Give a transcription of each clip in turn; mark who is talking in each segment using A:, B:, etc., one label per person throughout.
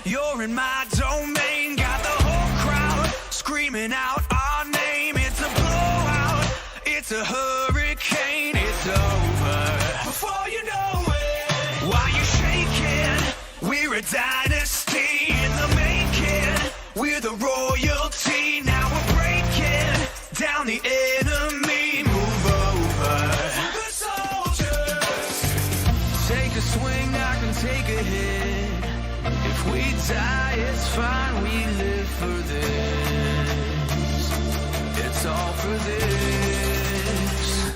A: You're in my domain, got the whole crowd screaming out our name. It's a blowout, it's a hurricane, it's over before you know it. Why you shaking? We're a dynasty in the making. We're the royalty, now we're breaking down the enemy. Move over. The soldiers take a swing, I can take a hit. If we die, it's fine, we live for this. It's all for this.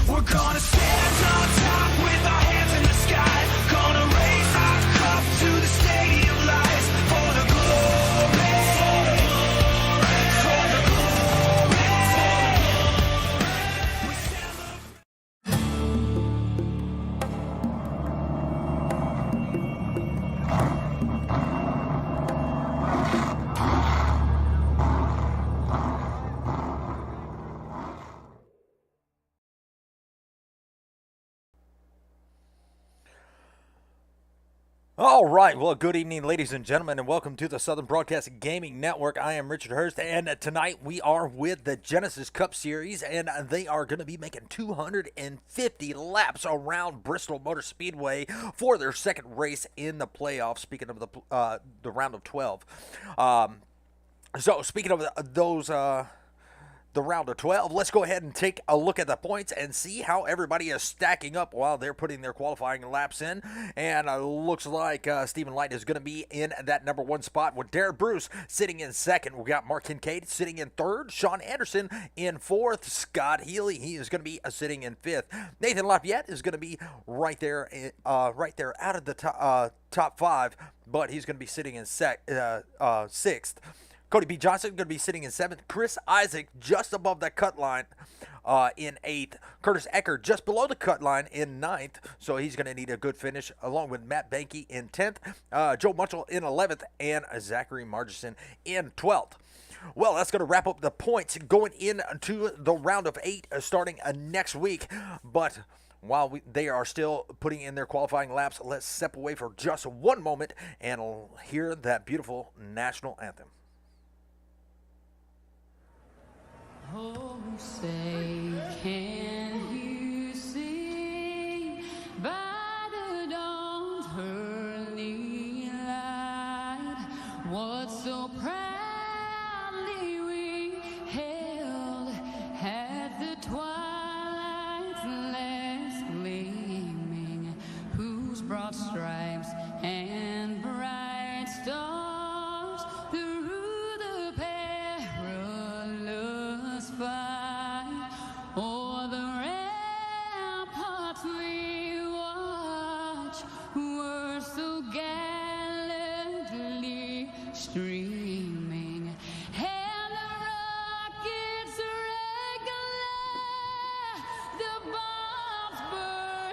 A: We're gonna stand on top with our hands in the sky. Gonna raise our cup to the stadium lights. For the glory, for the glory. We
B: All right, well, good evening, ladies and gentlemen, and welcome to the Southern Broadcasting Gaming Network. I am Richard Hurst, and tonight we are with the Genesis Cup Series, and they are going to be making 250 laps around Bristol Motor Speedway for their second race in the playoffs, speaking of the round of 12. So, speaking of those... the round of 12. Let's go ahead and take a look at the points and see how everybody is stacking up while they're putting their qualifying laps in. And looks like Stephen Light is going to be in that number one spot with Derek Bruce sitting in second. We got Mark Kincaid sitting in third. Sean Anderson in fourth. Scott Healy, he is going to be sitting in fifth. Nathan Lafayette is going to be right there out of the top five, but he's going to be sitting in sixth. Cody B. Johnson going to be sitting in seventh. Chris Isaac just above that cut line in eighth. Curtis Ecker just below the cut line in ninth, so he's going to need a good finish, along with Matt Banky in 10th, Joe Mutchell in 11th, and Zachary Margison in 12th. Well, that's going to wrap up the points going into the round of 8 starting next week, but... while they are still putting in their qualifying laps, let's step away for just one moment and hear that beautiful national anthem.
C: Oh, say, can you see by the dawn's early light what so proudly we held at the twilight's last gleaming, whose broad stripes and bright stars through the perilous fight o'er the ramparts we watch were so gallantly streaming, and the rockets regular, the bombs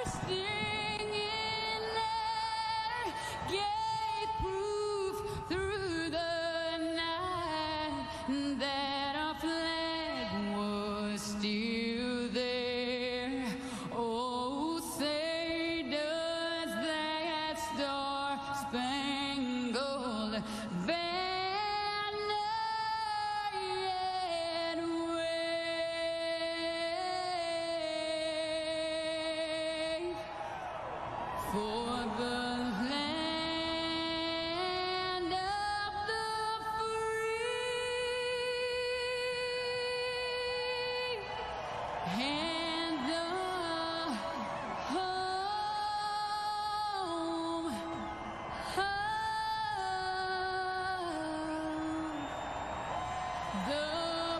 C: bursting in air, gave proof through the night that our flag was still there. Oh, say does that star-spangled banner yet wave for the land of the free and the home of the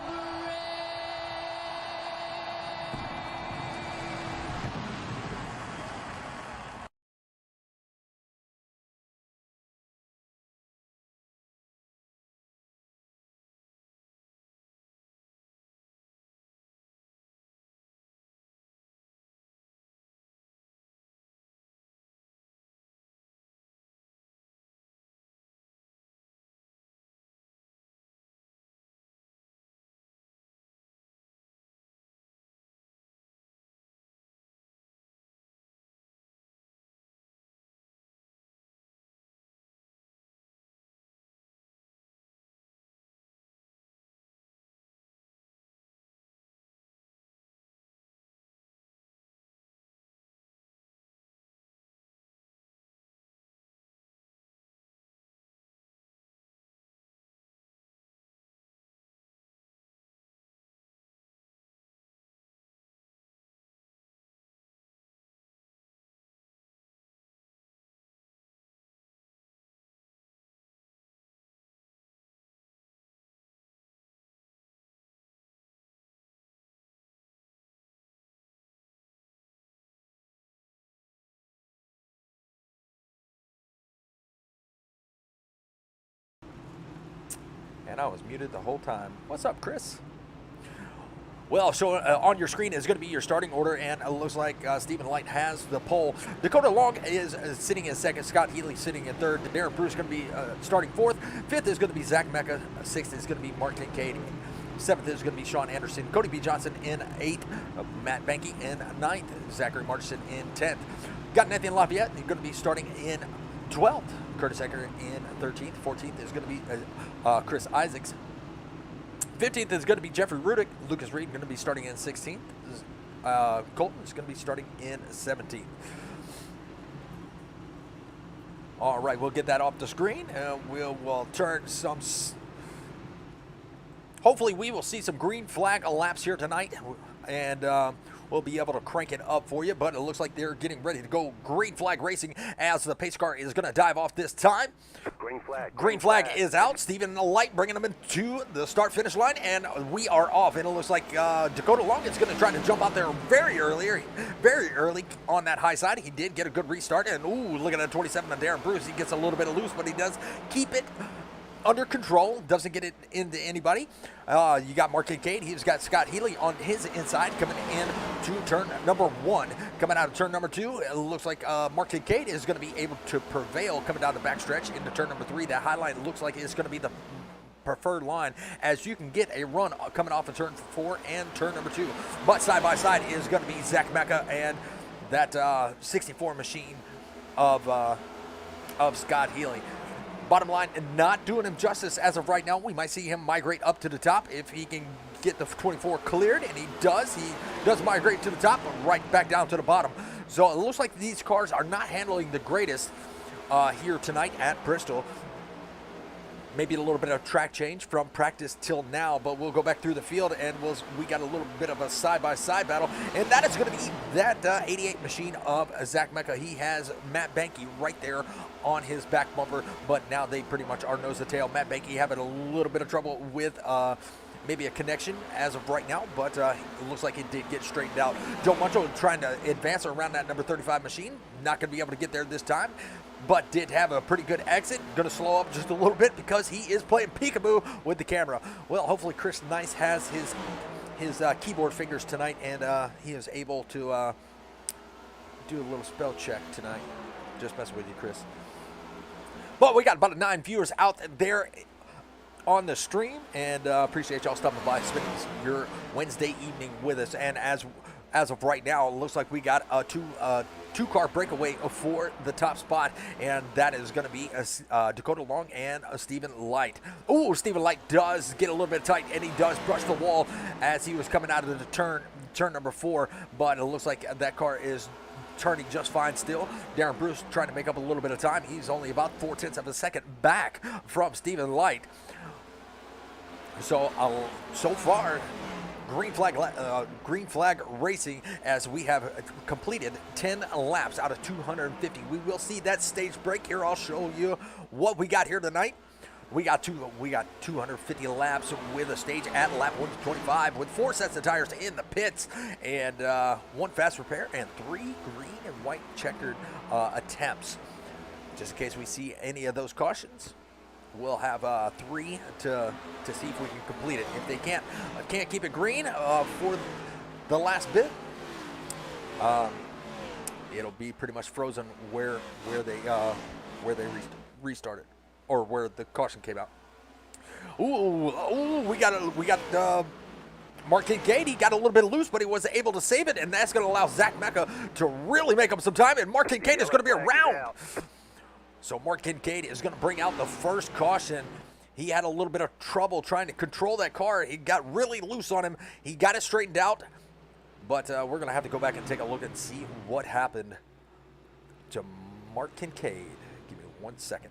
B: And I was muted the whole time. What's up, Chris? Well, so on your screen is going to be your starting order, and it looks like Stephen Light has the pole. Dakota Long is sitting in second. Scott Healy sitting in third. Darren Bruce is going to be starting fourth. Fifth is going to be Zach Mecca. Sixth is going to be Mark Kincaid. Seventh is going to be Sean Anderson. Cody B. Johnson in eighth. Matt Banky in ninth. Zachary Marchson in 10th. Got Nathan Lafayette. He's going to be starting in 12th. Curtis Ecker in 13th. 14th is going to be Chris Isaacs. 15th is going to be Jeffrey Rudick. Lucas Reed going to be starting in 16th. Colton is going to be starting in 17th. All right, we'll get that off the screen, and we'll turn some. Hopefully, we will see some green flag laps here tonight, and we'll be able to crank it up for you. But it looks like they're getting ready to go green flag racing as the pace car is going to dive off this time. Green flag is out. Stephen Light bringing them into the start-finish line, and we are off. And it looks like Dakota Long is going to try to jump out there very early on that high side. He did get a good restart, and ooh, look at that 27 on Darren Bruce. He gets a little bit of loose, but he does keep it under control, doesn't get it into anybody. You got Mark Kincaid. He's got Scott Healy on his inside coming in to turn number one. Coming out of turn number two, it looks like Mark Kincaid is going to be able to prevail coming down the backstretch into turn number three. That high line looks like it's going to be the preferred line, as you can get a run coming off of turn four and turn number two. But side by side is going to be Zach Mecca and that 64 machine of Scott Healy. Bottom line, not doing him justice as of right now. We might see him migrate up to the top if he can get the 24 cleared, and he does. He does migrate to the top, but right back down to the bottom. So it looks like these cars are not handling the greatest here tonight at Bristol. Maybe a little bit of track change from practice till now, but we'll go back through the field, and we got a little bit of a side-by-side battle, and that is going to be that 88 machine of Zach Mecca. He has Matt Banky right there on his back bumper, but now they pretty much are nose to tail. Matt Banky having a little bit of trouble with maybe a connection as of right now, but it looks like it did get straightened out. Joe Muncho trying to advance around that number 35 machine. Not going to be able to get there this time, but did have a pretty good exit. Going to slow up just a little bit because he is playing peekaboo with the camera. Well, hopefully Chris Nice has his keyboard fingers tonight, and he is able to do a little spell check tonight. Just messing with you, Chris. But we got about 9 viewers out there on the stream, and appreciate y'all stopping by, spending your Wednesday evening with us. And as of right now, it looks like we got a two-car breakaway for the top spot, and that is going to be Dakota Long and Stephen Light. Ooh, Stephen Light does get a little bit tight, and he does brush the wall as he was coming out of the turn number 4, but it looks like that car is turning just fine still. Darren Bruce trying to make up a little bit of time. He's only about 0.4 of a second back from Stephen Light. So far, green flag racing, as we have completed 10 laps out of 250. We will see that stage break here. I'll show you what we got here tonight. We got 250 laps with a stage at lap 125 with 4 sets of tires in the pits, and 1 fast repair and 3 green and white checkered attempts. Just in case we see any of those cautions, we'll have 3 to see if we can complete it. If they can't keep it green for the last bit, it'll be pretty much frozen where they restarted, or where the caution came out. Ooh, we got Mark Kincaid. He got a little bit loose, but he was able to save it, and that's going to allow Zach Mecca to really make up some time, and Mark Kincaid is going to be around. So Mark Kincaid is going to bring out the first caution. He had a little bit of trouble trying to control that car. He got really loose on him. He got it straightened out, but we're going to have to go back and take a look and see what happened to Mark Kincaid. Give me 1 second.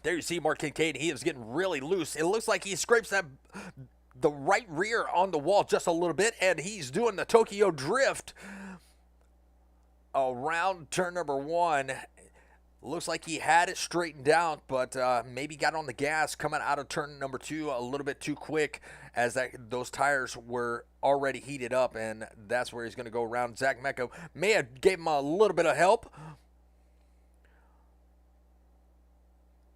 B: There you see Mark Kincaid. He is getting really loose. It looks like he scrapes the right rear on the wall just a little bit, and he's doing the Tokyo drift around turn number 1. Looks like he had it straightened out, but maybe got on the gas coming out of turn number 2 a little bit too quick, as those tires were already heated up, and that's where he's going to go around. Zach Mecca may have gave him a little bit of help,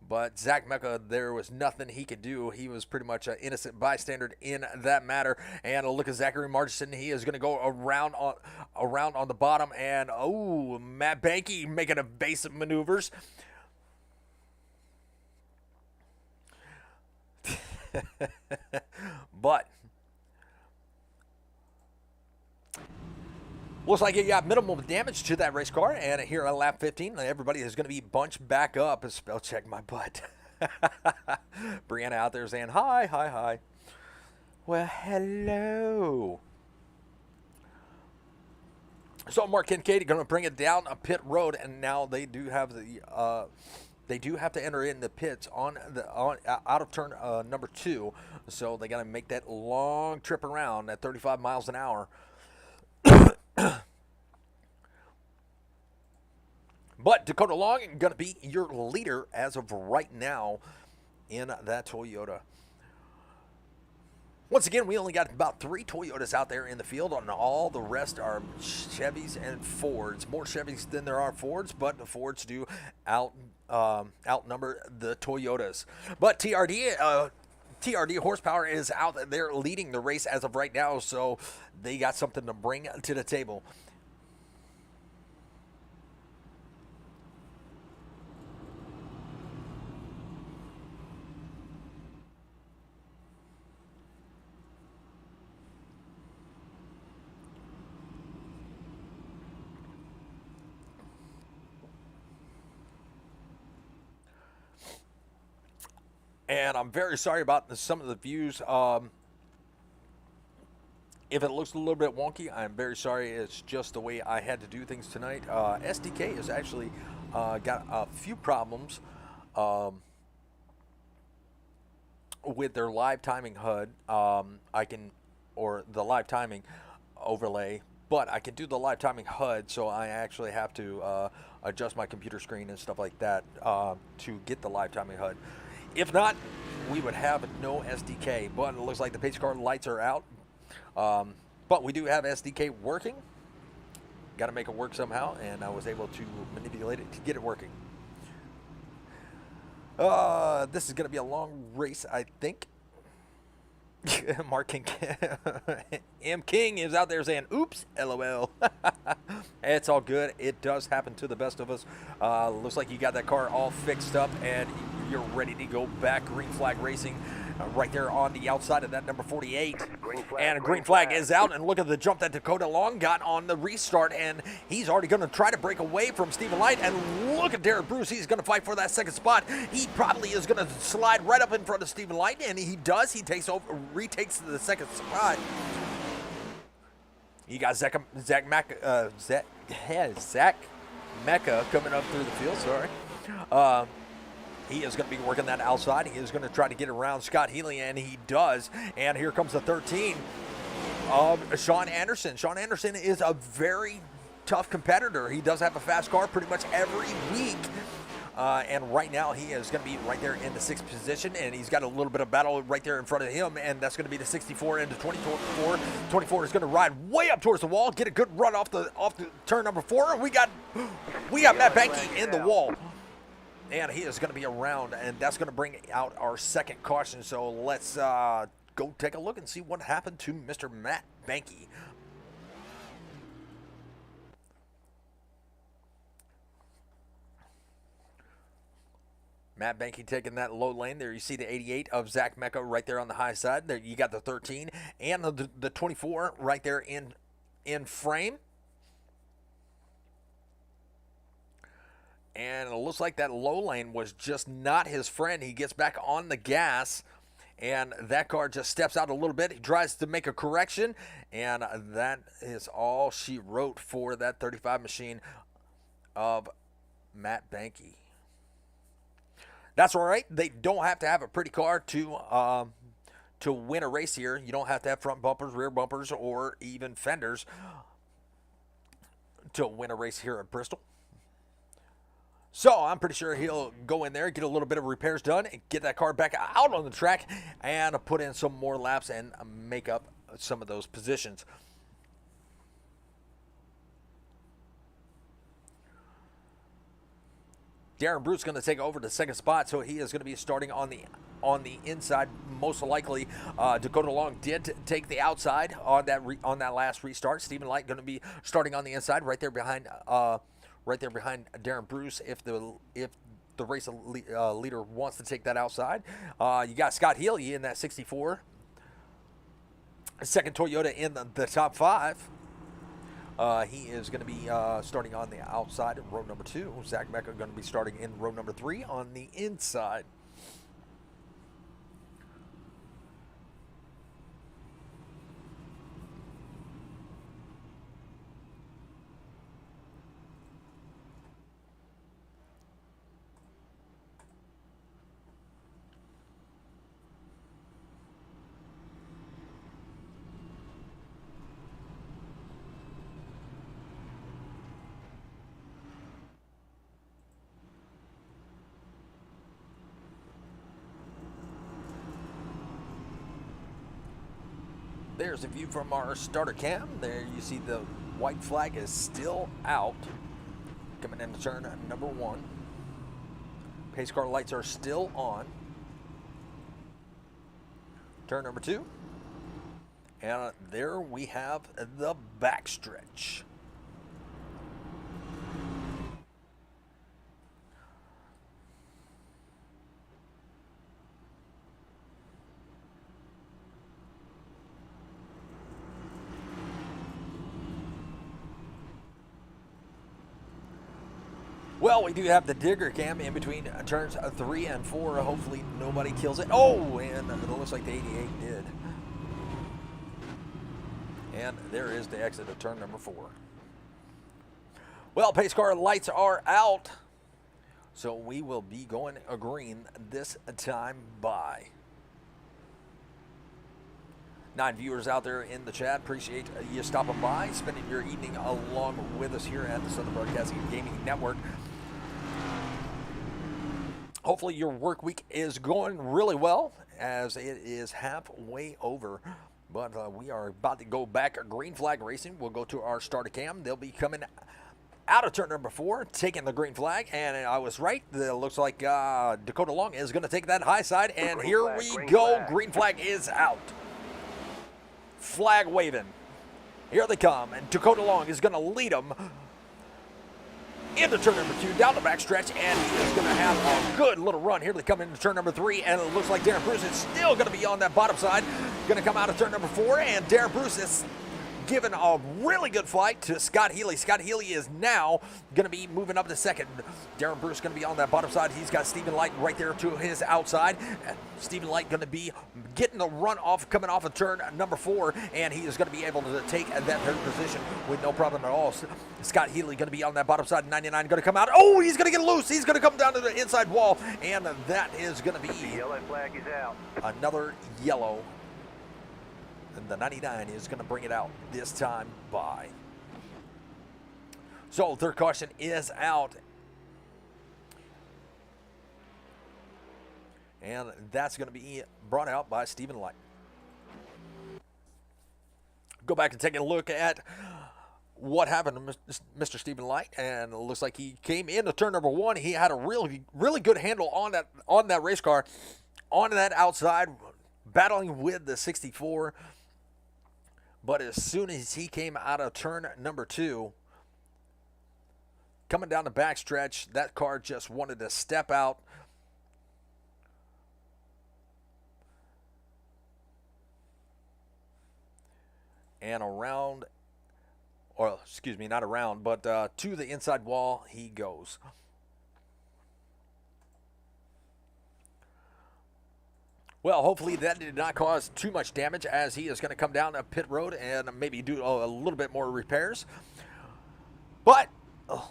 B: But Zach Mecca, there was nothing he could do. He was pretty much an innocent bystander in that matter. And a look at Zachary Marchison. He is going to go around on the bottom. And, oh, Matt Banky making evasive maneuvers. But looks like it got minimal damage to that race car, and here at lap 15, everybody is going to be bunched back up and spell check my butt. Brianna out there saying, hi, hi, hi. Well, hello. So Mark Kincaid going to bring it down a pit road, and now they do have the they do have to enter in the pits out of turn number 2, so they got to make that long trip around at 35 miles an hour. But Dakota Long is going to be your leader as of right now in that Toyota. Once again, we only got about 3 Toyotas out there in the field, and all the rest are Chevys and Fords. More Chevys than there are Fords, but the Fords do outnumber the Toyotas. But TRD horsepower is out there leading the race as of right now, so they got something to bring to the table. And I'm very sorry about some of the views. If it looks a little bit wonky, I'm very sorry. It's just the way I had to do things tonight. SDK has actually got a few problems with their live timing HUD. Or the live timing overlay, but I can do the live timing HUD, so I actually have to adjust my computer screen and stuff like that to get the live timing HUD. If not, we would have no SDK, but it looks like the pace car lights are out. But we do have SDK working. Got to make it work somehow, and I was able to manipulate it to get it working. This is going to be a long race, I think. Mark King, M. King is out there saying, oops, LOL. It's all good. It does happen to the best of us. Looks like you got that car all fixed up and you're ready to go back. Green flag racing right there on the outside of that number 48. And a green flag is out, and look at the jump that Dakota Long got on the restart, and he's already going to try to break away from Stephen Light, and look at Derek Bruce. He's going to fight for that second spot. He probably is going to slide right up in front of Stephen Light, and he does. He retakes the second spot. You got Zach Mecca coming up through the field, sorry. He is going to be working that outside. He is going to try to get around Scott Healy, and he does. And here comes the 13 of Sean Anderson. Sean Anderson is a very tough competitor. He does have a fast car pretty much every week. And right now he is going to be right there in the 6th position, and he's got a little bit of battle right there in front of him, and that's going to be the 64 into 24. 24 is going to ride way up towards the wall, get a good run off the turn number 4. We got Matt Banky in the wall. And he is going to be around, and that's going to bring out our second caution. So let's go take a look and see what happened to Mr. Matt Banky. Matt Banky taking that low lane. There you see the 88 of Zach Mecca right there on the high side. There you got the 13 and the 24 right there in frame. And it looks like that low lane was just not his friend. He gets back on the gas, and that car just steps out a little bit. He tries to make a correction, and that is all she wrote for that 35 machine of Matt Banky. That's all right. They don't have to have a pretty car to win a race here. You don't have to have front bumpers, rear bumpers, or even fenders to win a race here at Bristol. So I'm pretty sure he'll go in there, get a little bit of repairs done, and get that car back out on the track and put in some more laps and make up some of those positions. Darren Bruce going to take over the second spot, so he is going to be starting on the inside, most likely. Dakota Long did take the outside on that last restart. Stephen Light going to be starting on the inside, right there behind Darren Bruce. If the race leader wants to take that outside, you got Scott Healy in that 64. Second Toyota in the top 5. He is going to be starting on the outside in row number 2. Zach Mecca going to be starting in row number 3 on the inside. There's a view from our starter cam. There you see the white flag is still out. Coming into turn number 1. Pace car lights are still on. Turn number 2. And there we have the backstretch. Well, we do have the digger cam in between turns 3 and 4. Hopefully nobody kills it. Oh, and it looks like the 88 did. And there is the exit of turn number 4. Well, pace car lights are out. So we will be going green this time by. 9 viewers out there in the chat. Appreciate you stopping by, spending your evening along with us here at the Southern Broadcasting Gaming Network. Hopefully your work week is going really well, as it is halfway over. But we are about to go back green flag racing. We'll go to our starter cam. They'll be coming out of turn number 4, taking the green flag. And I was right. It looks like Dakota Long is going to take that high side. And here we go. Green flag is out. Flag waving. Here they come. And Dakota Long is going to lead them into turn number 2, down the backstretch, and he is going to have a good little run. Here they come into turn number 3, and it looks like Darren Bruce is still going to be on that bottom side. Going to come out of turn number 4, and Darren Bruce is giving a really good fight to Scott Healy. Scott Healy is now going to be moving up to second. Darren Bruce going to be on that bottom side. He's got Stephen Light right there to his outside. And Stephen Light going to be getting the run off, coming off of turn number 4, and he is going to be able to take that third position with no problem at all. Scott Healy going to be on that bottom side. 99 going to come out. Oh, he's going to get loose. He's going to come down to the inside wall, and that is going to be
D: the yellow flag is out.
B: Another yellow. And the 99 is going to bring it out this time by. So third caution is out. And that's going to be brought out by Stephen Light. Go back and take a look at what happened to Mr. Stephen Light, and it looks like he came into turn number 1. He had a really good handle on that race car, on that outside, battling with the 64. But as soon as he came out of turn number 2, coming down the backstretch, that car just wanted to step out. And around, or excuse me, not around, but to the inside wall he goes. Well, hopefully that did not cause too much damage, as he is going to come down a pit road and maybe do a little bit more repairs. But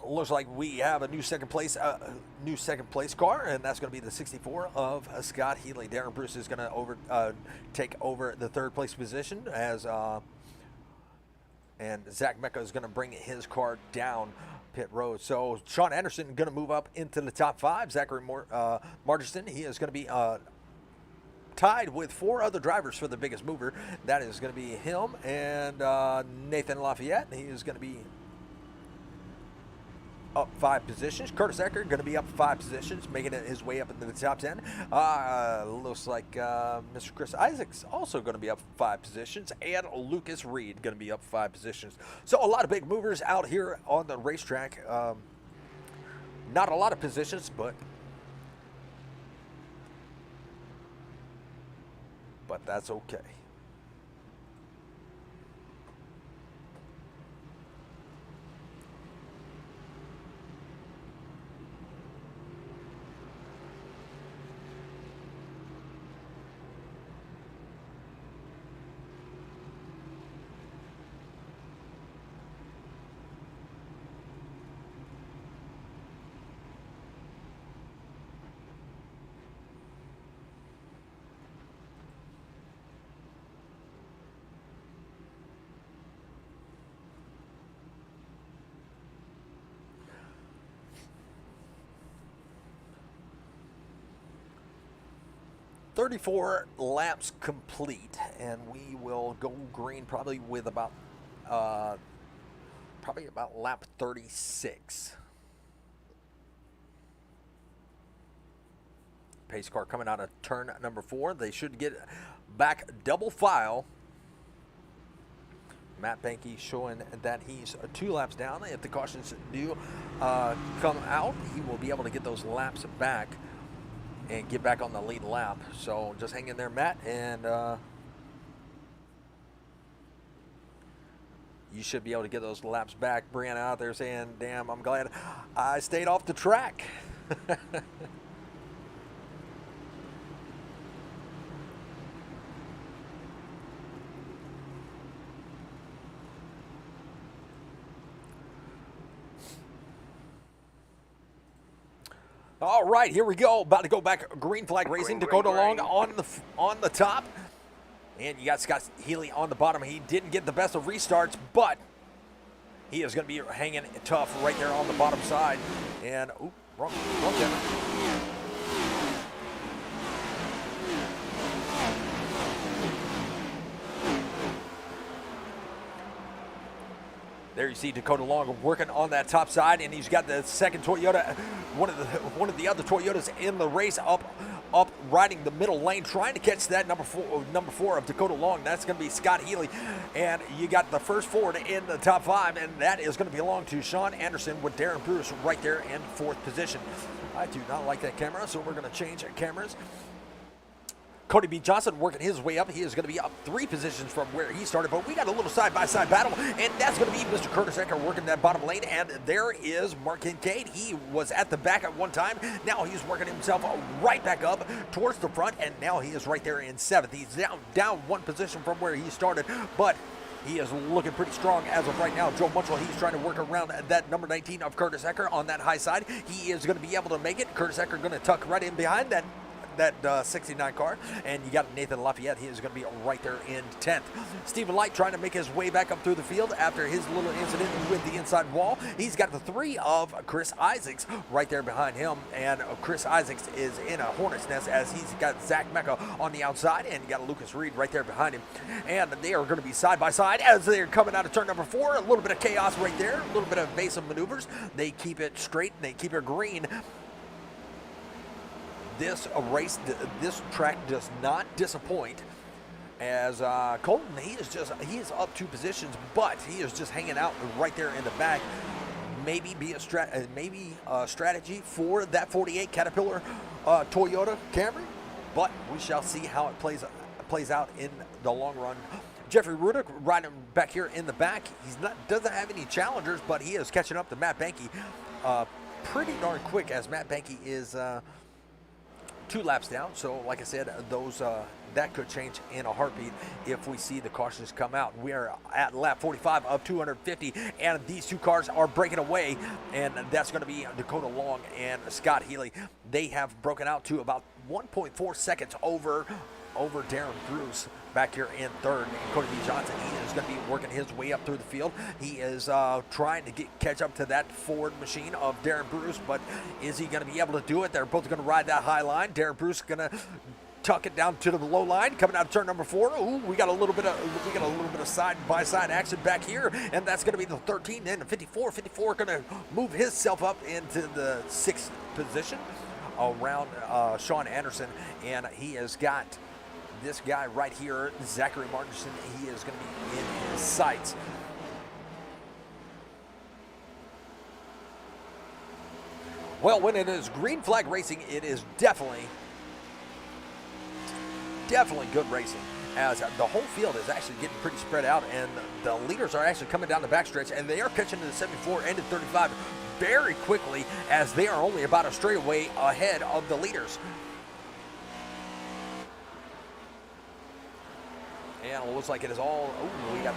B: looks like we have a new second place car, and that's going to be the 64 of Scott Healy. Darren Bruce is going to take over the third place position, as and Zach Mecca is going to bring his car down pit road. So Sean Anderson going to move up into the top 5. Zachary Martinson, he is going to be tied with 4 other drivers for the biggest mover. That is going to be him and Nathan Lafayette. He is going to be up 5 positions. Curtis Ecker going to be up 5 positions, making it his way up into the top 10. Looks like Mr. Chris Isaacs also going to be up 5 positions, and Lucas Reed going to be up 5 positions. So a lot of big movers out here on the racetrack. Not a lot of positions, but that's okay. "34 laps complete, and we will go green probably with about lap 36. Pace car coming out of turn number 4. They should get back double file. Matt Banky showing that he's 2 laps down. If the cautions do come out, he will be able to get those laps back and get back on the lead lap. So just hang in there, Matt, and you should be able to get those laps back. Brianna out there saying, "Damn, I'm glad I stayed off the track." All right, here we go. About to go back green flag racing. Dakota Long on the top. And you got Scott Healy on the bottom. He didn't get the best of restarts, but he is going to be hanging tough right there on the bottom side. And, wrong camera. There you see Dakota Long working on that top side, and he's got the second Toyota, one of the other Toyotas in the race up riding the middle lane, trying to catch that number four of Dakota Long. That's going to be Scott Healy, and you got the first Ford in the top 5, and that is going to belong to Sean Anderson with Darren Bruce right there in 4th position. I do not like that camera, so we're going to change cameras. Cody B. Johnson working his way up. He is going to be up 3 positions from where he started, but we got a little side-by-side battle, and that's going to be Mr. Curtis Ecker working that bottom lane, and there is Mark Kincaid. He was at the back at one time. Now he's working himself right back up towards the front, and now he is right there in 7th. He's down 1 position from where he started, but he is looking pretty strong as of right now. Joe Munchell, he's trying to work around that number 19 of Curtis Ecker on that high side. He is going to be able to make it. Curtis Ecker going to tuck right in behind that 69 car, and you got Nathan Lafayette. He is going to be right there in 10th. Stephen Light trying to make his way back up through the field after his little incident with the inside wall. He's got the 3 of Chris Isaacs right there behind him, and Chris Isaacs is in a hornet's nest as he's got Zach Mecca on the outside, and you got Lucas Reed right there behind him, and they are going to be side by side as they're coming out of turn number 4. A little bit of chaos right there, a little bit of evasive maneuvers. They keep it straight and they keep it green. This track does not disappoint, as Colton, he is up 2 positions, but he is just hanging out right there in the back. Maybe a strategy for that 48 Caterpillar Toyota Camry, but we shall see how it plays out in the long run. Jeffrey Rudick riding back here in the back. Doesn't have any challengers, but he is catching up to Matt Banky pretty darn quick, as Matt Banky is 2 laps down. So like I said, that could change in a heartbeat if we see the cautions come out. We are at lap 45 of 250, and these 2 cars are breaking away, and that's going to be Dakota Long and Scott Healy. They have broken out to about 1.4 seconds over Darren Bruce back here in 3rd. And Cody B. Johnson, he is going to be working his way up through the field. He is trying to catch up to that Ford machine of Darren Bruce, but is he going to be able to do it? They're both going to ride that high line. Darren Bruce going to tuck it down to the low line, coming out of turn number 4. Ooh, we got a little bit of side by side action back here, and that's going to be the 13 and the 54. 54 going to move himself up into the 6th position around Sean Anderson, and he has got this guy right here, Zachary Martinson. He is going to be in his sights. Well, when it is green flag racing, it is definitely good racing, as the whole field is actually getting pretty spread out, and the leaders are actually coming down the backstretch, and they are catching to the 74 and the 35 very quickly, as they are only about a straightaway ahead of the leaders. And it looks like it is all, we got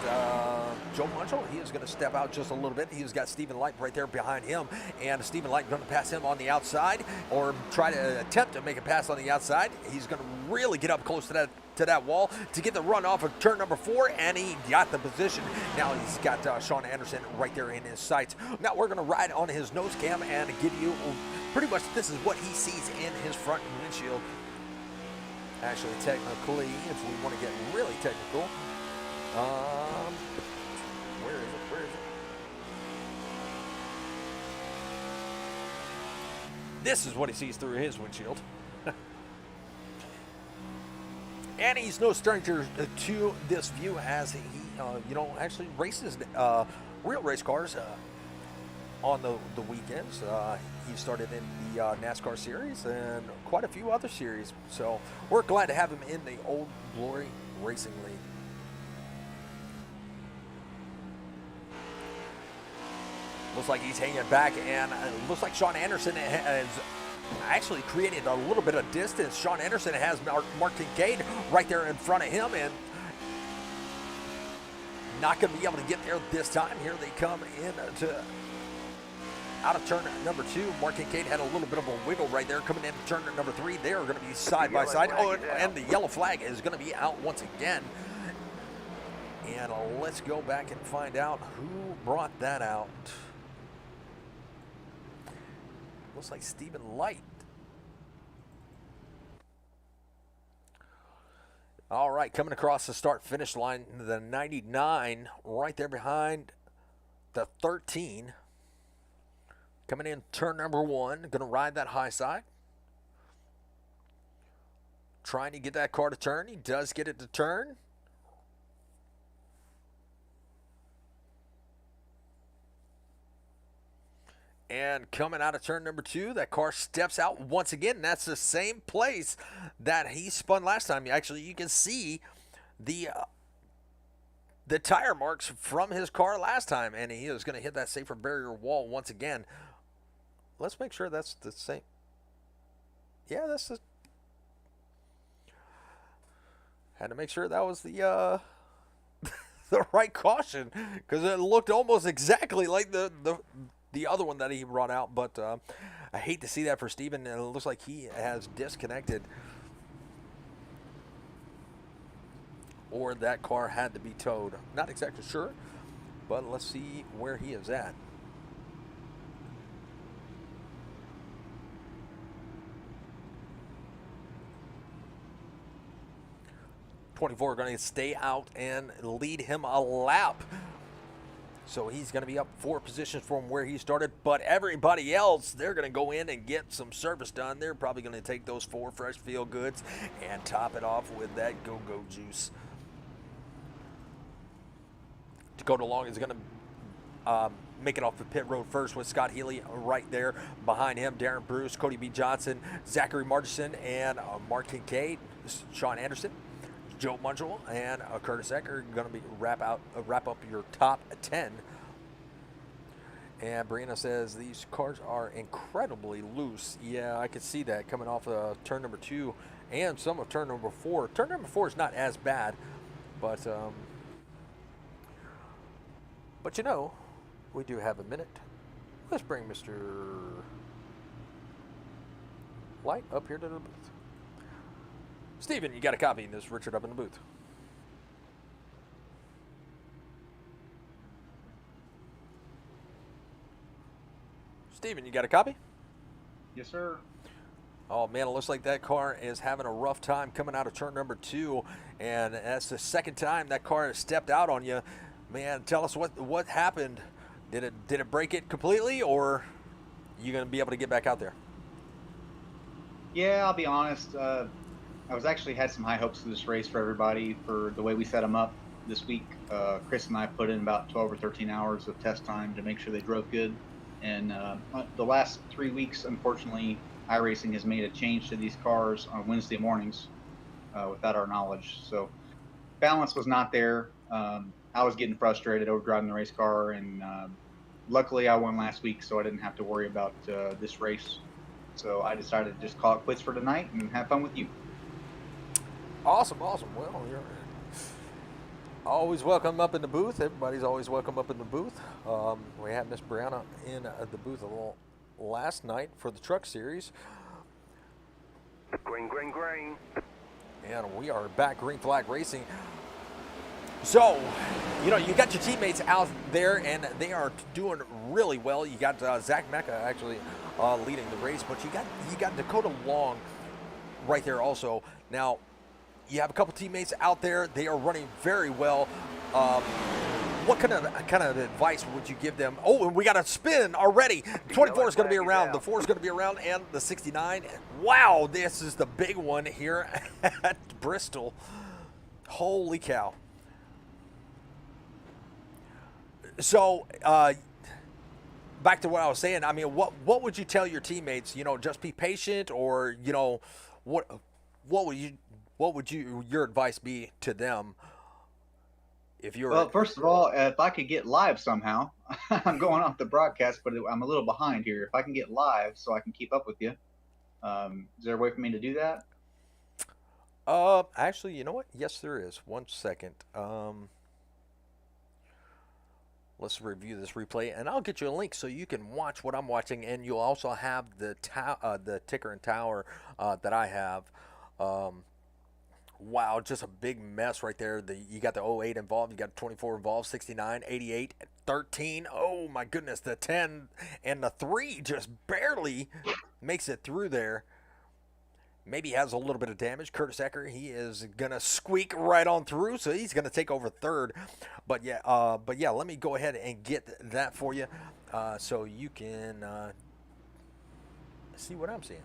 B: Joe Munchel. He is going to step out just a little bit. He's got Stephen Light right there behind him. And Stephen Light going to pass him on the outside, or try to attempt to make a pass on the outside. He's going to really get up close to that wall to get the run off of turn number 4, and he got the position. Now he's got Sean Anderson right there in his sights. Now we're going to ride on his nose cam and give you pretty much this is what he sees in his front windshield. Actually, technically, if we want to get really technical, where is it? This is what he sees through his windshield. And he's no stranger to this view, as he, actually races real race cars on the weekends. He started in the NASCAR series and quite a few other series. So we're glad to have him in the Old Glory Racing League. Looks like he's hanging back, and it looks like Sean Anderson has actually created a little bit of distance. Sean Anderson has Mark Kincaid right there in front of him, and not going to be able to get there this time. Here they come in to out of turn number 2. Mark Kincaid had a little bit of a wiggle right there. Coming into turn number 3, they are going to be side by side. Oh, and the yellow flag is going to be out once again. And let's go back and find out who brought that out. Looks like Stephen Light. All right, coming across the start-finish line, the 99 right there behind the 13. Coming in turn number 1, going to ride that high side. Trying to get that car to turn. He does get it to turn. And coming out of turn number 2, that car steps out once again. That's the same place that he spun last time. Actually, you can see the tire marks from his car last time, and he is going to hit that safer barrier wall once again. Let's make sure that's the same. Yeah, that's the. Had to make sure that was the the right caution, because it looked almost exactly like the other one that he brought out. But I hate to see that for Steven. It looks like he has disconnected, or that car had to be towed. Not exactly sure, but let's see where he is at. 24 going to stay out and lead him a lap. So he's going to be up 4 positions from where he started. But everybody else, they're going to go in and get some service done. They're probably going to take those 4 fresh feel goods and top it off with that go-go juice. Dakota Long is going to make it off the pit road first with Scott Healy right there behind him. Darren Bruce, Cody B. Johnson, Zachary Martinson, and Mark Kincaid, Sean Anderson, Joe Munchel, and Curtis Eck are going to be wrap up your top 10. And Brianna says these cars are incredibly loose. Yeah, I could see that coming off of turn number 2 and some of turn number 4. Turn number 4 is not as bad, but you know, we do have a minute. Let's bring Mr. Light up here to the booth. Steven, you got a copy of this? Richard up in the booth. Steven, you got a copy?
D: Yes, sir.
B: Oh man, it looks like that car is having a rough time coming out of turn number 2, and that's the second time that car has stepped out on you. Man, tell us what happened. Did it break it completely, or you gonna be able to get back out there?
D: Yeah, I'll be honest. I was actually had some high hopes for this race for everybody for the way we set them up this week. Chris and I put in about 12 or 13 hours of test time to make sure they drove good. And the last 3 weeks, unfortunately, iRacing has made a change to these cars on Wednesday mornings without our knowledge. So balance was not there. I was getting frustrated over driving the race car, and luckily I won last week, so I didn't have to worry about this race. So I decided to just call it quits for tonight and have fun with you.
B: Awesome, awesome. Well, you're always welcome up in the booth. Everybody's always welcome up in the booth. We had Miss Brianna in the booth a little last night for the truck series.
E: Green, green, green.
B: And we are back, Green Flag Racing. So, you got your teammates out there, and they are doing really well. You got Zach Mecca actually leading the race, but you got Dakota Long right there also. Now, you have a couple teammates out there. They are running very well. What kind of advice would you give them? Oh, and we got a spin already. 24 is going to be around. The 4 is going to be around, and the 69. Wow, this is the big one here at Bristol. Holy cow. So, back to what I was saying. I mean, what would you tell your teammates? Just be patient, or what would your advice be to them if you're?
D: Well, first of all, if I could get live somehow, I'm going off the broadcast, but I'm a little behind here. If I can get live so I can keep up with you, is there a way for me to do that?
B: Actually, you know what? Yes, there is. 1 second. Let's review this replay, and I'll get you a link so you can watch what I'm watching, and you'll also have the ticker and tower that I have. Wow, just a big mess right there. You got the 08 involved, you got 24 involved, 69, 88, 13. Oh my goodness, the 10 and the 3 just barely makes it through there. Maybe has a little bit of damage. Curtis Ecker, he is gonna squeak right on through, so he's gonna take over third. But yeah, let me go ahead and get that for you, so you can see what I'm seeing.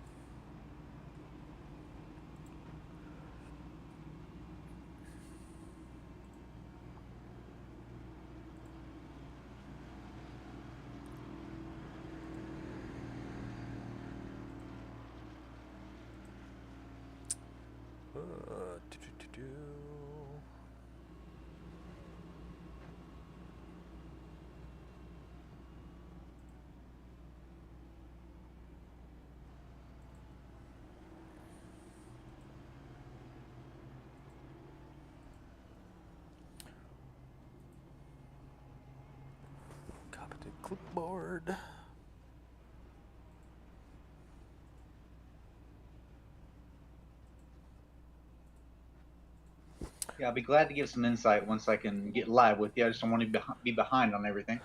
B: Copy to clipboard.
D: Yeah, I'll be glad to give some insight once I can get live with you. I just don't want to be behind on everything.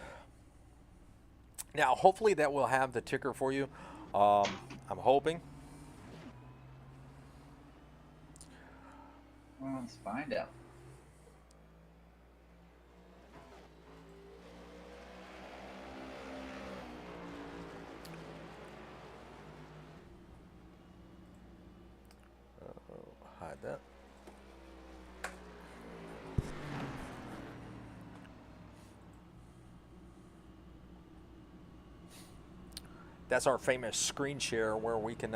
B: Now, hopefully that will have the ticker for you. I'm hoping.
D: Well, let's find out.
B: Hide that. That's our famous screen share where we can,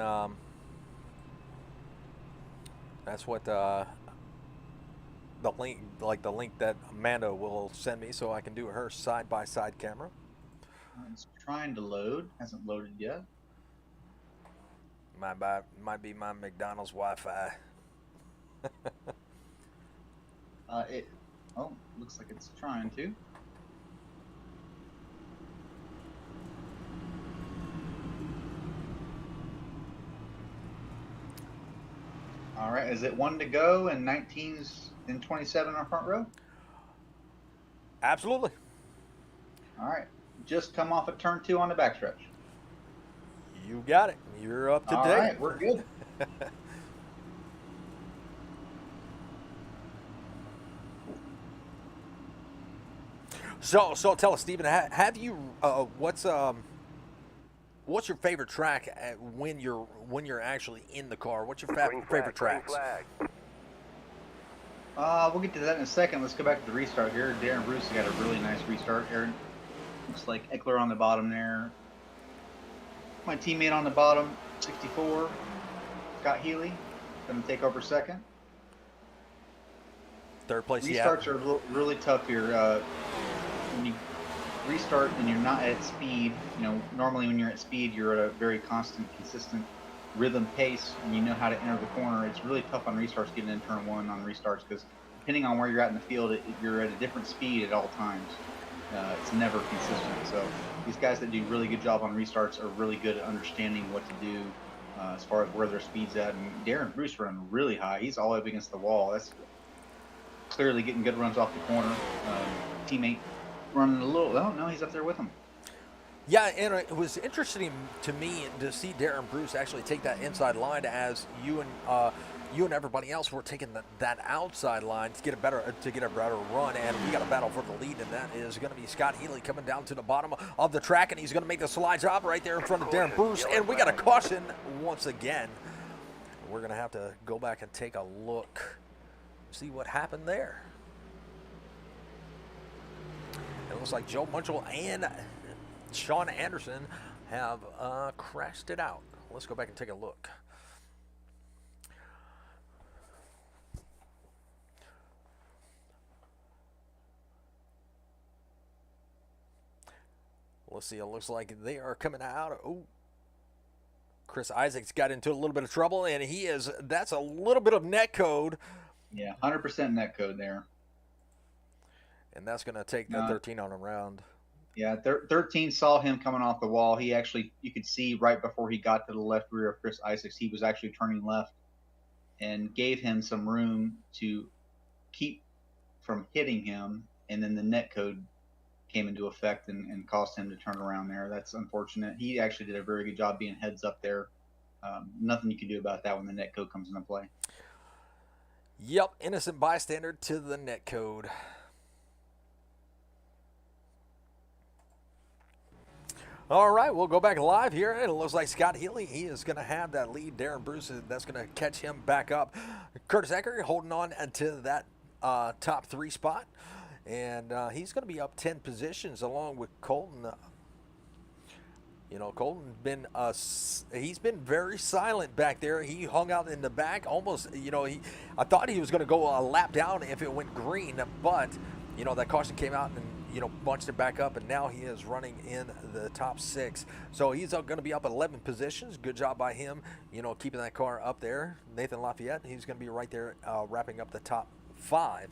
B: that's what the link, like the link that Amanda will send me so I can do her side-by-side camera.
D: It's trying to load. Hasn't loaded yet.
B: Might be my McDonald's Wi-Fi.
D: Looks like it's trying to. All right, is it 1 to go and 19's and 27 on front row?
B: Absolutely.
D: All right, just come off of turn 2 on the backstretch.
B: You got it. You're up to
D: All
B: date.
D: right, we're good.
B: So tell us, Stephen, have you what's your favorite track when you're actually in the car? What's your favorite tracks?
D: We'll get to that in a second. Let's go back to the restart here. Darren Bruce has got a really nice restart. Aaron, looks like Eckler on the bottom there. My teammate on the bottom, 64. Scott Healy, going to take over second.
B: Third place,
D: Restarts are really tough here. When you restart and you're not at speed, normally when you're at speed, you're at a very constant, consistent rhythm pace, and you know how to enter the corner. It's really tough on restarts getting in turn one on restarts because depending on where you're at in the field, you're at a different speed at all times. It's never consistent. So these guys that do really good job on restarts are really good at understanding what to do as far as where their speed's at. And Darren Bruce running really high. He's all the way up against the wall. That's clearly getting good runs off the corner. Teammate running a little. Oh no, he's up there with him.
B: Yeah, and it was interesting to me to see Darren Bruce actually take that inside line as you and everybody else were taking that outside line to get a better run, and we got a battle for the lead, and that is going to be Scott Healy coming down to the bottom of the track, and he's going to make the slide job right there in front of Darren Bruce, and we got a caution once again. We're going to have to go back and take a look, see what happened there. It looks like Joe Munchell and Sean Anderson have crashed it out. Let's go back and take a look. Let's see. It looks like they are coming out. Oh, Chris Isaacs got into a little bit of trouble, and that's a little bit of net code.
D: Yeah, 100% net code there.
B: And that's going to take the 13 on around.
D: Yeah, 13 saw him coming off the wall. He actually, you could see right before he got to the left rear of Chris Isaacs, he was actually turning left and gave him some room to keep from hitting him. And then the net code came into effect and caused him to turn around there. That's unfortunate. He actually did a very good job being heads up there. Nothing you can do about that when the net code comes into play.
B: Yep, innocent bystander to the net code. All right, we'll go back live here. It looks like Scott Healy, he is going to have that lead. Darren Bruce, that's going to catch him back up. Curtis Ecker holding on to that top three spot. And he's going to be up 10 positions along with Colton. Colton's been he's been very silent back there. He hung out in the back almost, I thought he was going to go a lap down if it went green, but, that caution came out and, bunched it back up, and now he is running in the top six. So he's going to be up 11 positions. Good job by him, keeping that car up there. Nathan Lafayette, he's going to be right there wrapping up the top five.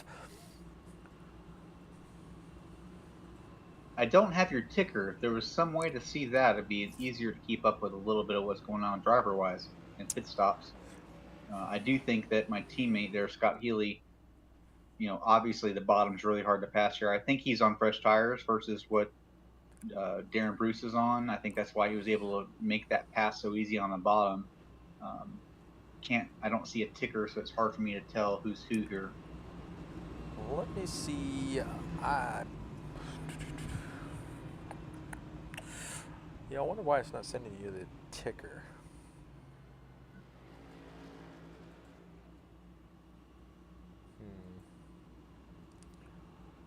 D: I don't have your ticker. If there was some way to see that, it'd be easier to keep up with a little bit of what's going on driver-wise and pit stops. I do think that my teammate there, Scott Healy, obviously the bottom's really hard to pass here. I think he's on fresh tires versus what Darren Bruce is on. I think that's why he was able to make that pass so easy on the bottom. I don't see a ticker, so it's hard for me to tell who's who here.
B: Let me see. I wonder why it's not sending you the ticker.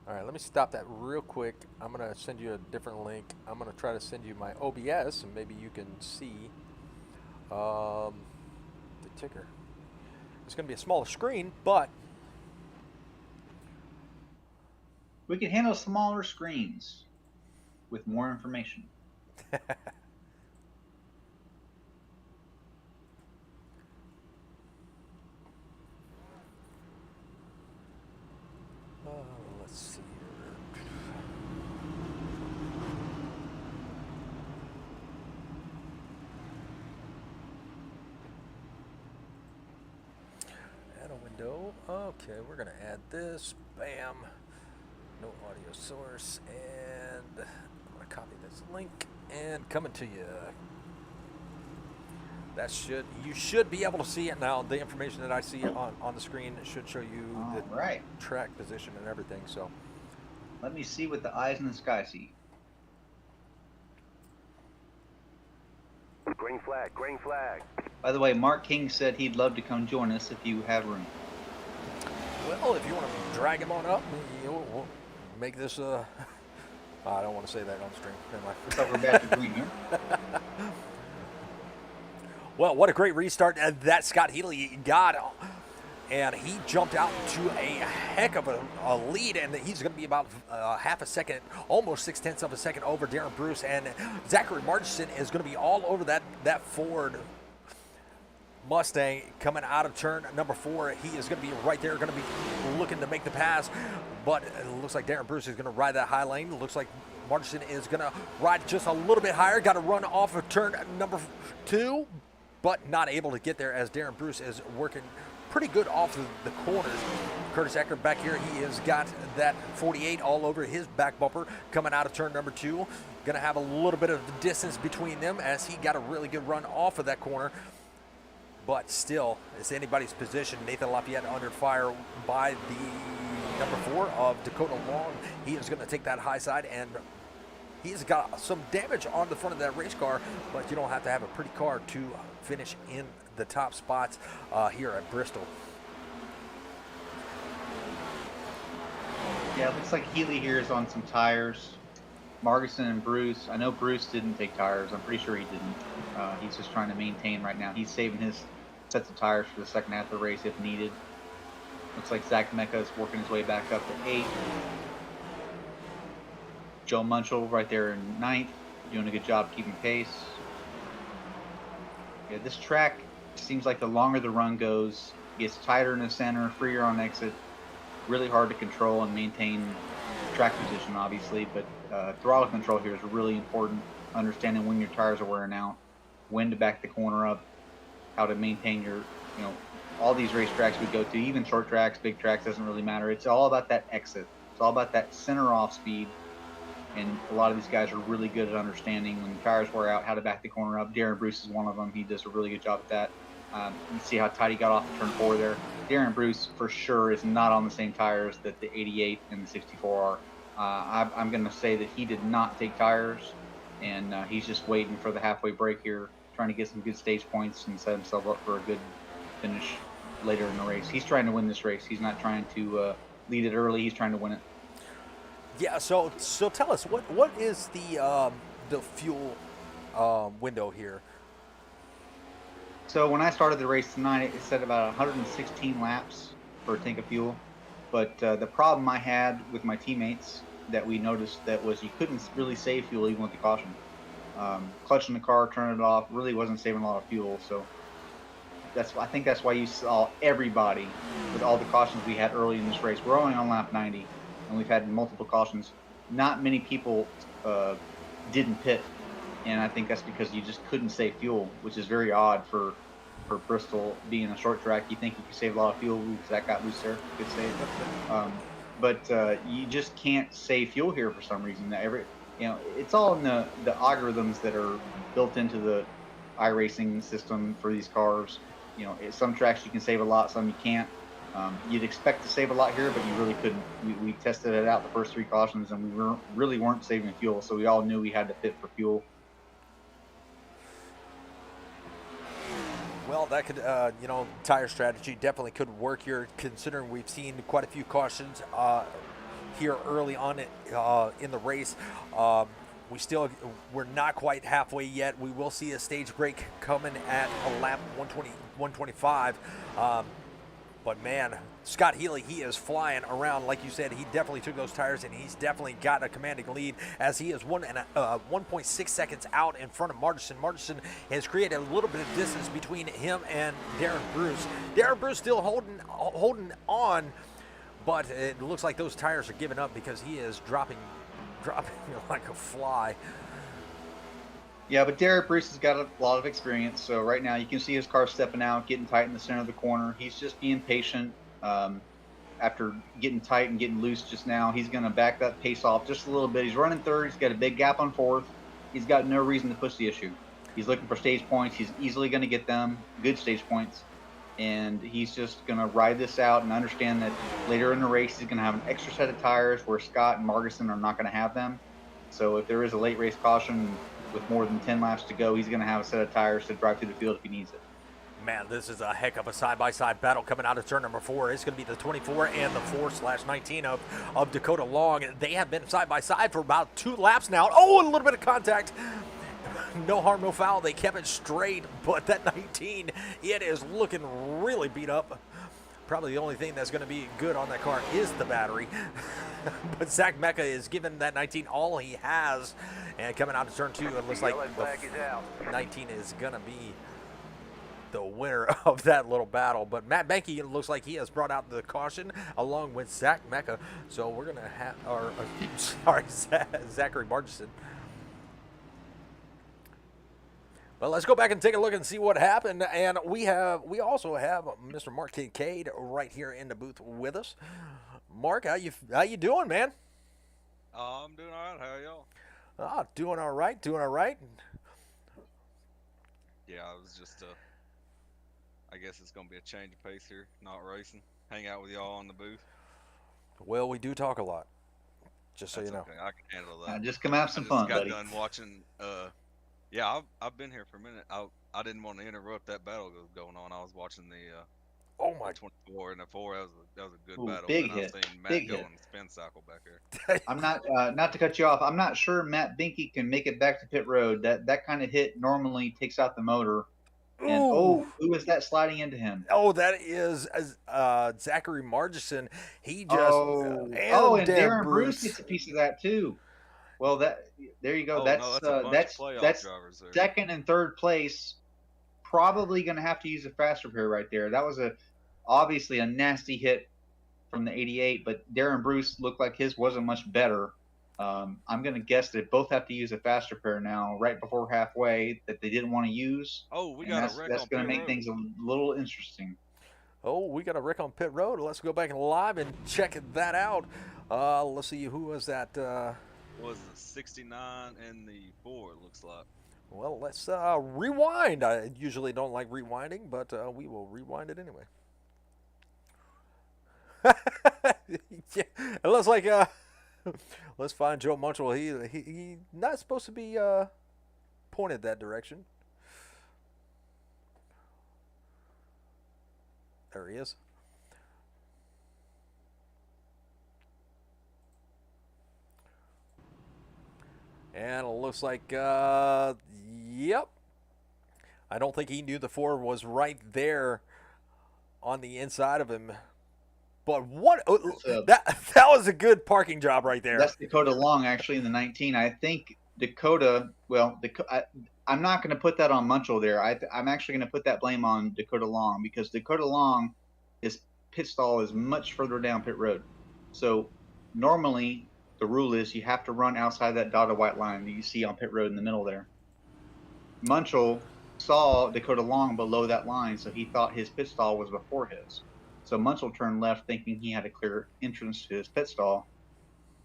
B: All right, let me stop that real quick. I'm going to send you a different link. I'm going to try to send you my OBS, and maybe you can see the ticker. It's going to be a smaller screen, but
D: we can handle smaller screens with more information.
B: Let's see here. Add a window. Okay, we're going to add this. Bam. No audio source. And I'm going to copy this link and coming to you. You should be able to see it now. The information that I see on the screen should show you
D: All
B: the
D: right.
B: track position and everything. So
D: Let me see what the eyes in the sky see.
E: Green flag, green flag.
D: By the way, Mark King said he'd love to come join us if you have room.
B: well, if you want to drag him on up, we'll make this. I don't want to say that on stream. Never mind.
D: So we're back to green here.
B: Well, what a great restart that Scott Healy got. And he jumped out to a heck of a lead, and he's going to be about half a second, almost 0.6 of a second over Darren Bruce. And Zachary Martinson is going to be all over that Ford Mustang coming out of turn number 4. He is going to be right there, going to be looking to make the pass, but it looks like Darren Bruce is going to ride that high lane. It looks like Martinson is going to ride just a little bit higher, got to run off of turn number 2, but not able to get there as Darren Bruce is working pretty good off of the corners. Curtis Eckert back here, he has got that 48 all over his back bumper coming out of turn number 2. Going to have a little bit of distance between them as he got a really good run off of that corner. But still, it's anybody's position. Nathan Lafayette under fire by the number 4 of Dakota Long. He is going to take that high side, and he's got some damage on the front of that race car, but you don't have to have a pretty car to finish in the top spots here at Bristol.
D: Yeah, it looks like Healy here is on some tires. Margison and Bruce. I know Bruce didn't take tires. I'm pretty sure he didn't. He's just trying to maintain right now. He's saving his sets of tires for the second half of the race if needed. Looks like Zach Mecca is working his way back up to 8th. Joe Munchell right there in 9th, doing a good job keeping pace. Yeah, this track seems like the longer the run goes, it gets tighter in the center, freer on exit, really hard to control and maintain track position, obviously, but throttle control here is really important. Understanding when your tires are wearing out, when to back the corner up, how to maintain your, all these racetracks we go to, even short tracks, big tracks, doesn't really matter. It's all about that exit. It's all about that center off speed. And a lot of these guys are really good at understanding when the tires wear out, how to back the corner up. Darren Bruce is one of them. He does a really good job at that. You see how tight he got off the turn 4 there. Darren Bruce, for sure, is not on the same tires that the 88 and the 64 are. I'm going to say that he did not take tires, and he's just waiting for the halfway break here, trying to get some good stage points and set himself up for a good finish later in the race. He's trying to win this race. He's not trying to lead it early. He's trying to win it.
B: Yeah, so tell us, what is the fuel window here?
D: So when I started the race tonight, it said about 116 laps for a tank of fuel. But the problem I had with my teammates that we noticed that was you couldn't really save fuel even with the caution. Clutching the car, turning it off, really wasn't saving a lot of fuel. So I think that's why you saw everybody with all the cautions we had early in this race. We're only on lap 90. And we've had multiple cautions. Not many people didn't pit, and I think that's because you just couldn't save fuel, which is very odd for Bristol being a short track. You think you could save a lot of fuel because that got loose there, good save. But you just can't save fuel here for some reason. It's all in the algorithms that are built into the iRacing system for these cars. Some tracks you can save a lot, some you can't. You'd expect to save a lot here, but you really couldn't. We tested it out the first 3 cautions, and we really weren't saving fuel, so we all knew we had to pit for fuel.
B: Well, that could, tire strategy definitely could work here, considering we've seen quite a few cautions here early on in the race. We're not quite halfway yet. We will see a stage break coming at a lap 125. But man, Scott Healy, he is flying around. Like you said, he definitely took those tires, and he's definitely got a commanding lead as he is 1.6 seconds out in front of Martinson. Martinson has created a little bit of distance between him and Darren Bruce. Darren Bruce still holding on, but it looks like those tires are giving up because he is dropping like a fly.
D: Yeah, but Derek Bruce has got a lot of experience, so right now you can see his car stepping out, getting tight in the center of the corner. He's just being patient. After getting tight and getting loose just now, he's going to back that pace off just a little bit. He's running 3rd. He's got a big gap on 4th. He's got no reason to push the issue. He's looking for stage points. He's easily going to get them, good stage points. And he's just going to ride this out and understand that later in the race, he's going to have an extra set of tires where Scott and Marguson are not going to have them. So if there is a late race caution with more than 10 laps to go, he's going to have a set of tires to drive through the field if he needs it.
B: Man, this is a heck of a side-by-side battle coming out of turn number 4. It's going to be the 24 and the 4/19 of Dakota Long. They have been side-by-side for about 2 laps now. Oh, a little bit of contact. No harm, no foul. They kept it straight, but that 19, it is looking really beat up. Probably the only thing that's going to be good on that car is the battery. But Zach Mecca is giving that 19 all he has. And coming out of turn 2, it looks like the 19 is going to be the winner of that little battle. But Matt Benke, it looks like he has brought out the caution along with Zach Mecca. So we're going to have, Zachary Margison. Well, let's go back and take a look and see what happened. And we also have Mr. Mark Kincaid right here in the booth with us. Mark, how you doing, man?
E: I'm doing all right. How are y'all?
B: Doing all right, doing all right.
E: Yeah, I was just I guess it's gonna be a change of pace here, not racing. Hang out with y'all on the booth.
B: Well, we do talk a lot, just so
E: That's
B: you know.
E: okay. I can handle that.
D: Just come have some fun,
E: got
D: buddy.
E: done watching. Yeah, I've been here for a minute. I didn't want to interrupt that battle that was going on. I was watching the
B: Oh my!
E: 24 and the 4. That was a good
D: Ooh,
E: battle.
D: big
E: and
D: hit.
E: I've seen Matt
D: Big
E: go
D: hit.
E: on the spin cycle back here.
D: I'm not to cut you off. I'm not sure Matt Binky can make it back to pit road. That kind of hit normally takes out the motor. And who is that sliding into him?
B: Oh, that is Zachary Margison. He just
D: and Darren Bruce gets a piece of that too. Well, there you go.
E: Oh,
D: that's
E: no, that's a bunch of playoff drivers there.
D: Second and third place. Probably going to have to use a fast repair right there. That was obviously a nasty hit from the 88, but Darren Bruce looked like his wasn't much better. I'm going to guess that both have to use a fast repair now, right before halfway, that they didn't want to use.
E: Oh, we got a wreck on pit road.
D: That's going to make things a little interesting.
B: Oh, we got a wreck on pit road. Let's go back and live and check that out. Let's see, who was that?
E: Was it 69 and the 4? It looks like.
B: Well, let's rewind. I usually don't like rewinding, but we will rewind it anyway. Yeah, it looks like let's find Joe Munchell. He not supposed to be pointed that direction. There he is. And it looks like, yep. I don't think he knew the 4 was right there on the inside of him. But what that was a good parking job right there.
D: That's Dakota Long actually in the 19. I think Dakota. Well, I'm not going to put that on Munchell there. I'm actually going to put that blame on Dakota Long because Dakota Long, his pit stall is much further down pit road. So normally the rule is you have to run outside that dotted white line that you see on pit road in the middle there. Munchell saw Dakota Long below that line, so he thought his pit stall was before his. So Munchell turned left thinking he had a clear entrance to his pit stall.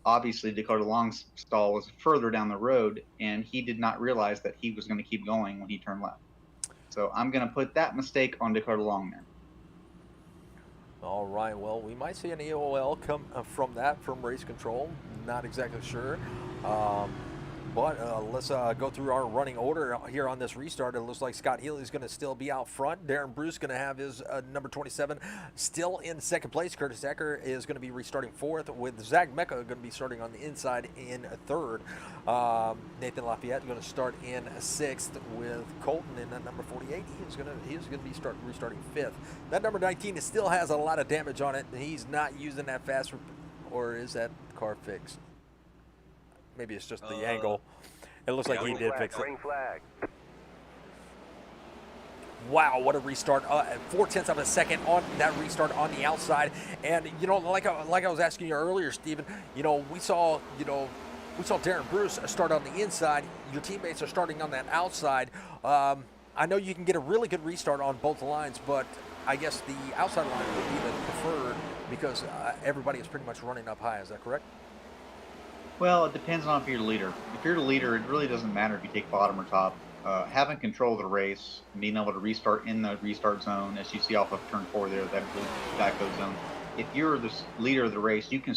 D: Obviously, Dakota Long's stall was further down the road, and he did not realize that he was going to keep going when he turned left. So I'm going to put that mistake on Dakota Long there.
B: All right, well, we might see an EOL come from race control. Not exactly sure. But let's go through our running order here on this restart. It looks like Scott Healy's going to still be out front. Darren Bruce going to have his number 27 still in second place. Curtis Ecker is going to be restarting fourth, with Zach Mecca going to be starting on the inside in third. Nathan Lafayette going to start in sixth, with Colton in at number 48. He is going to be restarting fifth. That number 19 still has a lot of damage on it. He's not using that fast, or is that car fixed? Maybe it's just the angle. It looks like he did fix it.
F: Flag.
B: Wow, what a restart. 0.4 of a second on that restart on the outside. And, like I was asking you earlier, Steven, we saw Darren Bruce start on the inside. Your teammates are starting on that outside. I know you can get a really good restart on both lines, but I guess the outside line would be the preferred because everybody is pretty much running up high. Is that correct?
D: Well, it depends on if you're the leader. If you're the leader, it really doesn't matter if you take bottom or top. having control of the race, being able to restart in the restart zone, as you see off of turn 4 there, that blue Geico zone. If you're the leader of the race, you can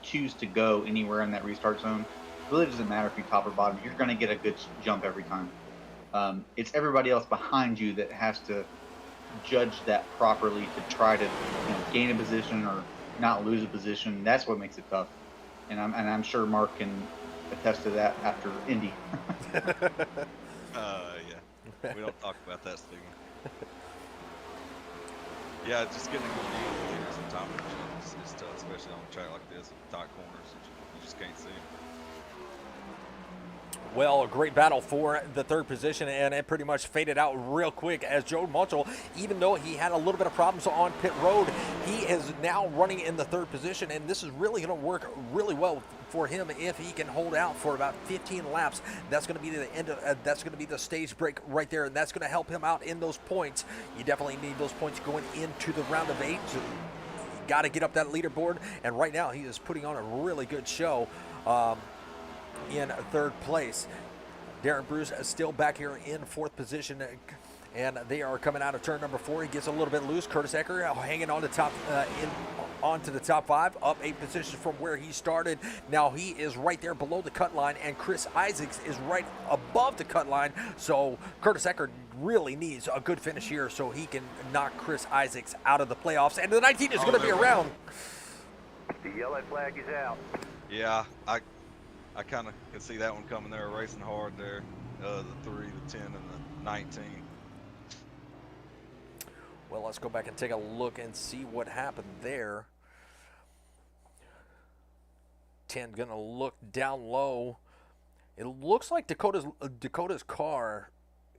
D: choose to go anywhere in that restart zone. It really doesn't matter if you top or bottom. You're going to get a good jump every time. It's everybody else behind you that has to judge that properly to try to gain a position or not lose a position. That's what makes it tough. And I'm sure Mark can attest to that after Indy.
E: Yeah. We don't talk about that, Steven. Yeah, just getting a good view of the leaders and time is tough, especially on a track like this with tight corners that you just can't see.
B: Well, a great battle for the third position, and it pretty much faded out real quick as Joe Munchel, even though he had a little bit of problems on pit road, he is now running in the third position, and this is really going to work really well for him if he can hold out for about 15 laps. That's going to be the end of that's going to be the stage break right there, and that's going to help him out in those points. You definitely need those points going into the round of 8. So you got to get up that leaderboard, and right now he is putting on a really good show. In third place, Darren Bruce is still back here in fourth position, and they are coming out of turn number 4. He gets a little bit loose. Curtis Ecker hanging on the top, onto the top 5, up 8 positions from where he started. Now he is right there below the cut line, and Chris Isaacs is right above the cut line. So Curtis Ecker really needs a good finish here so he can knock Chris Isaacs out of the playoffs, and the 19 is going to be around.
F: The yellow flag is out.
E: Yeah, I kind of can see that one coming. They're racing hard there. The 3, the 10, and the 19.
B: Well, let's go back and take a look and see what happened there. 10 gonna look down low. It looks like Dakota's car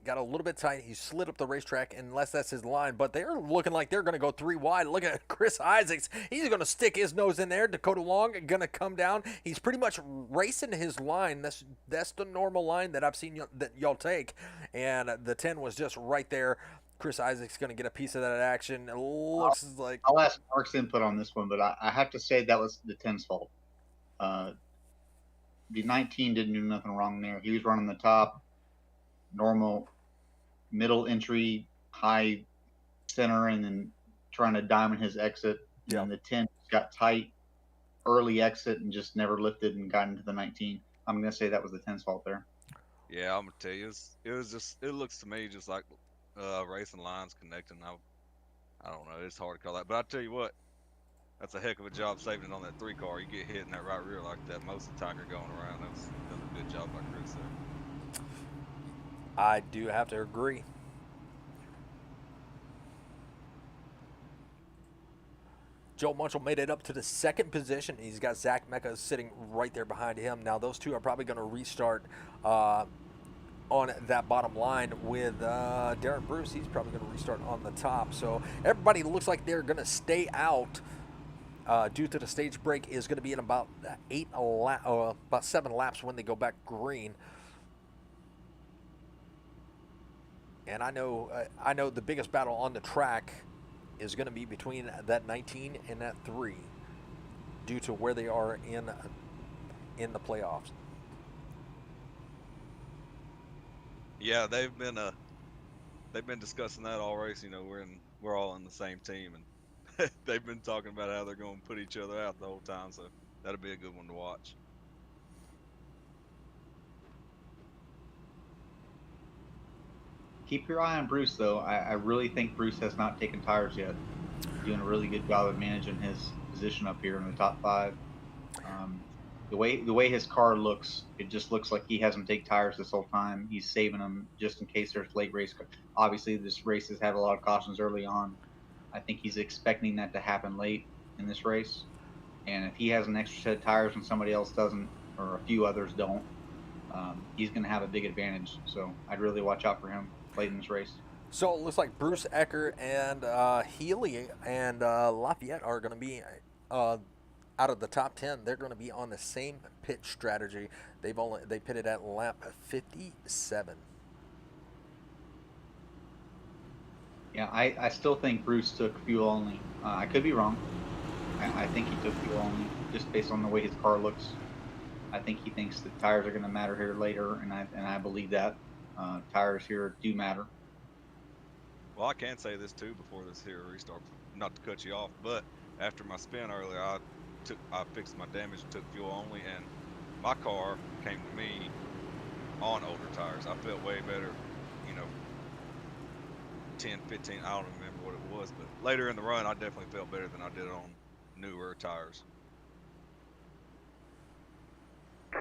B: got a little bit tight. He slid up the racetrack, unless that's his line, but they're looking like they're going to go 3 wide. Look at Chris Isaacs. He's going to stick his nose in there. Dakota Long going to come down. He's pretty much racing his line. That's the normal line that I've seen that y'all take, and the 10 was just right there. Chris Isaacs going to get a piece of that action. It looks like...
D: I'll ask Mark's input on this one, but I have to say that was the 10's fault. The 19 didn't do nothing wrong there. He was running the top, normal, middle entry, high center, and then trying to diamond his exit.
B: Yeah.
D: And the 10 got tight, early exit, and just never lifted and got into the 19. I'm going to say that was the 10's fault there.
E: Yeah, I'm gonna tell you, it looks to me just like racing lines connecting. I don't know, it's hard to call that, but I tell you what, that's a heck of a job saving it on that 3 car. You get hit in that right rear like that most of the time you're going around. That was a good job by Chris there.
B: I do have to agree. Joe Munchel made it up to the second position. He's got Zach Mecca sitting right there behind him. Now those two are probably going to restart on that bottom line with Darren Bruce. He's probably going to restart on the top. So everybody looks like they're going to stay out due to the stage break is going to be in about 7 laps when they go back green. And I know the biggest battle on the track is going to be between that 19 and that 3 due to where they are in the playoffs.
E: Yeah, they've been discussing that all race. You know, we're all on the same team, and they've been talking about how they're going to put each other out the whole time. So that'll be a good one to watch.
D: Keep your eye on Bruce, though. I really think Bruce has not taken tires yet. Doing a really good job of managing his position up here in the top 5. The way his car looks, it just looks like he hasn't taken tires this whole time. He's saving them just in case there's late race. Obviously, this race has had a lot of cautions early on. I think he's expecting that to happen late in this race. And if he has an extra set of tires and somebody else doesn't, or a few others don't, he's going to have a big advantage. So I'd really watch out for him late in this race.
B: So it looks like Bruce Ecker and Healy and Lafayette are going to be out of the top 10. They're going to be on the same pit strategy. They pitted at lap 57.
D: Yeah, I still think Bruce took fuel only. I could be wrong. I think he took fuel only just based on the way his car looks. I think he thinks the tires are going to matter here later, and I believe that. Tires here do matter.
E: Well, I can say this too before this here restart, not to cut you off, but after my spin earlier, I fixed my damage and took fuel only, and my car came to me on older tires. I felt way better, you know, 10, 15, I don't remember what it was, but later in the run, I definitely felt better than I did on newer tires.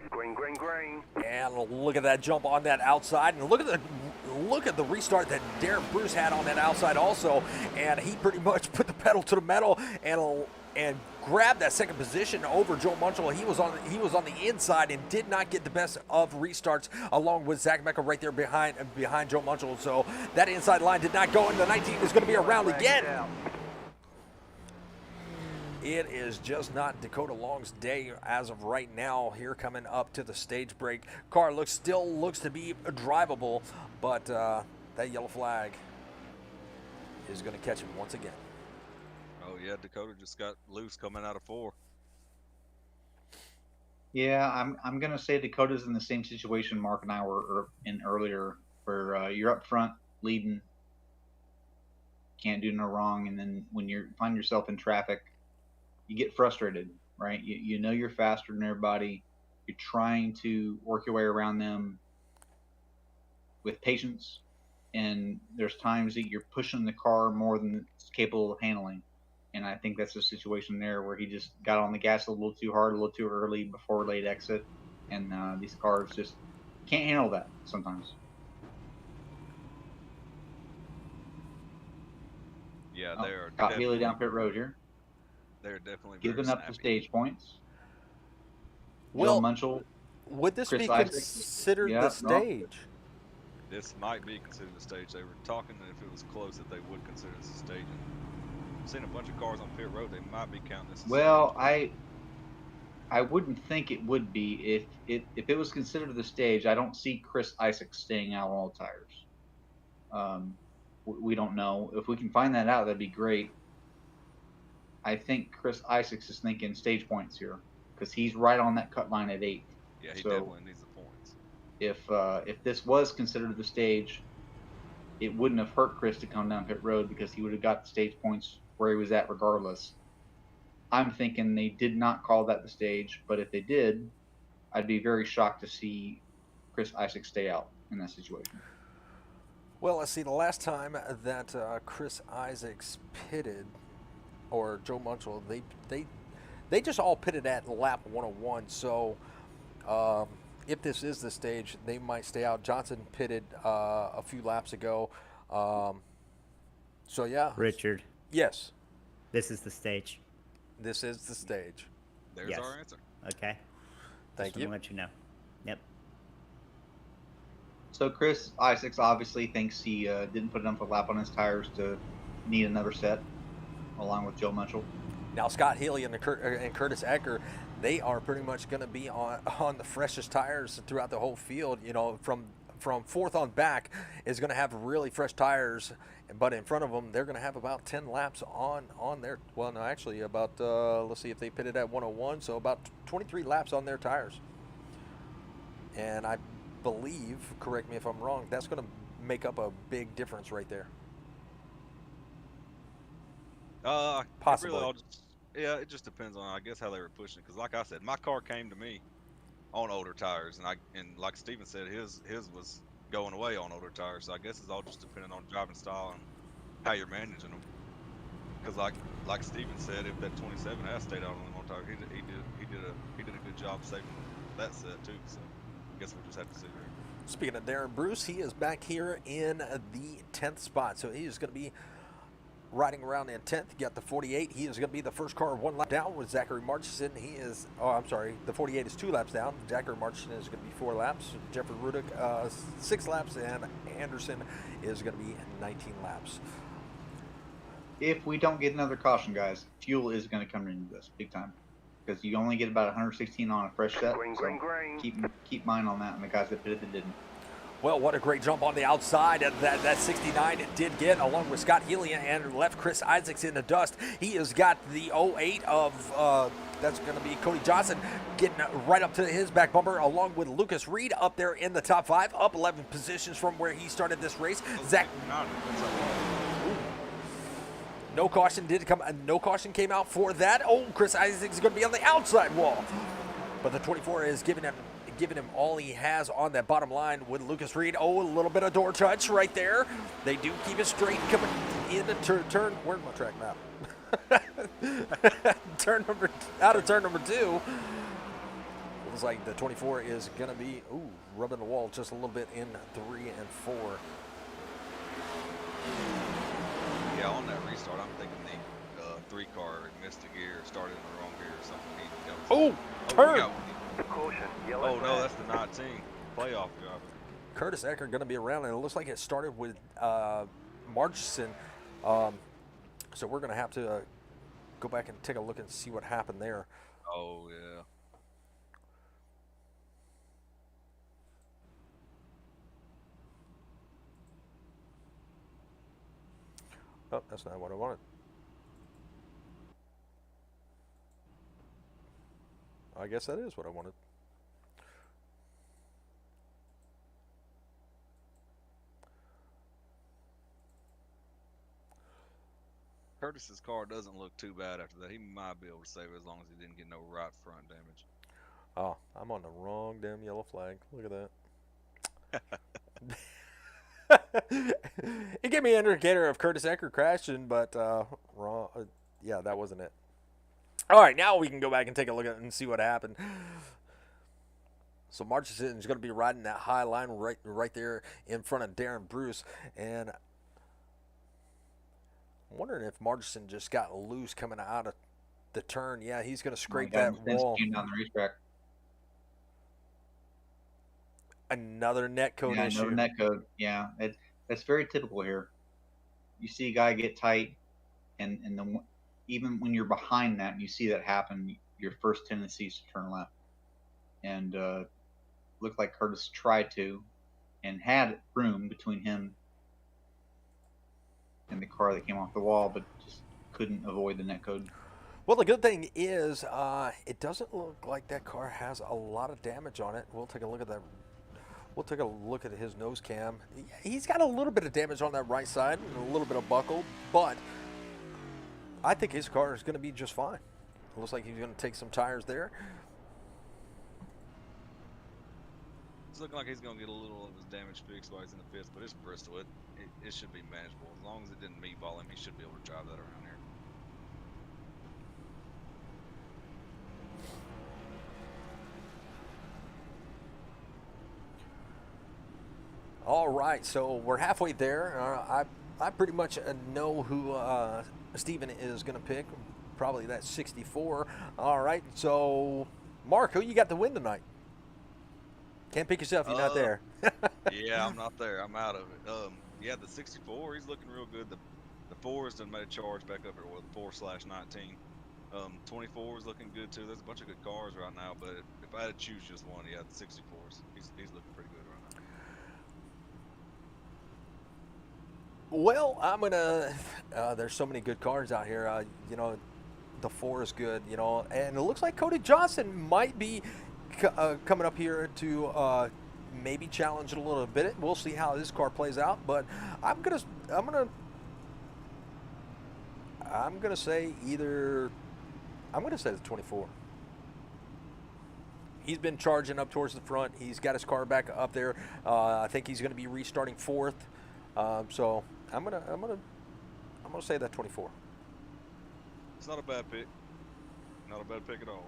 F: Green, green, green.
B: And look at that jump on that outside, and look at the restart that Darren Bruce had on that outside also, and he pretty much put the pedal to the metal and grabbed that second position over Joe Munchell. He was on the inside and did not get the best of restarts, along with Zach Mecca right there behind Joe Munchell. So that inside line did not go, and the 19 is going to be around again. It is just not Dakota Long's day as of right now here coming up to the stage break. Car still looks to be drivable, but that yellow flag is going to catch him once again.
E: Oh yeah, Dakota just got loose coming out of 4.
D: Yeah, I'm gonna say Dakota's in the same situation Mark and I were in earlier, where you're up front leading, can't do no wrong, and then when you find yourself in traffic, you get frustrated, right? You know you're faster than everybody. You're trying to work your way around them with patience, and there's times that you're pushing the car more than it's capable of handling. And I think that's a situation there where he just got on the gas a little too hard, a little too early before late exit, and these cars just can't handle that sometimes.
E: Yeah,
D: Oh,
E: they're
D: got Healy down pit road here,
E: they're definitely
D: giving
E: very
D: up the
E: snappy.
D: stage points.
B: Well,
D: Joe Munchell,
B: would this
D: Chris
B: be
D: Isaac.
B: considered
D: Yeah,
B: the
D: no.
B: stage?
E: This might be considered a stage. They were talking that if it was close, that they would consider this a stage. And I've seen a bunch of cars on pit road. They might be counting this. As
D: Well,
E: a stage.
D: I wouldn't think it would be if it was considered the stage. I don't see Chris Isaac staying out on all tires. We don't know. If we can find that out, that'd be great. I think Chris Isaacs is thinking stage points here because he's right on that cut line at 8th.
E: Yeah, he
D: So
E: definitely needs the points.
D: if this was considered the stage, it wouldn't have hurt Chris to come down pit road because he would have got the stage points where he was at regardless. I'm thinking they did not call that the stage, but if they did, I'd be very shocked to see Chris Isaac stay out in that situation.
B: Well, let's see. The last time that Chris Isaacs pitted, or Joe Munchell, they just all pitted at lap 101. So if this is the stage, they might stay out. Johnson pitted a few laps ago. So yeah.
G: Richard,
B: Yes,
G: this is the stage.
B: this is the stage.
E: There's
G: Yes.
E: our answer.
G: Okay.
B: Thank
G: Just
B: you.
G: want to let you know. Yep.
D: So Chris Isaacs obviously thinks he didn't put enough of a lap on his tires to need another set, along with Joe Munchell.
B: Now Scott Healy and Curtis Ecker, they are pretty much going to be on the freshest tires throughout the whole field. You know, from fourth on back is going to have really fresh tires, but in front of them they're going to have about 10 laps on their. Well, no, actually about let's see if they pitted at 101, so about 23 laps on their tires. And I believe, correct me if I'm wrong, that's going to make up a big difference right there. Possibly.
E: It really all just, yeah, it just depends on, I guess, how they were pushing. Because, like I said, my car came to me on older tires, and like Steven said, his was going away on older tires. So I guess it's all just depending on driving style and how you're managing them. Because like Steven said, if that 27 has stayed out on the tire, he did a good job saving that set too. So I guess we'll just have to see there.
B: Speaking of Darren Bruce, he is back here in the 10th spot, so he is going to be riding around in 10th. You got the 48. He is going to be the first car one lap down with Zachary Marchison. He is, the 48 is 2 laps down. Zachary Marchison is going to be 4 laps. Jeffrey Rudick, 6 laps, and Anderson is going to be 19 laps.
D: If we don't get another caution, guys, fuel is going to come into this big time because you only get about 116 on a fresh set.
F: Green,
D: So
F: green, green.
D: keep mind on that, and the guys that pitted that didn't.
B: Well, what a great jump on the outside that 69 did get, along with Scott Healy, and left Chris Isaacs in the dust. He has got the 08 of, that's going to be Cody Johnson, getting right up to his back bumper, along with Lucas Reed up there in the top 5, up 11 positions from where he started this race. Zach. No caution did come. No caution came out for that. Oh, Chris Isaacs is going to be on the outside wall, but the 24 is giving him all he has on that bottom line with Lucas Reed. Oh, a little bit of door touch right there. They do keep it straight coming in the turn. Where's my track map? Out of turn number 2. Looks like the 24 is going to be rubbing the wall just a little bit in 3 and 4.
E: Yeah, on that restart, I'm thinking the 3 car missed a gear, started in the wrong gear or something.
B: Turn.
F: Caution, yellow
E: Oh, no,
F: flag.
E: that's the 19 playoff driver.
B: Curtis Ecker going to be around, and it looks like it started with Marchson. So we're going to have to go back and take a look and see what happened there.
E: Oh, yeah.
B: Oh, that's not what I wanted. I guess that is what I wanted.
E: Curtis's car doesn't look too bad after that. He might be able to save it as long as he didn't get no right front damage.
B: Oh, I'm on the wrong damn yellow flag. Look at that. It gave me an indicator of Curtis Ecker crashing, but wrong. Yeah, that wasn't it. All right, now we can go back and take a look at it and see what happened. So Marchison is going to be riding that high line right there in front of Darren Bruce, and I'm wondering if Marchison just got loose coming out of the turn. Yeah, he's going to scrape that wall.
D: Down the racetrack.
B: Another net code issue.
D: Another net code. Yeah, that's very typical here. You see a guy get tight, and even when you're behind that and you see that happen, your first tendency is to turn left. And looked like Curtis tried to, and had room between him and the car that came off the wall, but just couldn't avoid the net code.
B: Well, the good thing is it doesn't look like that car has a lot of damage on it. We'll take a look at that. We'll take a look at his nose cam. He's got a little bit of damage on that right side and a little bit of buckle, but I think his car is going to be just fine. It looks like he's going to take some tires there.
E: It's looking like he's going to get a little of his damage fixed while he's in the pits, but it's Bristol. It should be manageable. As long as it didn't meatball him, he should be able to drive that around here.
B: All right, so we're halfway there. I pretty much know who Steven is going to pick. Probably that 64. All right, so Mark, who you got to win tonight? Can't pick yourself. You're not there.
E: Yeah, I'm not there. I'm out of it. Yeah, the 64, he's looking real good. The 4's done made a charge back up here with 4/19. 24 is looking good too. There's a bunch of good cars right now, but if I had to choose just one, yeah, the 64s. He's looking pretty good right now.
B: Well, I'm gonna. There's so many good cars out here. You know, the 4 is good. You know, and it looks like Cody Johnson might be coming up here to maybe challenge it a little bit. We'll see how this car plays out. But I'm gonna say either. I'm gonna say the 24. He's been charging up towards the front. He's got his car back up there. I think he's going to be restarting 4th. So I'm gonna say that 24.
E: It's not a bad pick. Not a bad pick at all.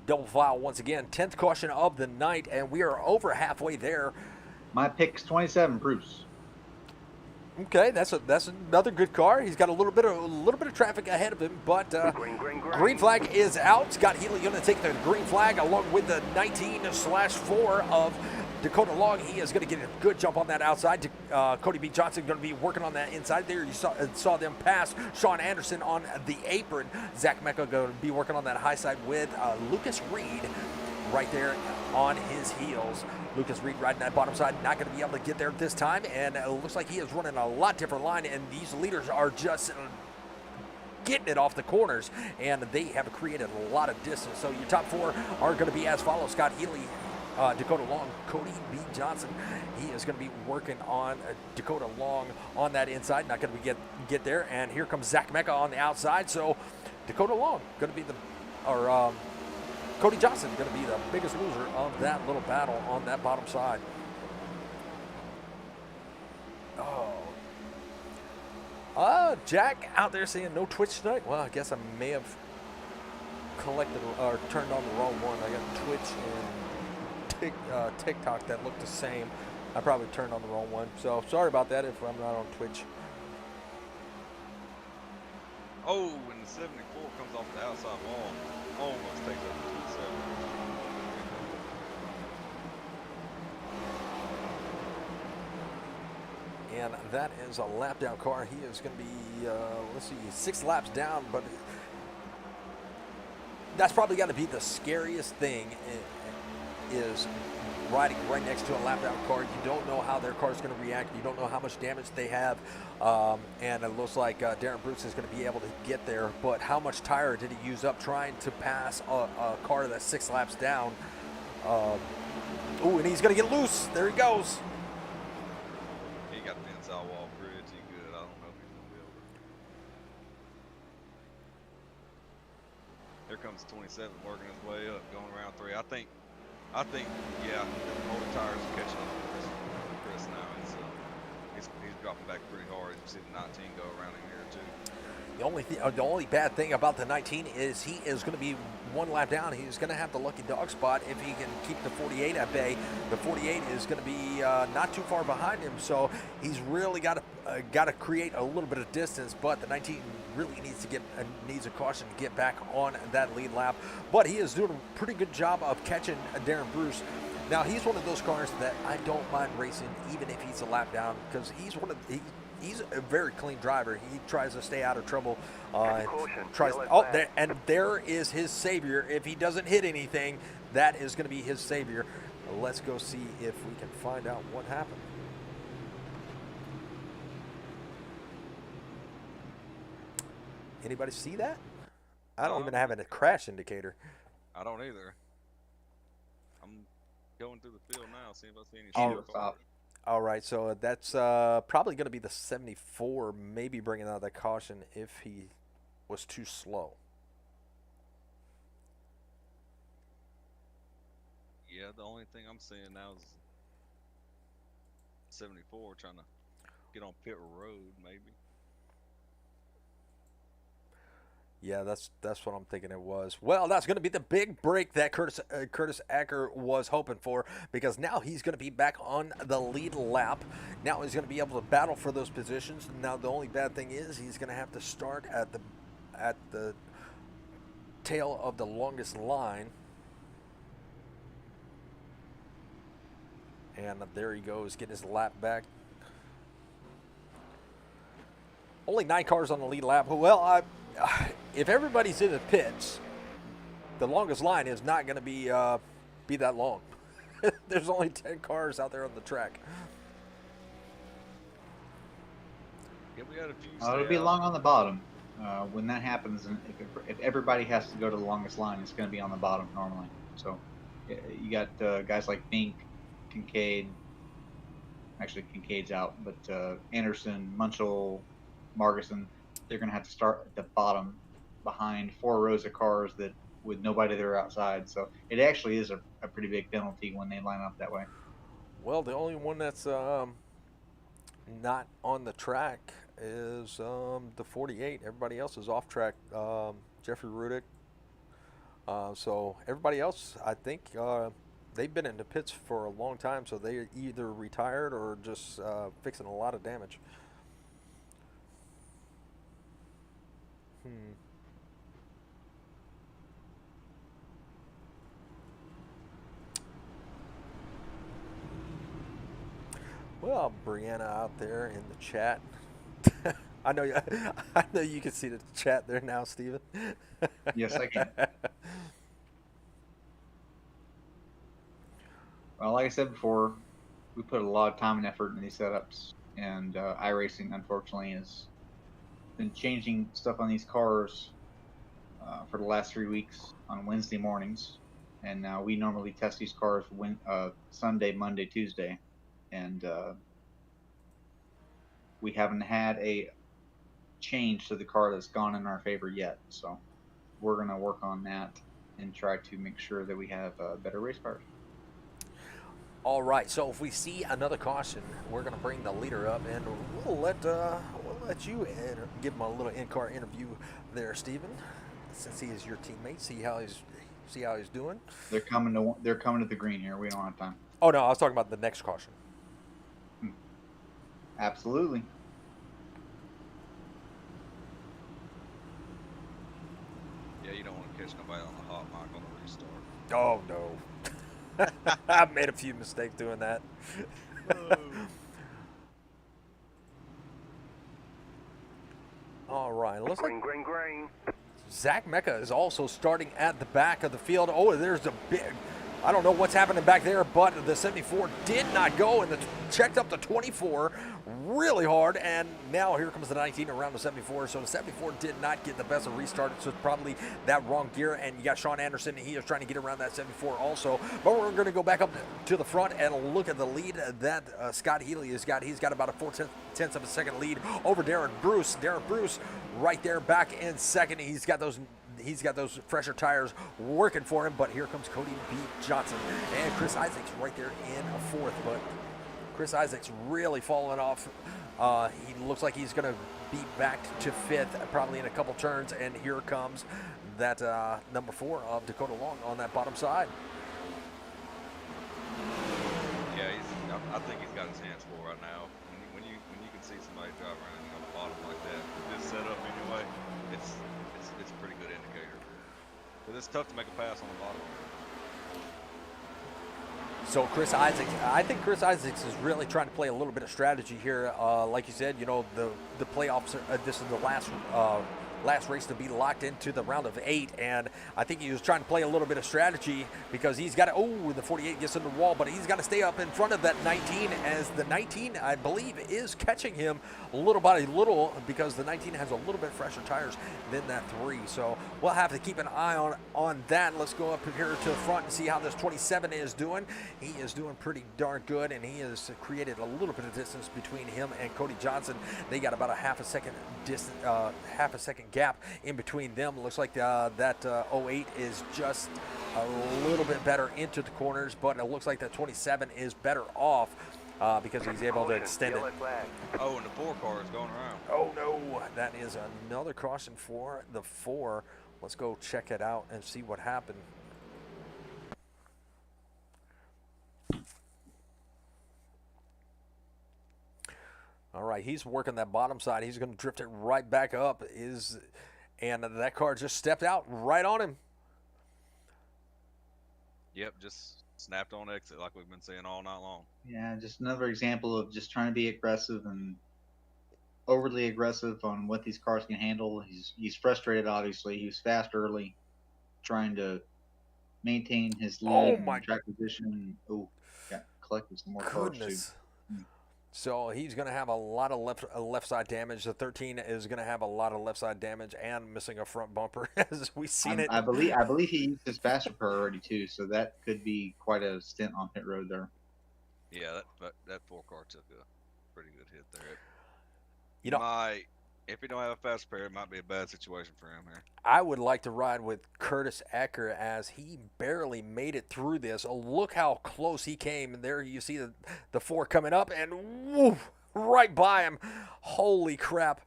B: Double file once again. 10th caution of the night, and we are over halfway there.
D: My pick's 27, Bruce.
B: Okay, that's another good car. He's got a little bit of traffic ahead of him, but green flag is out. Scott Healy going to take the green flag along with the 19/4 of Dakota Long, he is going to get a good jump on that outside. Cody B. Johnson going to be working on that inside there. You saw them pass Sean Anderson on the apron. Zach Mecca going to be working on that high side with Lucas Reed right there on his heels. Lucas Reed riding that bottom side, not going to be able to get there this time, and it looks like he is running a lot different line, and these leaders are just getting it off the corners, and they have created a lot of distance. So your top 4 are going to be as follows: Scott Healy, Dakota Long, Cody B. Johnson. He is going to be working on Dakota Long on that inside, not going to get there. And here comes Zach Mecca on the outside. So Dakota Long going to be Cody Johnson going to be the biggest loser of that little battle on that bottom side. Jack out there saying no Twitch tonight. Well, I guess I may have collected or turned on the wrong one. I got Twitch and TikTok that looked the same. I probably turned on the wrong one. So sorry about that if I'm not on Twitch.
E: Oh, when the 74 comes off the outside wall, almost takes up the 27.
B: And that is a lap down car. He is going to be, let's see, 6 laps down, but that's probably got to be the scariest thing is riding right next to a lap down car. You don't know how their car is going to react. You don't know how much damage they have. And it looks like Darren Bruce is going to be able to get there. But how much tire did he use up trying to pass a car that's 6 laps down? Oh, and he's going to get loose. There he goes.
E: He got the inside wall pretty good. I don't know if he's going to be able to. Here comes 27 working his way up, going around 3. I think, yeah, the motor tires are catching up with Chris now. He's dropping back pretty hard. You see the 19 go around in here too.
B: The only bad thing about the 19 is he is going to be 1 lap down. He's going to have the lucky dog spot if he can keep the 48 at bay. The 48 is going to be not too far behind him, so he's really got to create a little bit of distance. But the 19 really needs a caution to get back on that lead lap. But he is doing a pretty good job of catching Darren Bruce. Now he's one of those cars that I don't mind racing, even if he's a lap down, because he's a very clean driver. He tries to stay out of trouble. There is his savior. If he doesn't hit anything, that is going to be his savior. Let's go see if we can find out what happened. Anybody see that? I don't even have a crash indicator.
E: I don't either. I'm going through the field now, seeing if I see any
D: Stop.
B: All right, so that's probably going to be the 74, maybe bringing out that caution if he was too slow.
E: Yeah, the only thing I'm seeing now is 74 trying to get on pit road, maybe.
B: Yeah, that's what I'm thinking it was. Well, that's going to be the big break that Curtis Acker was hoping for, because now he's going to be back on the lead lap. Now he's going to be able to battle for those positions. Now the only bad thing is he's going to have to start at the tail of the longest line. And there he goes, getting his lap back. Only 9 cars on the lead lap. Well, if everybody's in the pits, the longest line is not going to be that long. There's only 10 cars out there on the track.
E: Yeah, we had a few.
D: It'll be long on the bottom. When that happens, and if everybody has to go to the longest line, it's going to be on the bottom normally. So you got guys like Bink, Kincaid. Actually, Kincaid's out, but Anderson, Munchell, Marguson, they're going to have to start at the bottom behind 4 rows of cars that with nobody there outside. So it actually is a pretty big penalty when they line up that way.
B: Well, the only one that's not on the track is the 48. Everybody else is off track. Jeffrey Rudick. So everybody else, I think, they've been in the pits for a long time, so they either retired or just fixing a lot of damage. Well, Brianna out there in the chat. I know you. I know you can see the chat there now, Steven.
D: Yes, I can. Well, like I said before, we put a lot of time and effort in these setups, and iRacing, unfortunately, has been changing stuff on these cars for the last 3 weeks on Wednesday mornings. And now we normally test these cars Sunday, Monday, Tuesday, and we haven't had a change to the car that's gone in our favor yet. So we're going to work on that and try to make sure that we have better race cars.
B: All right. So if we see another caution, we're going to bring the leader up, and we'll let you give him a little in-car interview there, Steven, since he is your teammate. See how he's doing.
D: They're coming to the green here. We don't have time.
B: Oh no, I was talking about the next caution.
D: Absolutely.
E: Yeah, you don't want to catch nobody on the hot mic on the restart.
B: Oh no. I've made a few mistakes doing that. All right, looks like
F: Green.
B: Zach Mecca is also starting at the back of the field. Oh, there's a big, I don't know what's happening back there, but the 74 did not go, and checked up the 24 really hard, and now here comes the 19 around the 74. So the 74 did not get the best of restart, so it's probably that wrong gear, and you got Sean Anderson, he is trying to get around that 74 also. But we're going to go back up to the front and look at the lead that Scott Healy has got. He's got about a 4/10 of a second lead over Darren Bruce. Darren Bruce right there back in second. He's got those fresher tires working for him, but here comes Cody B. Johnson and Chris Isaacs right there in fourth. But Chris Isaacs really falling off. He looks like he's going to be back to fifth probably in a couple turns, and here comes that number 4 of Dakota Long on that bottom side.
E: Yeah, I think he's got his hands full right now. When you can see somebody drive around on the bottom like that, with this setup anyway, it's a pretty good indicator. But it's tough to make a pass on the bottom.
B: So Chris Isaacs, I think Chris Isaacs is really trying to play a little bit of strategy here. Like you said, you know, the playoffs, this is the last race to be locked into the round of 8, and I think he was trying to play a little bit of strategy because he's got to, the 48 gets in the wall, but he's got to stay up in front of that 19, as the 19, I believe, is catching him little by little, because the 19 has a little bit fresher tires than that 3. So we'll have to keep an eye on that. Let's go up here to the front and see how this 27 is doing. He is doing pretty darn good, and he has created a little bit of distance between him and Cody Johnson. They got about a half a second gap in between them. Looks like that 08 is just a little bit better into the corners, but it looks like that 27 is better off because he's able to extend it.
E: Oh, and the 4 car is going around.
B: Oh no, that is another caution for the 4. Let's go check it out and see what happened. All right, he's working that bottom side. He's going to drift it right back up. And that car just stepped out right on him.
E: Yep, just snapped on exit like we've been saying all night long.
D: Yeah, just another example of just trying to be aggressive and overly aggressive on what these cars can handle. He's frustrated, obviously. He was fast early, trying to maintain his lead and track position. Oh, got collected some more cars too.
B: So he's going to have a lot of left side damage. The 13 is going to have a lot of left side damage and missing a front bumper, as we've seen it.
D: I believe he used his fast repair already too, so that could be quite a stint on pit road there.
E: Yeah, that 4 car took a pretty good hit there.
B: You know,
E: if he don't have a fast repair, it might be a bad situation for him here.
B: I would like to ride with Curtis Ecker, as he barely made it through this. Oh, look how close he came. And there you see the 4 coming up, and woo, right by him. Holy crap.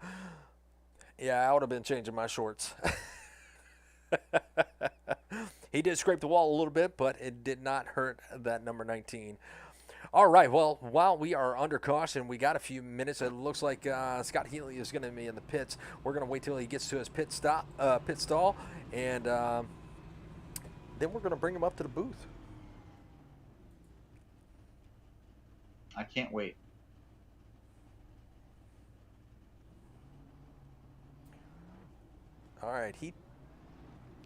B: Yeah, I would have been changing my shorts. He did scrape the wall a little bit, but it did not hurt that number 19. All right, well, while we are under caution, we got a few minutes. It looks like Scott Healy is going to be in the pits. We're going to wait till he gets to his pit stall, and then we're going to bring him up to the booth.
D: I can't wait.
B: All right, he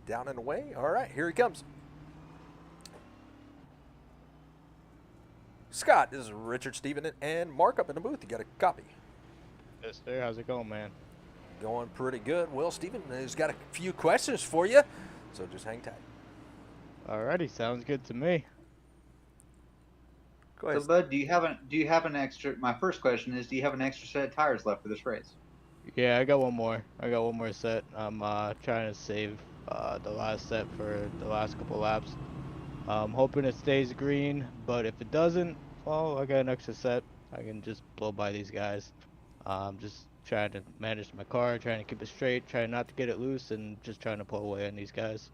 B: down and away. All right, here he comes. Scott, this is Richard, Steven, and Mark up in the booth. You got a copy.
H: Yes, sir. How's it going, man?
B: Going pretty good. Well, Steven has got a few questions for you, so just hang tight.
H: Alrighty, sounds good to me.
B: Go ahead.
D: So, Bud, do you have an extra? My first question is, do you have an extra set of tires left for this race?
H: Yeah, I got one more. I got one more set. I'm trying to save the last set for the last couple laps. I'm hoping it stays green, but if it doesn't, well, I got an extra set. I can just blow by these guys. Just trying to manage my car, trying to keep it straight, trying not to get it loose, and just trying to pull away on these guys.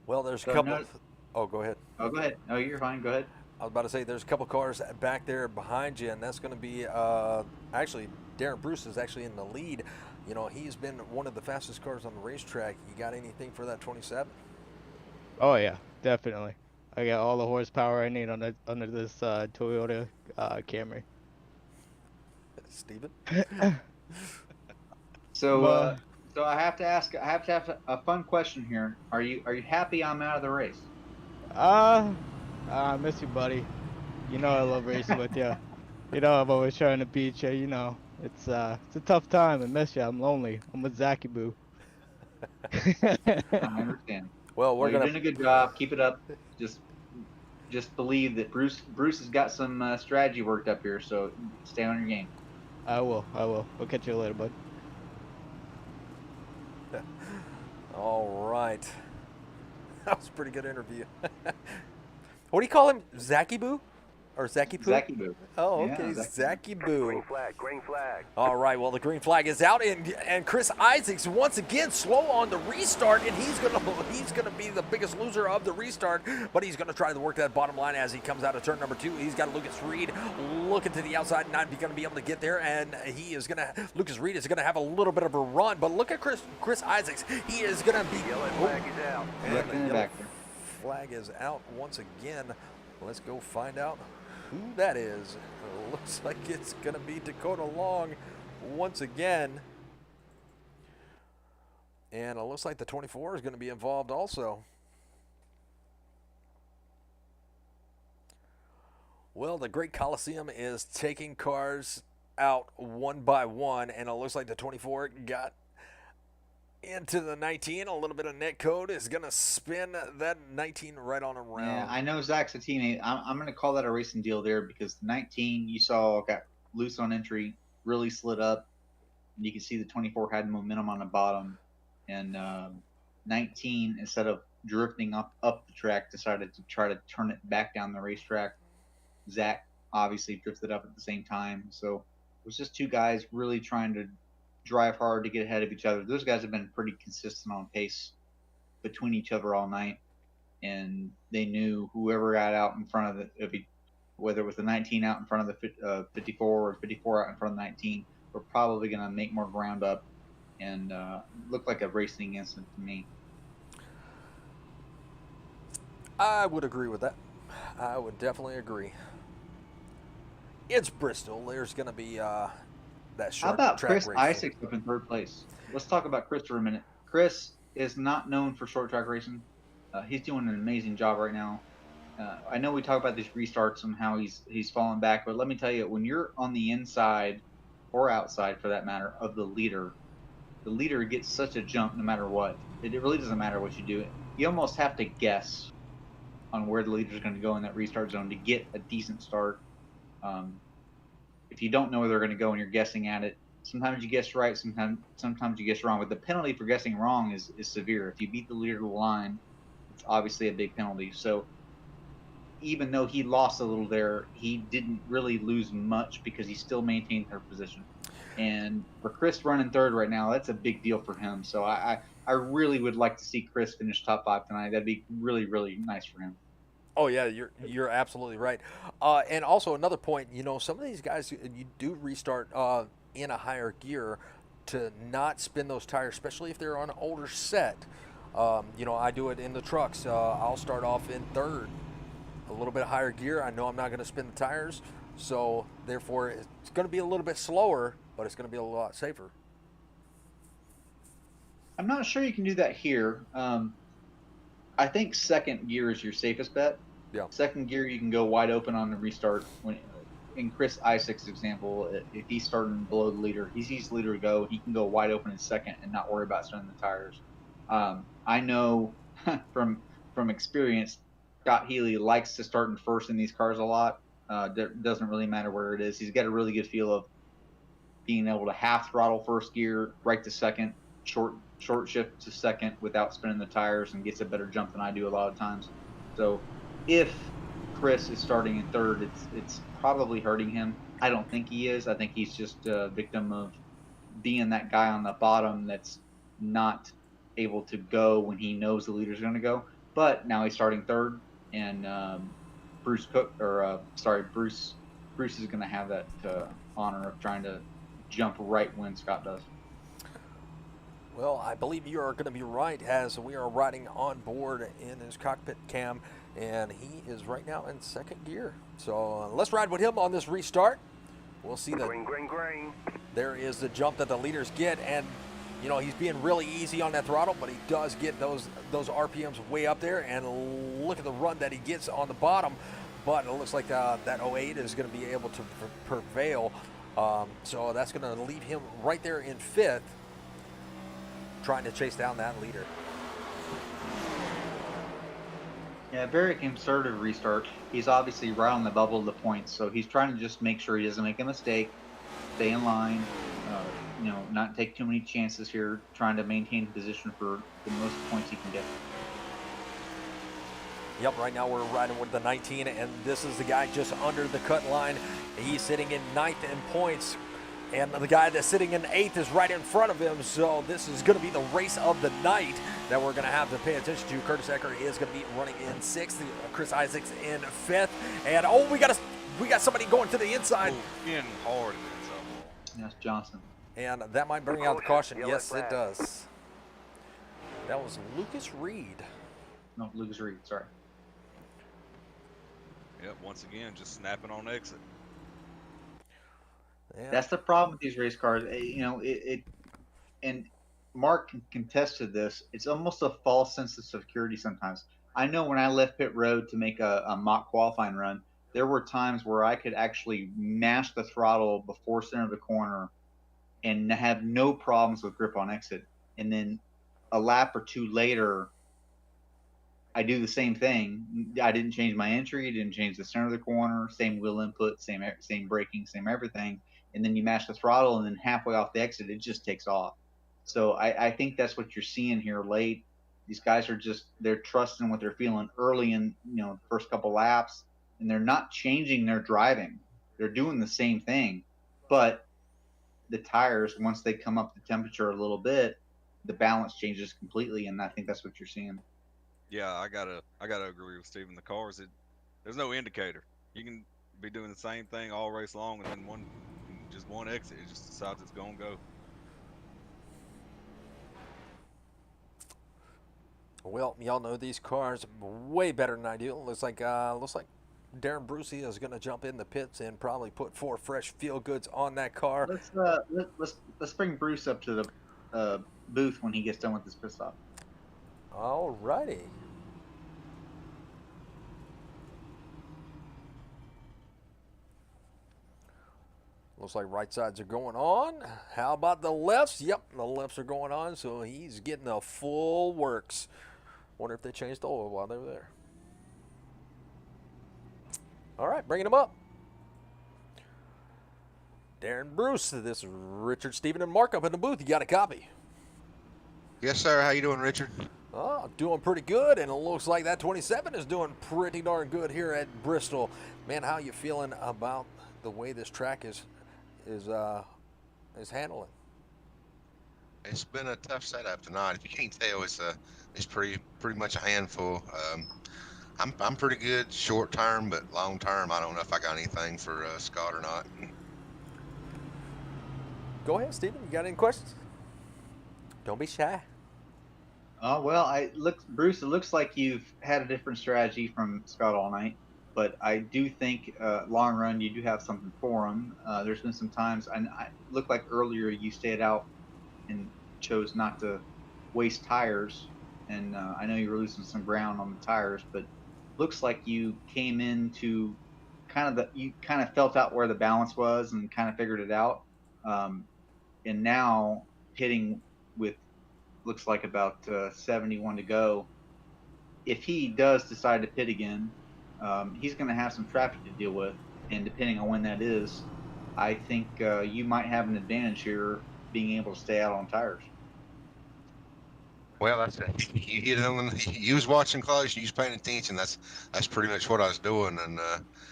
B: Well, there's a
D: So
B: couple.
D: no-
B: Oh, go ahead.
D: Oh, go ahead. Oh, you're fine. Go ahead.
B: I was about to say there's a couple cars back there behind you, and that's going to be actually Darren Bruce is actually in the lead. You know, he's been one of the fastest cars on the racetrack. You got anything for that 27?
H: Oh yeah, definitely. I got all the horsepower I need under this Toyota Camry.
B: Steven?
D: So,
H: Well-
D: so I have to ask a fun question here. Are you happy I'm out of the race?
H: I miss you, buddy. You know I love racing with you. You know I'm always trying to beat you. You know it's a tough time. I miss you. I'm lonely. I'm with Zachy Boo.
D: I understand.
B: Well,
D: Well,
B: we're
D: you're
B: going
D: doing
B: to
D: a good job. Keep it up. Just believe that Bruce has got some strategy worked up here. So stay on your game.
H: I will. We'll catch you later, bud.
B: All right. That was a pretty good interview. What do you call him? Zachy Boo? Or Zachy Poo?
D: Zachy Boo.
B: Oh,
D: Yeah,
B: okay.
D: Zachy
B: Zachy Boo.
F: Green flag, green flag.
B: All right, well, the green flag is out, and Chris Isaacs once again slow on the restart, and he's gonna be the biggest loser of the restart, but he's gonna try to work that bottom line as he comes out of turn number 2. He's got Lucas Reed looking to the outside, not gonna be able to get there, and Lucas Reed is gonna have a little bit of a run, but look at Chris Isaacs. He is gonna be
F: Yellow flag is out.
B: and
D: Left
B: the
D: in the
B: yellow
D: back there.
B: flag is out once again. Let's go find out who that is. Looks like it's going to be Dakota Long once again. And it looks like the 24 is going to be involved also. Well, the Great Coliseum is taking cars out one by one, and it looks like the 24 got into the 19. A little bit of net code is going to spin that 19 right on around.
D: Yeah, I know Zach's a teammate. I'm going to call that a racing deal there because the 19 you saw got loose on entry, really slid up, and you can see the 24 had momentum on the bottom, and 19 instead of drifting up the track decided to try to turn it back down the racetrack. Zach obviously drifted up at the same time, so it was just two guys really trying to drive hard to get ahead of each other. Those guys have been pretty consistent on pace between each other all night, and they knew whoever got out in front of whether it was the 19 out in front of the 54 or 54 out in front of the 19, were probably going to make more ground up and look like a racing incident to me.
B: I would agree with that. I would definitely agree. It's Bristol. There's going to be that
D: How
B: short
D: about
B: track
D: Chris
B: race.
D: Isaacs up in third place? Let's talk about Chris for a minute. Chris is not known for short track racing. He's doing an amazing job right now. I know we talk about these restarts and how he's falling back, but let me tell you, when you're on the inside or outside, for that matter, of the leader gets such a jump no matter what. It really doesn't matter what you do. You almost have to guess on where the leader's going to go in that restart zone to get a decent start. If you don't know where they're going to go and you're guessing at it, sometimes you guess right, sometimes you guess wrong. But the penalty for guessing wrong is severe. If you beat the leader to the line, it's obviously a big penalty. So even though he lost a little there, he didn't really lose much because he still maintained third position. And for Chris running third right now, that's a big deal for him. So I really would like to see Chris finish top 5 tonight. That'd be really, really nice for him.
B: Oh yeah, you're absolutely right. And also another point, you know, some of these guys you do restart in a higher gear to not spin those tires, especially if they're on an older set. You know, I do it in the trucks. I'll start off in third, a little bit higher gear. I know I'm not going to spin the tires, so therefore it's going to be a little bit slower, but it's going to be a lot safer.
D: I'm not sure you can do that here. I think second gear is your safest bet.
B: Yeah.
D: Second gear, you can go wide open on the restart. When in Chris Isaac's example, if he's starting below the leader, he sees the leader go, he can go wide open in second and not worry about spinning the tires. I know from experience, Scott Healy likes to start in first in these cars a lot. Doesn't really matter where it is. He's got a really good feel of being able to half throttle first gear, right to second, short shift to second without spinning the tires, and gets a better jump than I do a lot of times. So if Chris is starting in third, it's probably hurting him. I don't think he is. I think he's just a victim of being that guy on the bottom that's not able to go when he knows the leader's going to go. But now he's starting third, and Bruce Cook, or Bruce is going to have that honor of trying to jump right when Scott does.
B: Well, I believe you are going to be right, as we are riding on board in his cockpit cam, and he is right now in second gear. So let's ride with him on this restart. We'll see that
F: Green.
B: there is the jump that the leaders get, and you know he's being really easy on that throttle, but he does get those RPMs way up there. And look at the run that he gets on the bottom. But it looks like that 08 is going to be able to prevail. So that's going to leave him right there in fifth, trying to chase down that leader.
D: Yeah, very conservative restart. He's obviously right on the bubble of the points, so he's trying to just make sure he doesn't make a mistake, stay in line, not take too many chances here, trying to maintain position for the most points he can get.
B: Yep, right now we're riding with the 19, and this is the guy just under the cut line. He's sitting in ninth in points, and the guy that's sitting in eighth is right in front of him. So this is going to be the race of the night that we're going to have to pay attention to. Curtis Ecker is going to be running in sixth, Chris Isaacs in fifth, and we got somebody going to the inside.
E: In hard in the inside wall.
D: That's Johnson.
B: And that might bring out the caution.
F: Yellow
B: Yes,
F: flag.
B: it does. That was Lucas Reed.
D: No, Lucas Reed, sorry.
E: Yep, once again, just snapping on exit.
B: Yeah.
D: That's the problem with these race cars. And Mark can contest to this. It's almost a false sense of security sometimes. I know when I left pit road to make a mock qualifying run, there were times where I could actually mash the throttle before center of the corner and have no problems with grip on exit. And then a lap or two later, I do the same thing. I didn't change my entry, didn't change the center of the corner, same wheel input, same braking, same everything. And then you mash the throttle, and then halfway off the exit, it just takes off. So I think that's what you're seeing here late. These guys are they're trusting what they're feeling early in the first couple laps, and they're not changing their driving. They're doing the same thing, but the tires, once they come up to temperature a little bit, the balance changes completely, and I think that's what you're seeing.
E: Yeah, I gotta agree with Steven. The cars, there's no indicator. You can be doing the same thing all race long, and then one exit, it just decides it's gonna go.
B: Well, y'all know these cars way better than I do. Looks like Darren Brucey is going to jump in the pits and probably put 4 fresh feel goods on that car.
D: Let's bring Bruce up to the booth when he gets done with this pit stop.
B: All righty. Looks like right sides are going on. How about the lefts? Yep, the lefts are going on, so he's getting the full works. Wonder if they changed the oil while they were there. All right, bringing him up. Darren Bruce, this is Richard, Steven, and Mark up in the booth. You got a copy?
I: Yes, sir. How you doing, Richard?
B: Oh, doing pretty good, and it looks like that 27 is doing pretty darn good here at Bristol. Man, how you feeling about the way this track is handling?
I: It's been a tough setup tonight. If you can't tell, it's pretty much a handful. I'm pretty good short term, but long term, I don't know if I got anything for Scott or not.
B: Go ahead, Steven. You got any questions? Don't be shy.
D: Well, Bruce, it looks like you've had a different strategy from Scott all night, but I do think long run you do have something for him. There's been some times, and I looked like earlier you stayed out and chose not to waste tires, and I know you were losing some ground on the tires, but looks like you came into you kind of felt out where the balance was and kind of figured it out. Um, and now hitting with looks like about 71 to go. If he does decide to pit again, he's going to have some traffic to deal with, and depending on when that is, I think you might have an advantage here being able to stay out on tires.
I: Well, that's you hit on. You was watching close. You was paying attention. That's pretty much what I was doing, and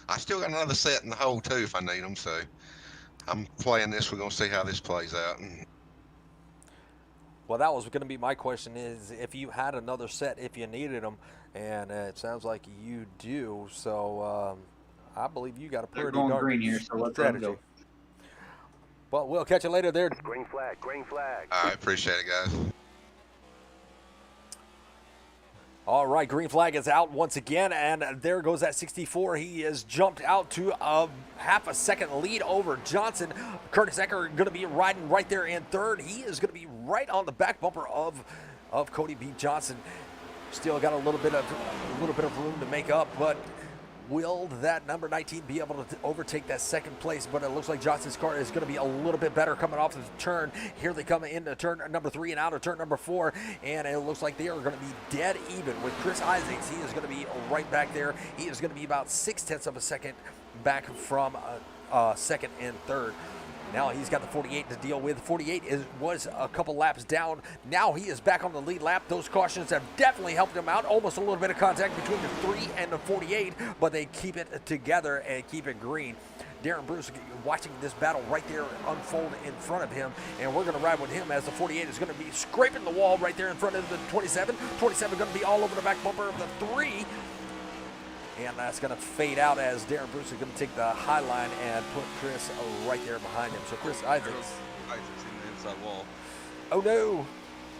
I: I still got another set in the hole too if I need them. So I'm playing this. We're gonna see how this plays out.
B: Well, that was going to be my question: is if you had another set, if you needed them, and it sounds like you do. So I believe you got a
D: They're
B: pretty
D: going
B: darn
D: green
B: good
D: here, so let them
B: strategy.
D: go.
B: Well, we'll catch you later there.
F: Green flag, green flag.
I: I appreciate it, guys.
B: All right, green flag is out once again, and there goes that 64. He has jumped out to a half a second lead over Johnson. Curtis Ecker going to be riding right there in third. He is going to be right on the back bumper of Cody B. Johnson. Still got a little bit of room to make up, but will that number 19 be able to overtake that second place? But it looks like Johnson's car is going to be a little bit better coming off the turn. Here they come into turn number 3 and out of turn number 4, and it looks like they are going to be dead even with Chris Isaacs. He is going to be right back there. He is going to be about 0.6 of a second back from second and third. Now he's got the 48 to deal with. 48 was a couple laps down. Now he is back on the lead lap. Those cautions have definitely helped him out. Almost a little bit of contact between the 3 and the 48, but they keep it together and keep it green. Darren Bruce watching this battle right there unfold in front of him, and we're going to ride with him as the 48 is going to be scraping the wall right there in front of the 27. 27 going to be all over the back bumper of the 3. And that's going to fade out as Darren Bruce is going to take the high line and put Chris right there behind him. So Chris Isaacs.
E: Isaacs in the inside wall.
B: Oh no.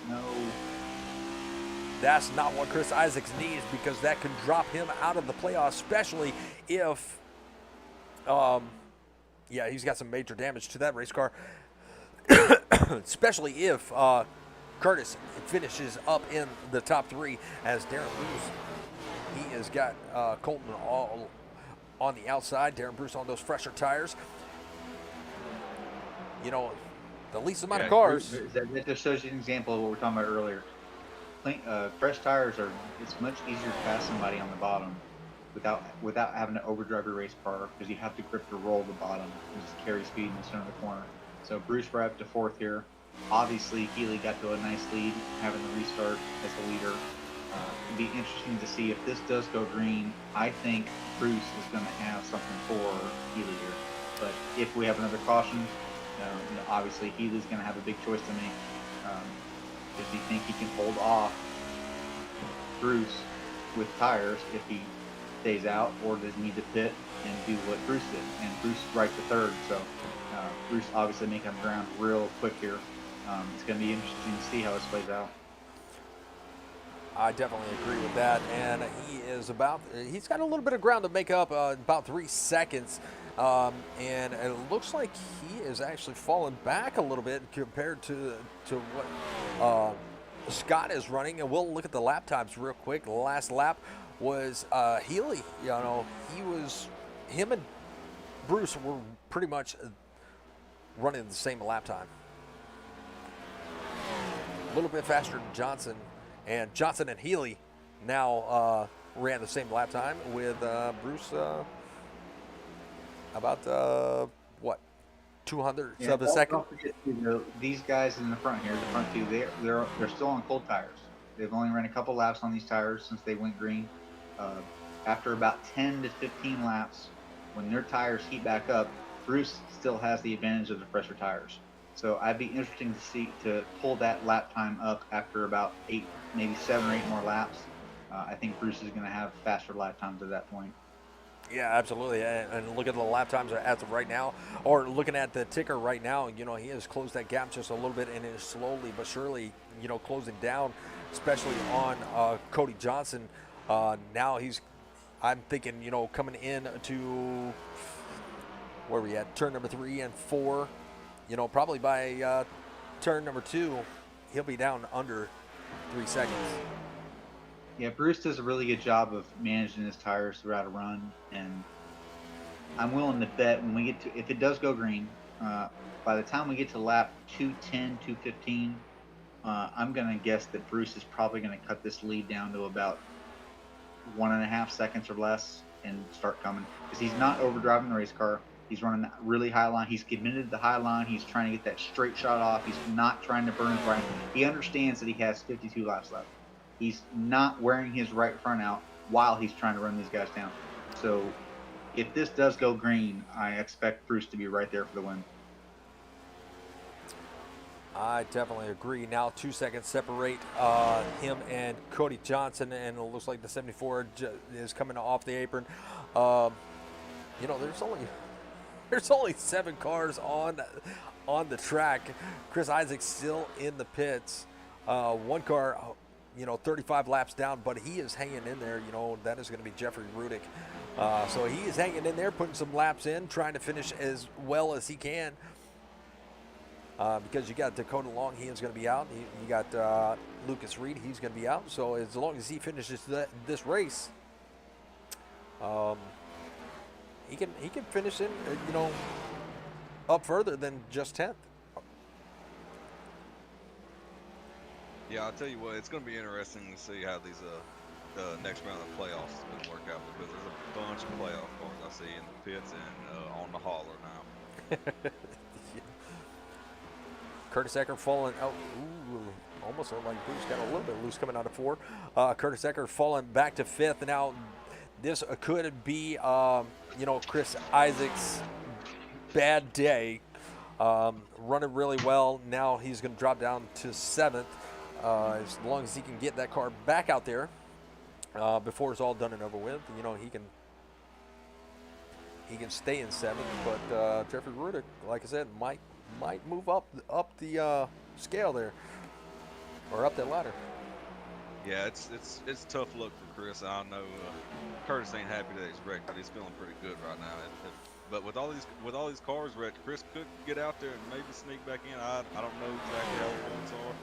D: No.
B: That's not what Chris Isaacs needs, because that can drop him out of the playoffs, especially if, yeah, he's got some major damage to that race car. Especially if Curtis finishes up in the top 3 as Darren Bruce. He has got Colton all on the outside. Darren Bruce on those fresher tires. You know, the least amount of cars.
D: That just shows you an example of what we were talking about earlier. Fresh tires it's much easier to pass somebody on the bottom without having to overdrive your race car, because you have to grip to roll the bottom and just carry speed in the center of the corner. So Bruce right up to 4th here. Obviously, Healy got to a nice lead, having the restart as the leader. It'd be interesting to see if this does go green. I think Bruce is going to have something for Healy here. But if we have another caution, obviously Healy's going to have a big choice to make. Does he think he can hold off Bruce with tires if he stays out, or does he need to pit and do what Bruce did? And Bruce is right to 3rd, so Bruce obviously making up ground real quick here. It's going to be interesting to see how this plays out.
B: I definitely agree with that, and he's got a little bit of ground to make up, about 3 seconds, and it looks like he is actually falling back a little bit compared to what Scott is running. And we'll look at the lap times real quick. The last lap was Healy. Him and Bruce were pretty much running the same lap time. A little bit faster than Johnson. And Johnson and Healy now ran the same lap time with Bruce about 200ths of a second.
D: Don't forget, these guys in the front here, the front 2, they're still on cold tires. They've only ran a couple laps on these tires since they went green. After about 10 to 15 laps, when their tires heat back up, Bruce still has the advantage of the fresher tires. So I'd be interesting to pull that lap time up after about 8, maybe 7 or 8 more laps. I think Bruce is going to have faster lap times at that point.
B: Yeah, absolutely. And look at the lap times as of right now, or looking at the ticker right now. He has closed that gap just a little bit, and is slowly but surely, closing down, especially on Cody Johnson. Now I'm thinking, coming in to where we at turn number 3 and 4. Probably by turn number 2, he'll be down under 3 seconds.
D: Yeah, Bruce does a really good job of managing his tires throughout a run, and I'm willing to bet when we get to, if it does go green, by the time we get to lap 210, 215, I'm going to guess that Bruce is probably going to cut this lead down to about 1.5 seconds or less and start coming, because he's not overdriving the race car. He's running that really high line. He's committed to the high line. He's trying to get that straight shot off. He's not trying to burn his right. He understands that he has 52 laps left. He's not wearing his right front out while he's trying to run these guys down. So if this does go green, I expect Bruce to be right there for the win.
B: I definitely agree. Now 2 seconds separate him and Cody Johnson, and it looks like the 74 is coming off the apron. You know, there's only 7 cars on the track. Chris Isaac's still in the pits. One car, 35 laps down, but he is hanging in there. That is going to be Jeffrey Rudick. So he is hanging in there, putting some laps in, trying to finish as well as he can. Because you got Dakota Long, he is going to be out. You got Lucas Reed, he's going to be out. So as long as he finishes this race, he can finish in, up further than just 10th.
E: Yeah, I'll tell you what, it's going to be interesting to see how these next round of playoffs is going to work out, because there's a bunch of playoff cars I see in the pits and on the hauler now.
B: Curtis Ecker falling out. Almost looked like Bruce got a little bit loose coming out of 4. Curtis Ecker falling back to 5th. Now, this could be, Chris Isaac's bad day. Running really well. Now he's going to drop down to 7th. As long as he can get that car back out there before it's all done and over with, he can stay in 7th. But Jeffrey Rudick, like I said, might move up the scale there, or up that ladder.
E: Yeah, it's tough luck for Chris. I know Curtis ain't happy that he's wrecked, but he's feeling pretty good right now. But with all these cars wrecked, Chris could get out there and maybe sneak back in. I don't know exactly how the points are.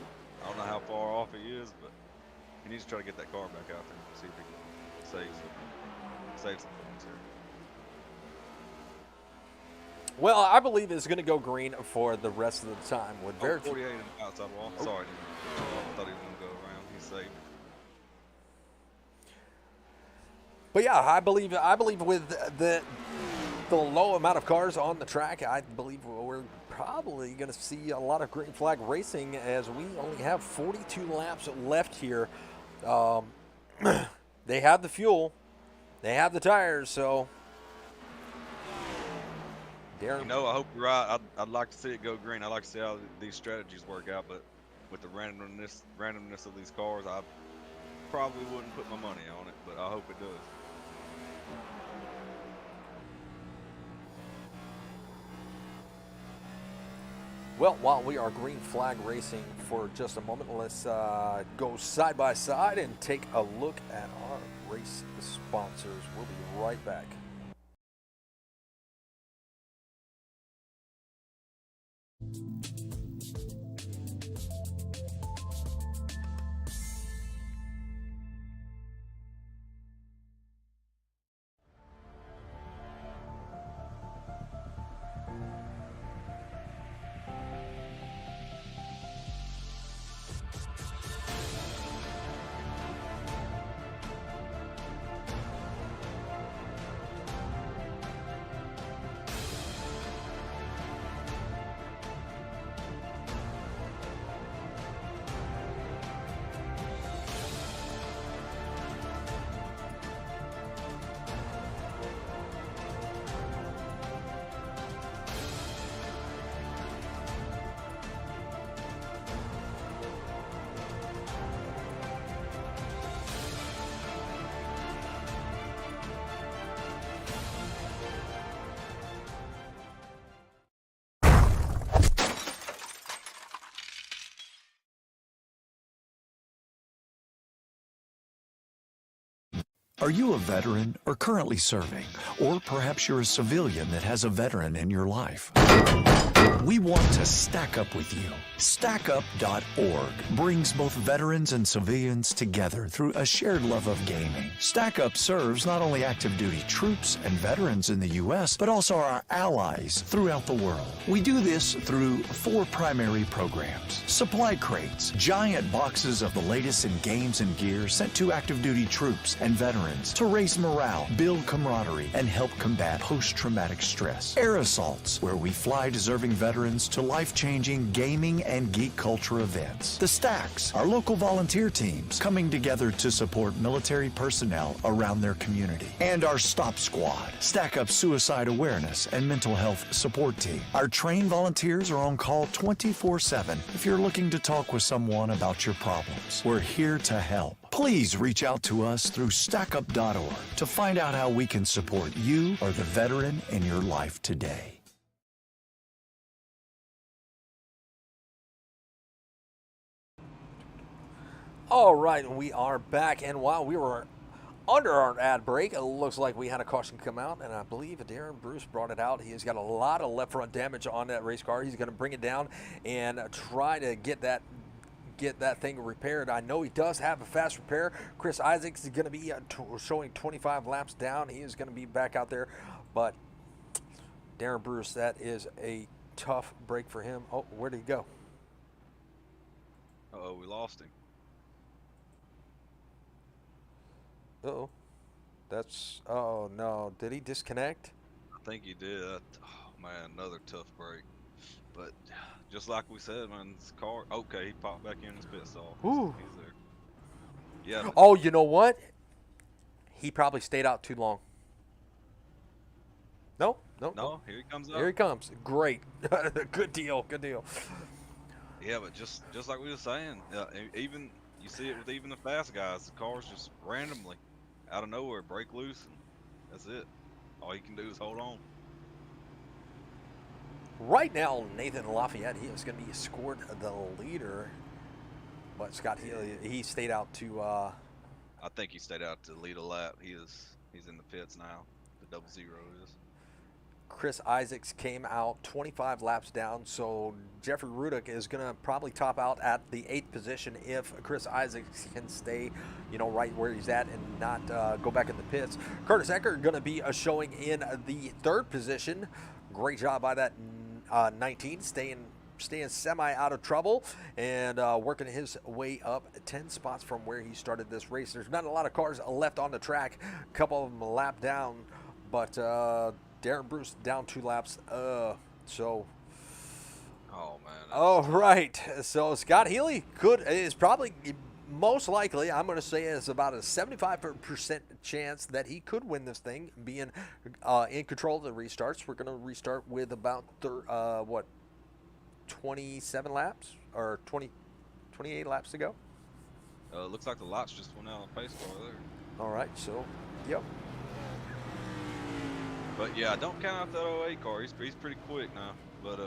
E: I don't know how far off he is, but he needs to try to get that car back out there and see if he can save some points here.
B: Well, I believe it's going to go green for the rest of the time. With
E: 48 in the outside wall. Oh. Sorry, I thought he was going to go around. He's safe.
B: But yeah, I believe with the low amount of cars on the track, I believe we're probably going to see a lot of green flag racing, as we only have 42 laps left here. They have the fuel, they have the tires, so.
E: Darren. I hope you're right. I'd like to see it go green. I'd like to see how these strategies work out, but with the randomness of these cars, I probably wouldn't put my money on it, but I hope it does.
B: Well, while we are green flag racing for just a moment, let's go side by side and take a look at our race sponsors. We'll be right back.
J: Are you a veteran or currently serving? Or perhaps you're a civilian that has a veteran in your life? We want to stack up with you. StackUp.org brings both veterans and civilians together through a shared love of gaming. StackUp serves not only active duty troops and veterans in the U.S., but also our allies throughout the world. We do this through 4 primary programs. Supply crates, giant boxes of the latest in games and gear sent to active duty troops and veterans to raise morale, build camaraderie, and help combat post-traumatic stress. Air assaults, where we fly deserving veterans to life-changing gaming and geek culture events. The Stacks, our local volunteer teams coming together to support military personnel around their community. And our Stop Squad, Stack Up suicide awareness and mental health support team. Our trained volunteers are on call 24/7 if you're looking to talk with someone about your problems. We're here to help. Please reach out to us through StackUp.org to find out how we can support you or the veteran in your life today.
B: All right, we are back, and while we were under our ad break, it looks like we had a caution come out, and I believe Darren Bruce brought it out. He has got a lot of left front damage on that race car. He's going to bring it down and try to get that thing repaired. I know he does have a fast repair. Chris Isaacs is going to be showing 25 laps down. He is going to be back out there, but Darren Bruce, that is a tough break for him. Oh, where did he go?
E: Uh-oh, we lost him.
B: Uh-oh. Oh no, did he disconnect?
E: I think he did. Oh man, another tough break. But just like we said, man, this car. Okay, he popped back in his pit stall.
B: Ooh.
E: He's there. Yeah. But,
B: Oh, you know what? He probably stayed out too long. No.
E: no, here he comes up.
B: Here he comes. Great. Good deal.
E: Yeah, but just like we were saying, even you see it with even the fast guys. The cars just randomly, out of nowhere, break loose, and that's it. All he can do is hold on.
B: Right now, Nathan Lafayette, he is going to be scored the leader, but Scott Healy, he stayed out to.
E: I think he stayed out to lead a lap. He's in the pits now. The 00 is.
B: Chris Isaacs came out 25 laps down, so Jeffrey Rudick is going to probably top out at the 8th position if Chris Isaacs can stay, right where he's at and not go back in the pits. Curtis Ecker going to be showing in the 3rd position. Great job by that 19, staying semi out of trouble and working his way up 10 spots from where he started this race. There's not a lot of cars left on the track, a couple of them a lap down, but Darren Bruce down 2 laps.
E: Oh man.
B: All right. So Scott Healy is probably most likely, I'm going to say, is about a 75% chance that he could win this thing, being in control of the restarts. We're going to restart with about 27 laps or 28 laps to go.
E: Looks like the lights just went out on the pace car there.
B: All right. So, yep.
E: But yeah, don't count out that 08 car. He's pretty quick now. But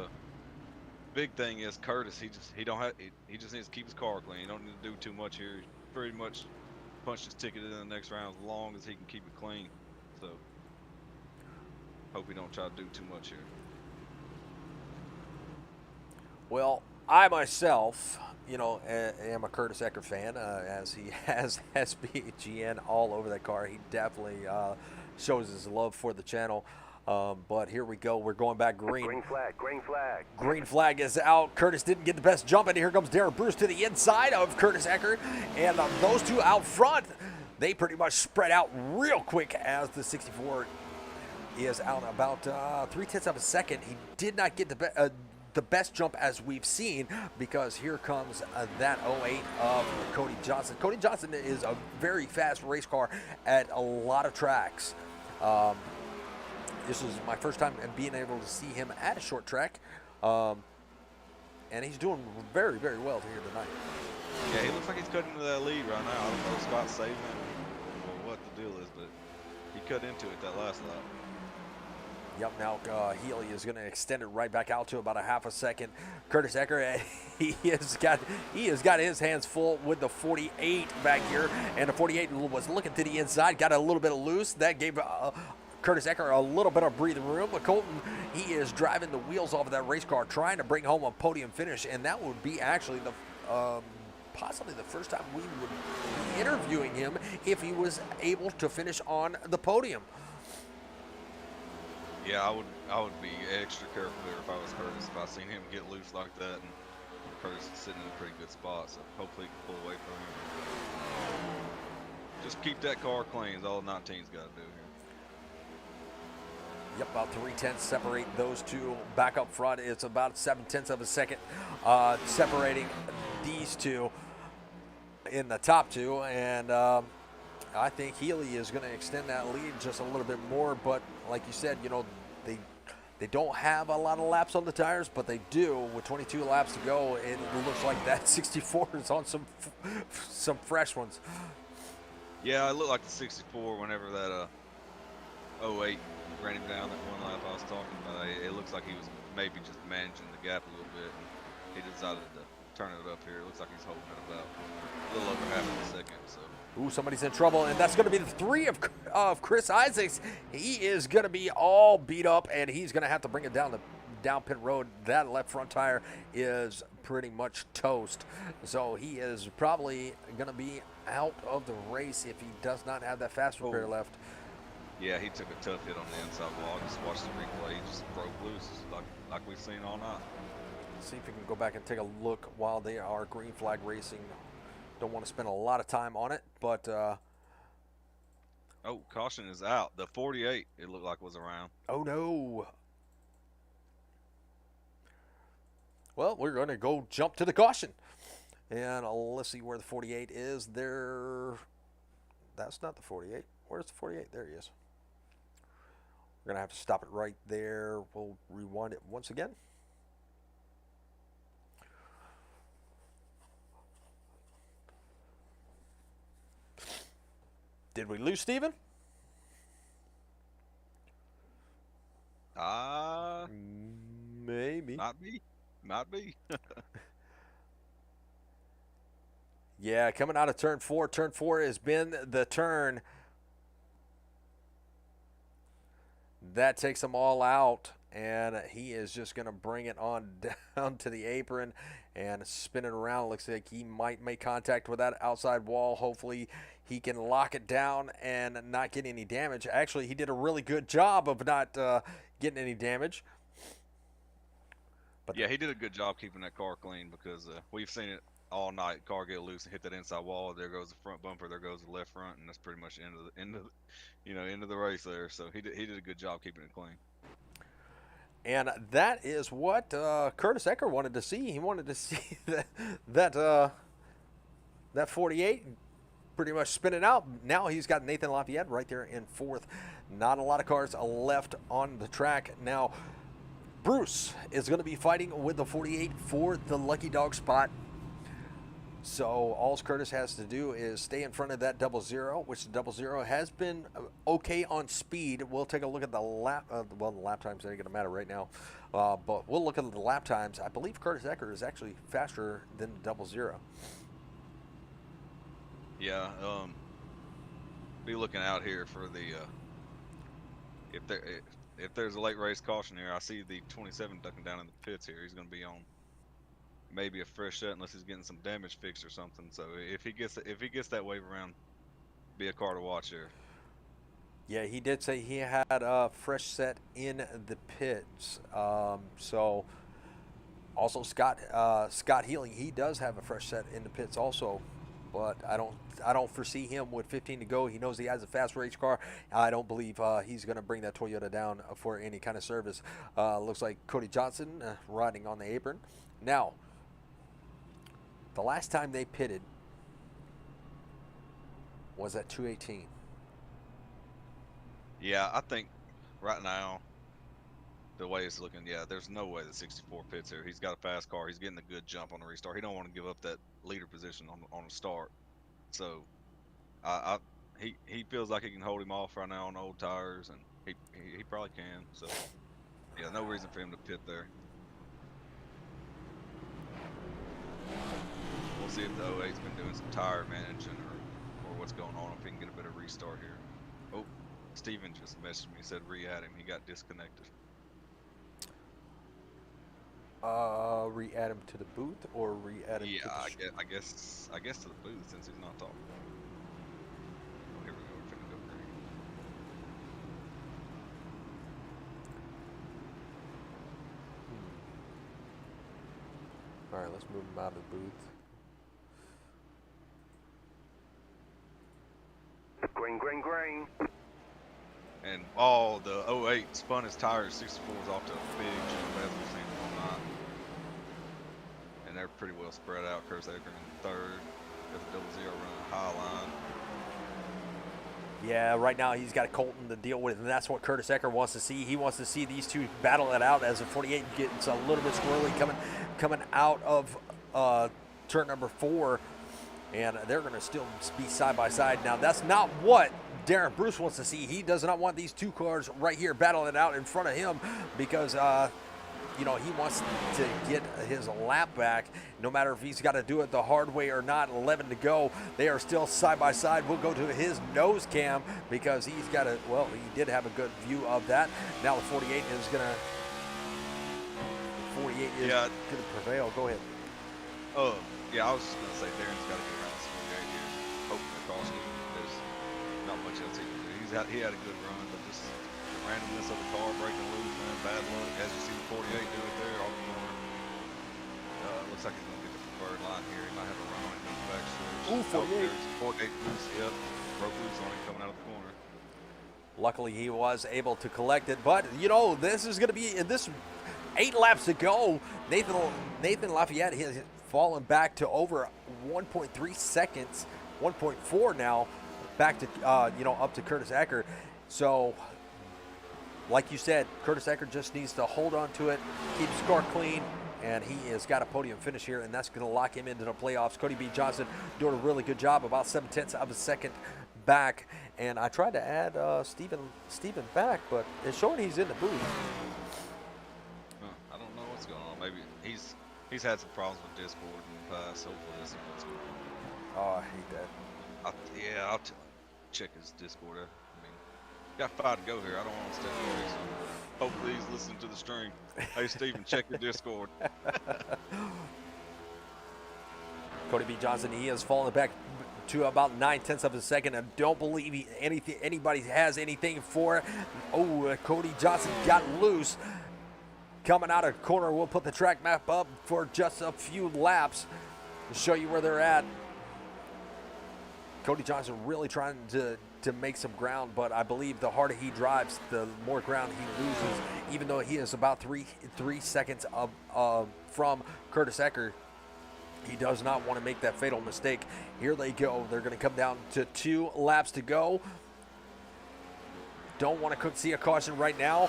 E: big thing is Curtis. He just needs to keep his car clean. He don't need to do too much here. He pretty much punched his ticket in the next round as long as he can keep it clean. So hope he don't try to do too much here.
B: Well, I myself, am a Curtis Ecker fan, as he has SBGN all over that car. He definitely shows his love for the channel. But here we go. We're going back green.
F: Green flag.
B: Green flag is out. Curtis didn't get the best jump, and here comes Darren Bruce to the inside of Curtis Ecker. And those two out front, they pretty much spread out real quick as the 64 is out about 0.3 of a second. He did not get the best jump as we've seen, because here comes that 08 of Cody Johnson. Cody Johnson is a very fast race car at a lot of tracks. This is my first time being able to see him at a short track, and he's doing very, very well here tonight.
E: Yeah, he looks like he's cutting into that lead right now. I don't know if Scott's saving him or what the deal is, but he cut into it that last lap.
B: Yep, now Healy is going to extend it right back out to about a half a second. Curtis Ecker, he has got his hands full with the 48 back here, and the 48 was looking to the inside, got a little bit of loose. That gave Curtis Ecker a little bit of breathing room, but Colton, he is driving the wheels off of that race car, trying to bring home a podium finish, and that would be actually the possibly the first time we would be interviewing him if he was able to finish on the podium.
E: Yeah, I would be extra careful there if I was Curtis. If I seen him get loose like that, and Curtis is sitting in a pretty good spot, so hopefully he can pull away from him. Just keep that car clean is all 19's got to do here.
B: Yep, about 3/10 separate those two back up front. It's about 7/10 of a second separating these two in the top two, and I think Healy is going to extend that lead just a little bit more. But like you said, you know, they don't have a lot of laps on the tires, but they do with 22 laps to go. It looks like that 64 is on some fresh ones.
E: Yeah, it looked like the 64 whenever that 08 ran him down that one lap I was talking about. It looks like he was maybe just managing the gap a little bit, and he decided to turn it up here. It looks like he's holding it about a little over half of a second. So.
B: Ooh, somebody's in trouble, and that's going to be the 3 of Chris Isaacs. He is going to be all beat up, and he's going to have to bring it down pit road. That left front tire is pretty much toast. So he is probably going to be out of the race if he does not have that fast repair left.
E: Yeah, he took a tough hit on the inside wall. Just watched the replay. He just broke loose like we've seen all night.
B: See if we can go back and take a look while they are green flag racing. Don't want to spend a lot of time on it, but
E: oh, caution is out. The 48 it looked like was around.
B: Oh no. Well, we're going to go jump to the caution. And let's see where the 48 is. There. That's not the 48. Where's the 48? There he is. We're going to have to stop it right there. We'll rewind it once again. Did we lose Steven? Maybe.
E: Might be.
B: Yeah, coming out of turn 4. Turn 4 has been the turn that takes them all out, and he is just going to bring it on down to the apron and spin it around. Looks like he might make contact with that outside wall. Hopefully he can lock it down and not get any damage. Actually, he did a really good job of not getting any damage.
E: But yeah, he did a good job keeping that car clean, because we've seen it all night. Car get loose and hit that inside wall. There goes the front bumper. There goes the left front, and that's pretty much the end of the race there. So he did a good job keeping it clean.
B: And that is what Curtis Ecker wanted to see. He wanted to see that 48 pretty much spinning out. Now he's got Nathan Lafayette right there in 4th. Not a lot of cars left on the track. Now, Bruce is going to be fighting with the 48 for the lucky dog spot. So all Curtis has to do is stay in front of that 00, which the 00 has been okay on speed. We'll take a look at the lap. Well, the lap times ain't going to matter right now, but we'll look at the lap times. I believe Curtis Ecker is actually faster than the 00.
E: Yeah, be looking out here for the if there's a late race caution here. I see the 27 ducking down in the pits here. He's going to be on maybe a fresh set unless he's getting some damage fixed or something. So if he gets that wave around, be a car to watch here.
B: Yeah, he did say he had a fresh set in the pits. So also Scott Healy, he does have a fresh set in the pits also, but I don't foresee him with 15 to go. He knows he has a fast race car. I don't believe he's going to bring that Toyota down for any kind of service. Looks like Cody Johnson riding on the apron. Now, the last time they pitted was at 218.
E: Yeah, I think right now, the way it's looking, yeah, there's no way that 64 pits here. He's got a fast car. He's getting a good jump on the restart. He don't want to give up that leader position on the start. So, he feels like he can hold him off right now on old tires, and he probably can. So yeah, no reason for him to pit there. We'll see if the 08's been doing some tire managing or what's going on, if he can get a better restart here. Oh, Steven just messaged me, said re-add him. He got disconnected.
B: Re-add him to the booth or re-add him
E: Yeah,
B: to the
E: I guess to the booth since he's not talking. Oh, here we go. We're finna go green.
B: All right, let's move him out of the booth.
F: Green, green, green.
E: And all the 08 spun his tires 64s off to a big jump as we've seen all night. And they're pretty well spread out. Curtis Ecker in third. Got the 00 running high line.
B: Yeah, right now he's got Colton to deal with, and that's what Curtis Ecker wants to see. He wants to see these two battle it out as the 48 gets a little bit squirrely coming out of turn number 4, and they're going to still be side by side. Now, that's not what Darren Bruce wants to see. He does not want these two cars right here battling it out in front of him because he wants to get his lap back, no matter if he's got to do it the hard way or not. 11 to go. They are still side by side. We'll go to his nose cam because he's got a, well, he did have a good view of that. Now the 48 is going to prevail. Go ahead.
E: Yeah, I was just going to say Darren's got to get around this 48 here. Hoping the cross him. There's not much else he can do. He had a good run, but just the randomness of the car breaking loose, man, bad luck. As you see the 48 do it there off the corner. Looks like he's going to get the preferred line here. He might have a run on him in the back stretch.
B: Ooh, 48.
E: 48 loose, yep. Broke loose on him coming out of the corner.
B: Luckily, he was able to collect it, but this is going to be in this 8 laps to go. Nathan Lafayette has fallen back to over 1.3 seconds, 1.4 now, back to up to Curtis Ecker. So, like you said, Curtis Ecker just needs to hold on to it, keep his car clean, and he has got a podium finish here, and that's going to lock him into the playoffs. Cody B. Johnson doing a really good job, about 7/10 of a second back. And I tried to add Steven back, but it's showing he's in the booth.
E: I don't know what's going on. Maybe he's had some problems with Discord in the past. Hopefully this is what's going on.
B: Oh, I hate that.
E: I'll check his Discord. I mean, got 5 to go here. I don't want to stay away, so hopefully he's listening to the stream. Hey, Steven, check your Discord.
B: Cody B. Johnson, he has fallen back to about 9/10 of a second. I don't believe anybody has anything for it. Oh, Cody Johnson got loose. Coming out of corner, we'll put the track map up for just a few laps to show you where they're at. Cody Johnson really trying to make some ground, but I believe the harder he drives, the more ground he loses, even though he is about three seconds from Curtis Ecker. He does not want to make that fatal mistake. Here they go. They're going to come down to 2 laps to go. Don't want to see a caution right now.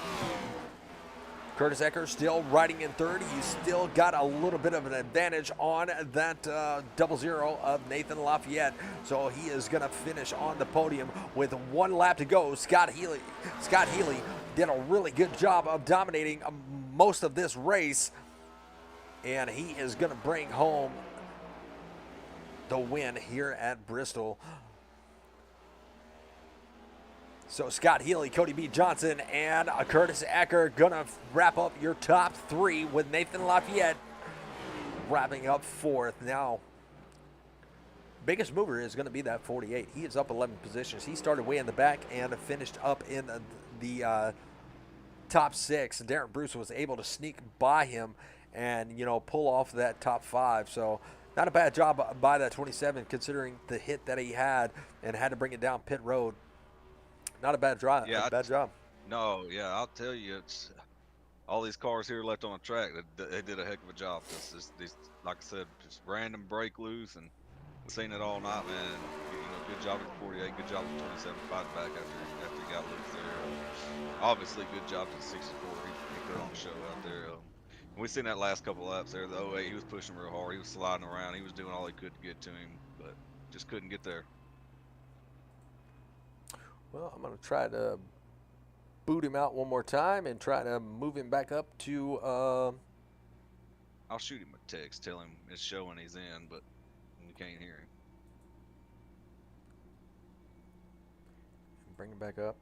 B: Curtis Ecker still riding in third. He's still got a little bit of an advantage on that 00 of Nathan Lafayette. So he is going to finish on the podium with 1 lap to go. Scott Healy did a really good job of dominating most of this race. And he is going to bring home the win here at Bristol. So Scott Healy, Cody B. Johnson, and Curtis Ecker going to wrap up your top 3 with Nathan Lafayette wrapping up 4th. Now, biggest mover is going to be that 48. He is up 11 positions. He started way in the back and finished up in the top 6. Darren Bruce was able to sneak by him and, pull off that top 5. So not a bad job by that 27, considering the hit that he had and had to bring it down pit road. Not a bad drive.
E: Yeah,
B: bad job.
E: No, yeah, I'll tell you, it's all these cars here left on the track. They did a heck of a job. These, like I said, just random break loose, and we've seen it all night, man. Good job at the 48. Good job at the 27. Fighting back after he got loose there. Obviously, good job at the 64. He put on a show out there. We seen that last couple laps there. The 08, he was pushing real hard. He was sliding around. He was doing all he could to get to him, but just couldn't get there.
B: Well, I'm going to try to boot him out one more time and try to move him back up to
E: I'll shoot him a text, tell him it's showing he's in, but you can't hear him.
B: bring him back up.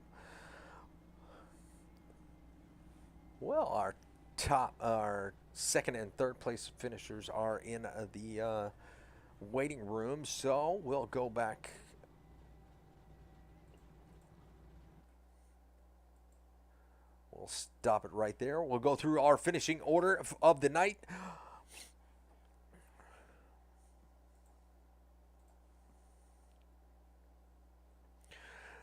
B: Well, our second and third place finishers are in the waiting room, so we'll go back. We'll stop it right there. We'll go through our finishing order of the night.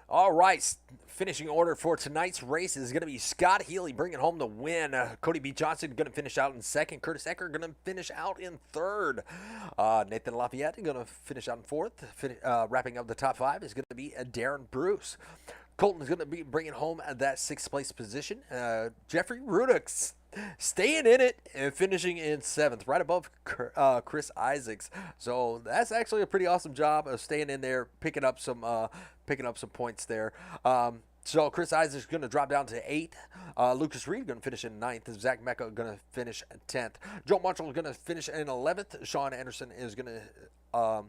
B: All right, finishing order for tonight's race is going to be Scott Healy bringing home the win. Cody B. Johnson going to finish out in second. Curtis Ecker going to finish out in third. Nathan Lafayette going to finish out in fourth. Wrapping up the top five is going to be Darren Bruce. Colton's going to be bringing home that sixth place position. Jeffrey Rudick staying in it and finishing in seventh, right above Chris Isaacs. So that's actually a pretty awesome job of staying in there, picking up some points there. So Chris Isaacs is going to drop down to 8th. Lucas Reed going to finish in 9th. Zach Mecca going to finish 10th. Joe Marshall is going to finish in 11th. Sean Anderson is going to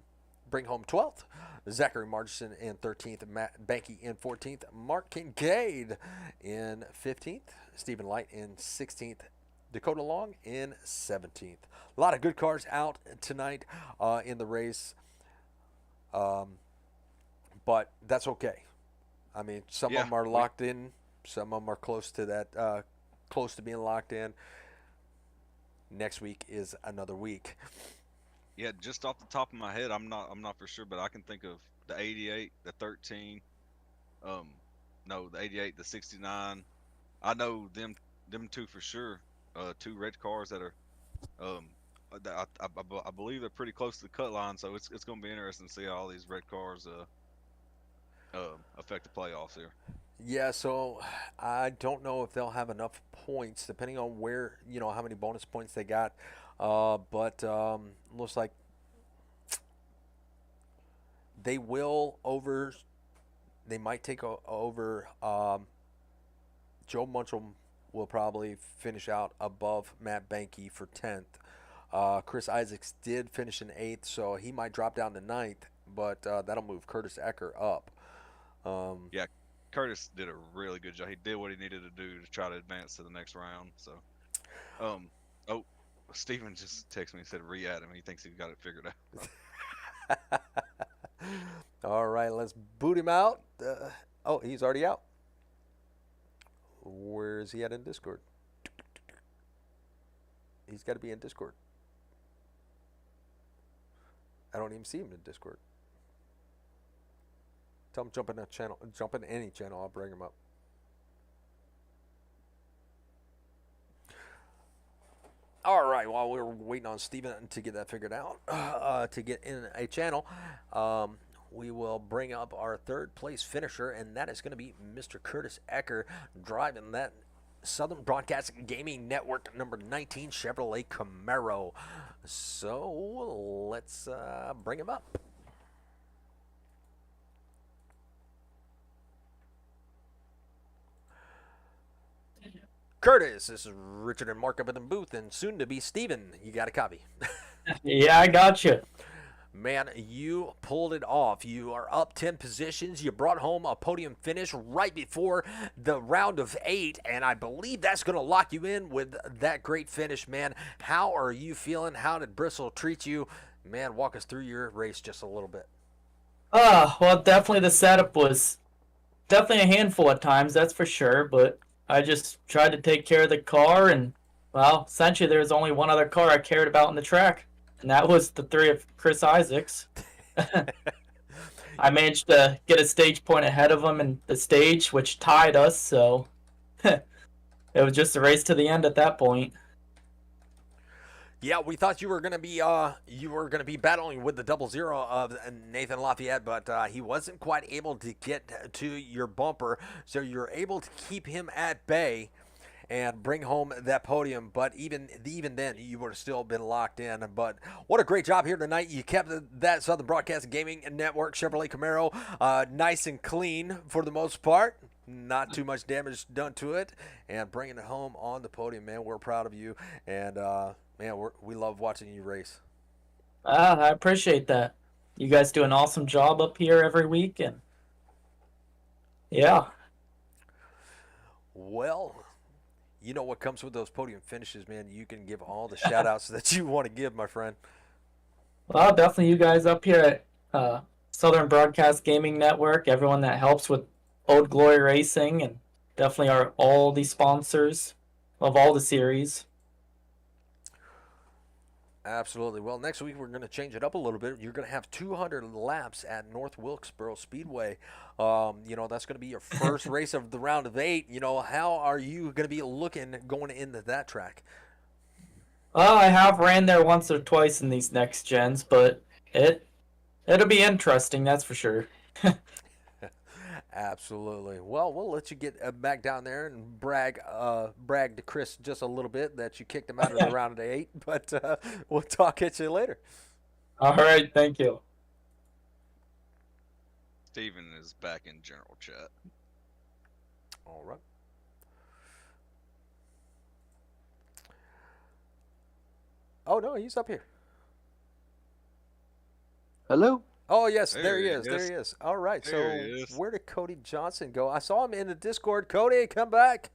B: bring home 12th. Zachary Margison in 13th. Matt Banky in 14th. Mark Kincaid in 15th. Stephen Light in 16th. Dakota Long in 17th. A lot of good cars out tonight in the race. But that's okay. I mean, some of them are locked in. Some of them are close to that, close to being locked in. Next week is another week.
E: Yeah, just off the top of my head, I'm not for sure, but I can think of the 88, the 13, no, the 88, the 69. I know them two for sure. Two red cars that are, I believe they're pretty close to the cut line, so it's going to be interesting to see how all these red cars affect the playoffs here.
B: Yeah, so I don't know if they'll have enough points, depending on where, how many bonus points they got. But looks like they might take over. Joe Munchel will probably finish out above Matt Banky for 10th. Chris Isaacs did finish in 8th, so he might drop down to 9th, but that'll move Curtis Ecker up.
E: Yeah, Curtis did a really good job. He did what he needed to do to try to advance to the next round. So, Steven just texted me and said re-add him. He thinks he's got it figured out.
B: All right, let's boot him out. He's already out. Where is he at in Discord? He's got to be in Discord. I don't even see him in Discord. Tell him jump in a channel. Jump in any channel. I'll bring him up. All right. While we're waiting on Steven to get that figured out, to get in a channel, we will bring up our third place finisher, and that is going to be Mr. Curtis Ecker driving that Southern Broadcasting Gaming Network number 19 Chevrolet Camaro. So let's bring him up. Curtis, this is Richard and Mark up in the booth, and soon to be Steven. You got a copy?
K: Yeah, I got you.
B: Man, you pulled it off. You are up 10 positions. You brought home a podium finish right before the round of 8, and I believe that's going to lock you in with that great finish, man. How are you feeling? How did Bristol treat you? Man, walk us through your race just a little bit.
K: Well, definitely the setup was definitely a handful at times, that's for sure, but I just tried to take care of the car, and, well, essentially there was only one other car I cared about in the track, and that was the 3 of Chris Isaacs. I managed to get a stage point ahead of him in the stage, which tied us, so it was just a race to the end at that point.
B: Yeah, we thought you were gonna be battling with the 00 of Nathan Lafayette, but he wasn't quite able to get to your bumper, so you're able to keep him at bay. and bring home that podium. But even then, you would have still been locked in. But what a great job here tonight. You kept that Southern Broadcast Gaming Network Chevrolet Camaro nice and clean for the most part. Not too much damage done to it, and bringing it home on the podium, man. We're proud of you, and man, we love watching you race.
K: I appreciate that. You guys do an awesome job up here every week, and yeah.
B: Well, you know what comes with those podium finishes, man. You can give all the shout outs that you want to give, my friend.
K: Well, definitely you guys up here at Southern Broadcast Gaming Network, everyone that helps with Old Glory Racing, and definitely are all the sponsors of all the series.
B: Absolutely. Well, next week we're going to change it up a little bit. You're going to have 200 laps at North Wilkesboro Speedway. That's going to be your first race of the round of 8. How are you going to be looking going into that track?
K: Well, I have ran there once or twice in these next gens, but it'll be interesting, that's for sure.
B: Absolutely. Well, we'll let you get back down there and brag to Chris just a little bit that you kicked him out of the round of 8. But we'll talk at you later.
K: All right, thank you.
E: Steven is back in general chat.
B: All right. Oh, no, he's up here.
L: Hello?
B: Oh, yes, there he
E: he
B: is. There he is. All right,
E: There he
B: so
E: is.
B: where did Cody Johnson go? I saw him in the Discord. Cody, come back.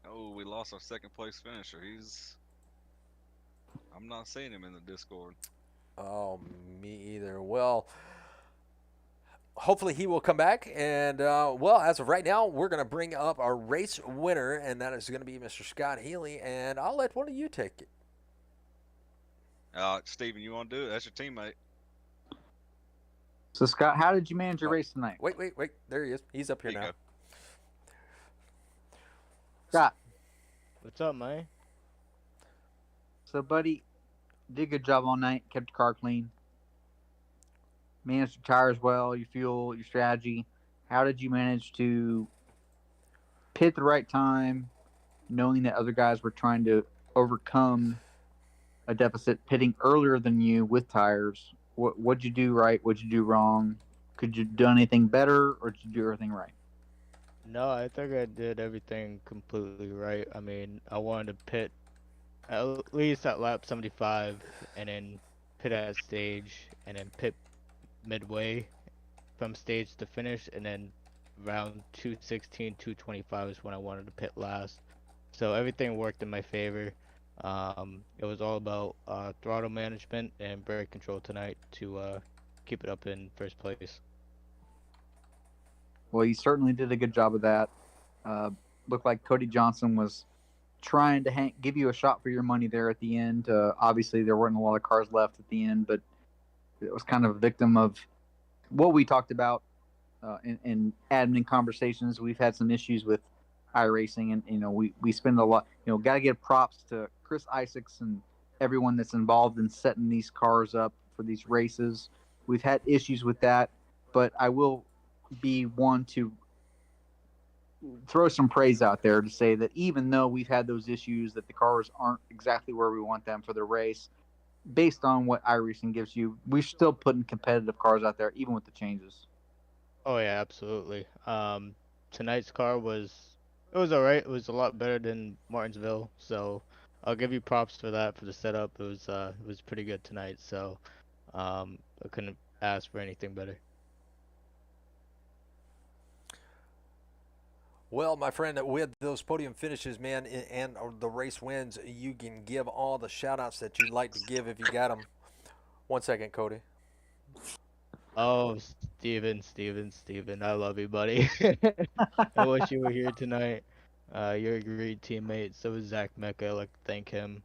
E: Oh, we lost our second place finisher. I'm not seeing him in the Discord.
B: Oh, me either. Well, hopefully he will come back. And, as of right now, we're going to bring up our race winner, and that is going to be Mr. Scott Healy. And I'll let one of you take it.
E: Steven, you want to do it? That's your teammate.
L: So, Scott, how did you manage your race tonight?
B: Wait. There he is. He's up here
E: There you
B: now.
L: Scott,
H: What's up, man?
L: so, buddy, did a good job all night, kept your car clean, managed your tires well, your fuel, your strategy. How did you manage to pit the right time, knowing that other guys were trying to overcome a deficit, pitting earlier than you with tires? What'd you do right? What'd you do wrong? Could you do anything better, or did you do everything right?
H: No, I think I did everything completely right. I mean, I wanted to pit at least at lap 75, and then pit at stage, and then pit midway from stage to finish, and then round 216, 225 is when I wanted to pit last. So everything worked in my favor. It was all about throttle management and brake control tonight to keep it up in first place.
L: Well, you certainly did a good job of that. Looked like Cody Johnson was trying to give you a shot for your money there at the end. Obviously, there weren't a lot of cars left at the end, but it was kind of a victim of what we talked about in admin conversations. We've had some issues with iRacing, and we spend a lot. Got to give props to Chris Isaacs and everyone that's involved in setting these cars up for these races. We've had issues with that, but I will be one to throw some praise out there to say that even though we've had those issues, that the cars aren't exactly where we want them for the race, based on what iRacing gives you, we're still putting competitive cars out there, even with the changes.
H: Oh yeah, absolutely. Tonight's car was all right. It was a lot better than Martinsville, so I'll give you props for that for the setup. It was pretty good tonight, so I couldn't ask for anything better.
B: Well, my friend, with those podium finishes, man, and the race wins, you can give all the shout-outs that you'd like to give if you got them. 1 second, Cody.
H: Oh, Steven, I love you, buddy. I wish you were here tonight. You're a great teammate. So is Zach Mecca. I'd like to thank him.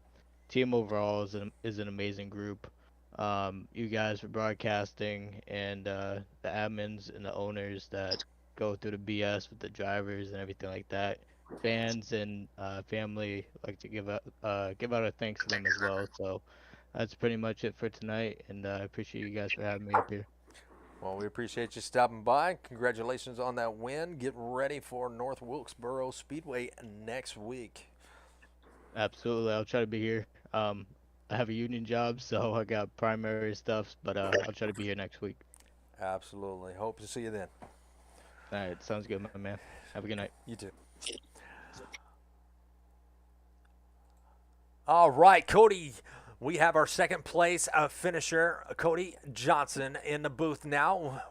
H: Team overall is an amazing group. You guys for broadcasting, and the admins and the owners that go through the BS with the drivers and everything like that. Fans and family, like to give out a thanks to them as well. So that's pretty much it for tonight, and I appreciate you guys for having me up here.
B: Well, we appreciate you stopping by. Congratulations on that win. Get ready for North Wilkesboro Speedway next week.
H: Absolutely, I'll try to be here. I have a union job, so I got primary stuff, but I'll try to be here next week.
B: Absolutely. Hope to see you then.
H: All right, sounds good, my man. Have a good night.
B: You too. All right, Cody. We have our second place finisher, Cody Johnson, in the booth now.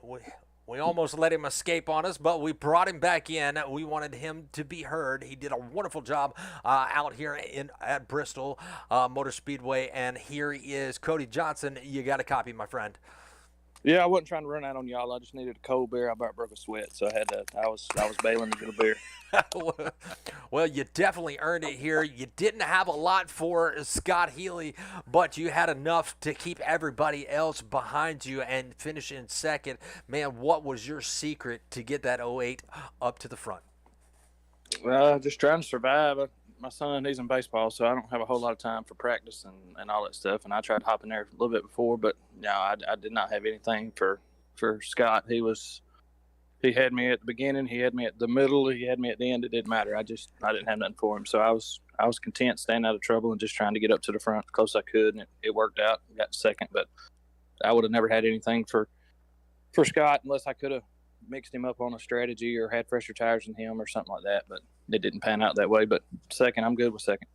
B: We almost let him escape on us, but we brought him back in. We wanted him to be heard. He did a wonderful job out here at Bristol Motor Speedway, and here he is, Cody Johnson. You got a copy, my friend.
M: Yeah, I wasn't trying to run out on y'all. I just needed a cold beer. I about broke a sweat, so I was bailing to get a beer.
B: Well, you definitely earned it here. You didn't have a lot for Scott Healy, but you had enough to keep everybody else behind you and finish in second. Man, what was your secret to get that 08 up to the front?
M: Just trying to survive. My son, he's in baseball, so I don't have a whole lot of time for practice and all that stuff. And I tried to hop in there a little bit before, but no, I did not have anything for Scott. He had me at the beginning, he had me at the middle, he had me at the end. It didn't matter. I didn't have nothing for him. So I was content staying out of trouble and just trying to get up to the front as close as I could, and it worked out. I got second, but I would have never had anything for Scott unless I could have mixed him up on a strategy or had fresher tires than him or something like that. But it didn't pan out that way. But second, I'm good with second.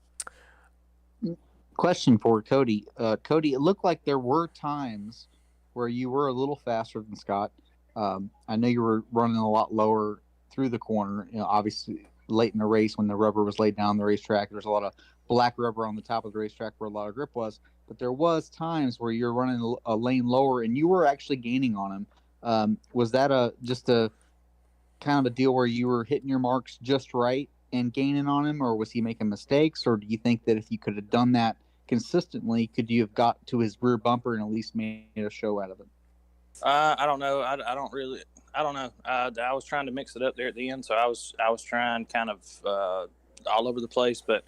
L: Question for Cody. Cody, it looked like there were times where you were a little faster than Scott. I know you were running a lot lower through the corner. You know, obviously late in the race when the rubber was laid down the racetrack, there's a lot of black rubber on the top of the racetrack where a lot of grip was. But there was times where you're running a lane lower and you were actually gaining on him. Was that just a kind of a deal where you were hitting your marks just right and gaining on him, or was he making mistakes? Or do you think that if you could have done that consistently, could you have got to his rear bumper and at least made a show out of it?
M: I don't know. I don't know. I was trying to mix it up there at the end, so I was trying kind of all over the place, but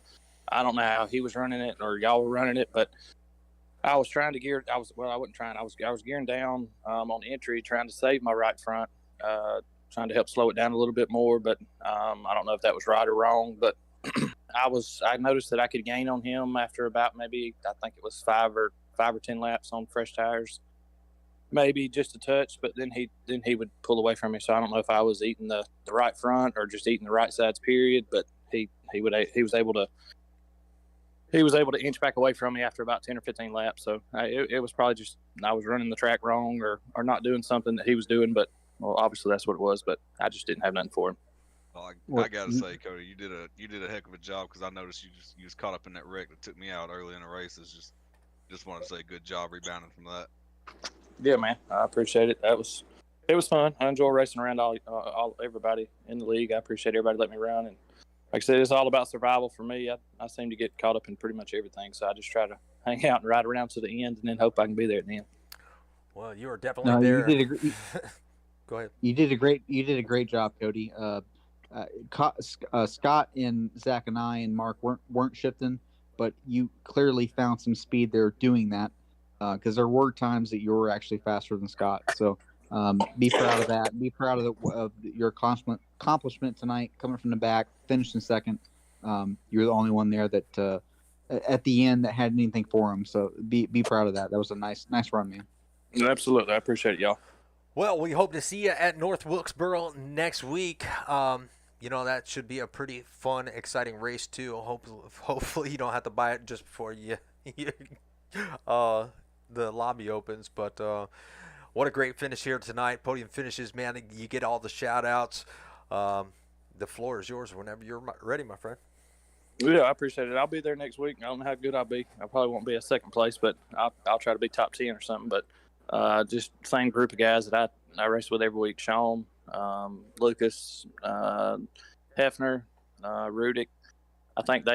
M: I don't know how he was running it or y'all were running it, but I was trying to gear. I wasn't trying. I was gearing down on entry, trying to save my right front, trying to help slow it down a little bit more. But I don't know if that was right or wrong. But I noticed that I could gain on him after about maybe I think it was 5 or 10 laps on fresh tires, maybe just a touch. But then he would pull away from me. So I don't know if I was eating the right front or just eating the right sides. Period. But he was able to inch back away from me after about 10 or 15 laps. So it was probably just I was running the track wrong or not doing something that he was doing. But well, obviously that's what it was. But I just didn't have nothing for him.
E: Well, I gotta say, Cody, you did a heck of a job because I noticed you just caught up in that wreck that took me out early in the race. It's just wanted to say good job rebounding from that.
M: Yeah, man, I appreciate it. It was fun. I enjoy racing around all everybody in the league. I appreciate everybody letting me run, and like I said, it's all about survival for me. I seem to get caught up in pretty much everything, so I just try to hang out and ride around to the end, and then hope I can be there at the end.
B: Well, you were definitely there. Go ahead.
L: You did a great job, Cody. Scott and Zach and I and Mark weren't shifting, but you clearly found some speed there doing that, because there were times that you were actually faster than Scott. So be proud of that. Be proud of your accomplishment tonight, coming from the back, finishing second. You're the only one there that at the end that had anything for him. So be proud of that. That was a nice run, man.
M: Absolutely, I appreciate it, y'all.
B: Well, we hope to see you at North Wilkesboro next week. That should be a pretty fun, exciting race too. Hopefully you don't have to buy it just before the lobby opens. But what a great finish here tonight. Podium finishes, man. You get all the shout outs. The floor is yours whenever you're ready, my friend.
M: Yeah, I appreciate it. I'll be there next week. I don't know how good I'll be. I probably won't be a second place, but I'll try to be top 10 or something. But just same group of guys that I race with every week. Sean, Lucas, Hefner, Rudick. I think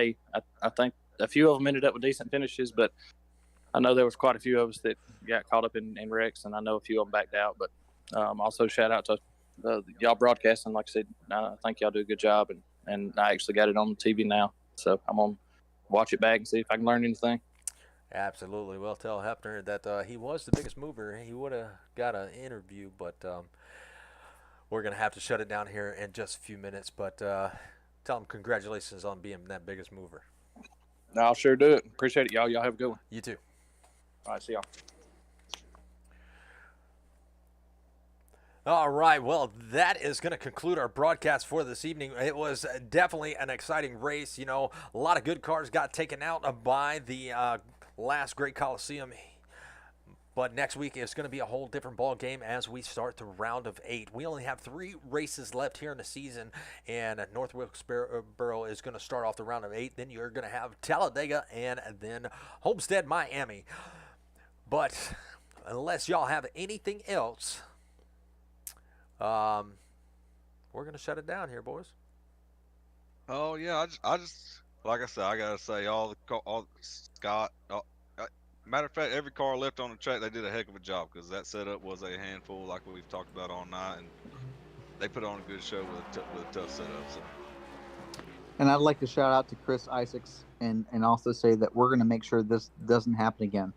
M: a few of them ended up with decent finishes, but I know there was quite a few of us that got caught up in wrecks, and I know a few of them backed out. But also shout out to y'all broadcasting. Like I said, I think y'all do a good job, and I actually got it on the TV now, so I'm gonna watch it back and see if I can learn anything.
B: Absolutely. Well, tell Hefner that he was the biggest mover. He would have got an interview, but we're going to have to shut it down here in just a few minutes. But tell him congratulations on being that biggest mover.
M: I'll sure do it. Appreciate it, y'all. Y'all have a good one.
B: You too.
M: All right, see y'all.
B: All right, well, that is going to conclude our broadcast for this evening. It was definitely an exciting race. You know, a lot of good cars got taken out by the last Great Coliseum. But next week is going to be a whole different ball game as we start the round of 8. We only have 3 races left here in the season, and North Wilkesboro is going to start off the round of 8. Then you're going to have Talladega and then Homestead, Miami. But unless y'all have anything else, we're going to shut it down here, boys.
E: Oh yeah, I just like I said, I gotta say all Scott. Matter of fact, every car left on the track, they did a heck of a job because that setup was a handful, like we've talked about all night, and they put on a good show with a tough setup. So.
L: And I'd like to shout out to Chris Isaacs and also say that we're going to make sure this doesn't happen again.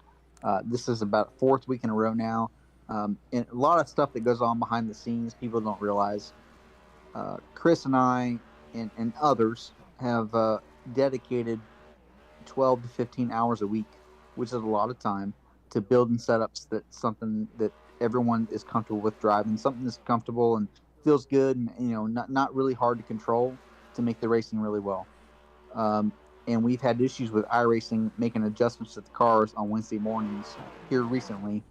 L: This is about 4th week in a row now. And a lot of stuff that goes on behind the scenes people don't realize. Chris and I and others have dedicated 12 to 15 hours a week, which is a lot of time, to building setups something that everyone is comfortable with driving, something that's comfortable and feels good and not really hard to control to make the racing really well. And we've had issues with iRacing making adjustments to the cars on Wednesday mornings here recently,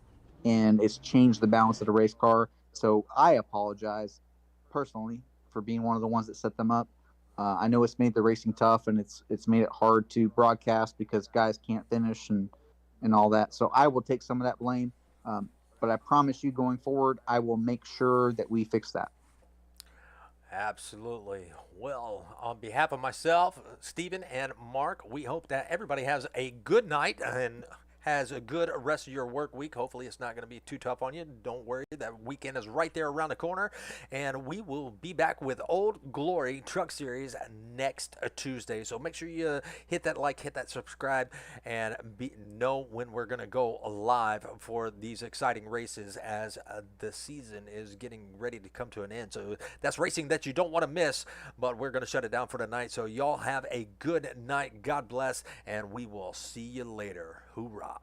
L: and it's changed the balance of the race car. So I apologize personally for being one of the ones that set them up. I know it's made the racing tough, and it's made it hard to broadcast because guys can't finish and all that. So I will take some of that blame. But I promise you going forward, I will make sure that we fix that.
B: Absolutely. Well, on behalf of myself, Stephen, and Mark, we hope that everybody has a good night and has a good rest of your work week. Hopefully it's not going to be too tough on you. Don't worry, that weekend is right there around the corner, and we will be back with Old Glory Truck Series next Tuesday. So make sure you hit that like, hit that subscribe, and know when we're going to go live for these exciting races as the season is getting ready to come to an end. So that's racing that you don't want to miss, but we're going to shut it down for tonight. So y'all have a good night. God bless, and we will see you later. Hoorah.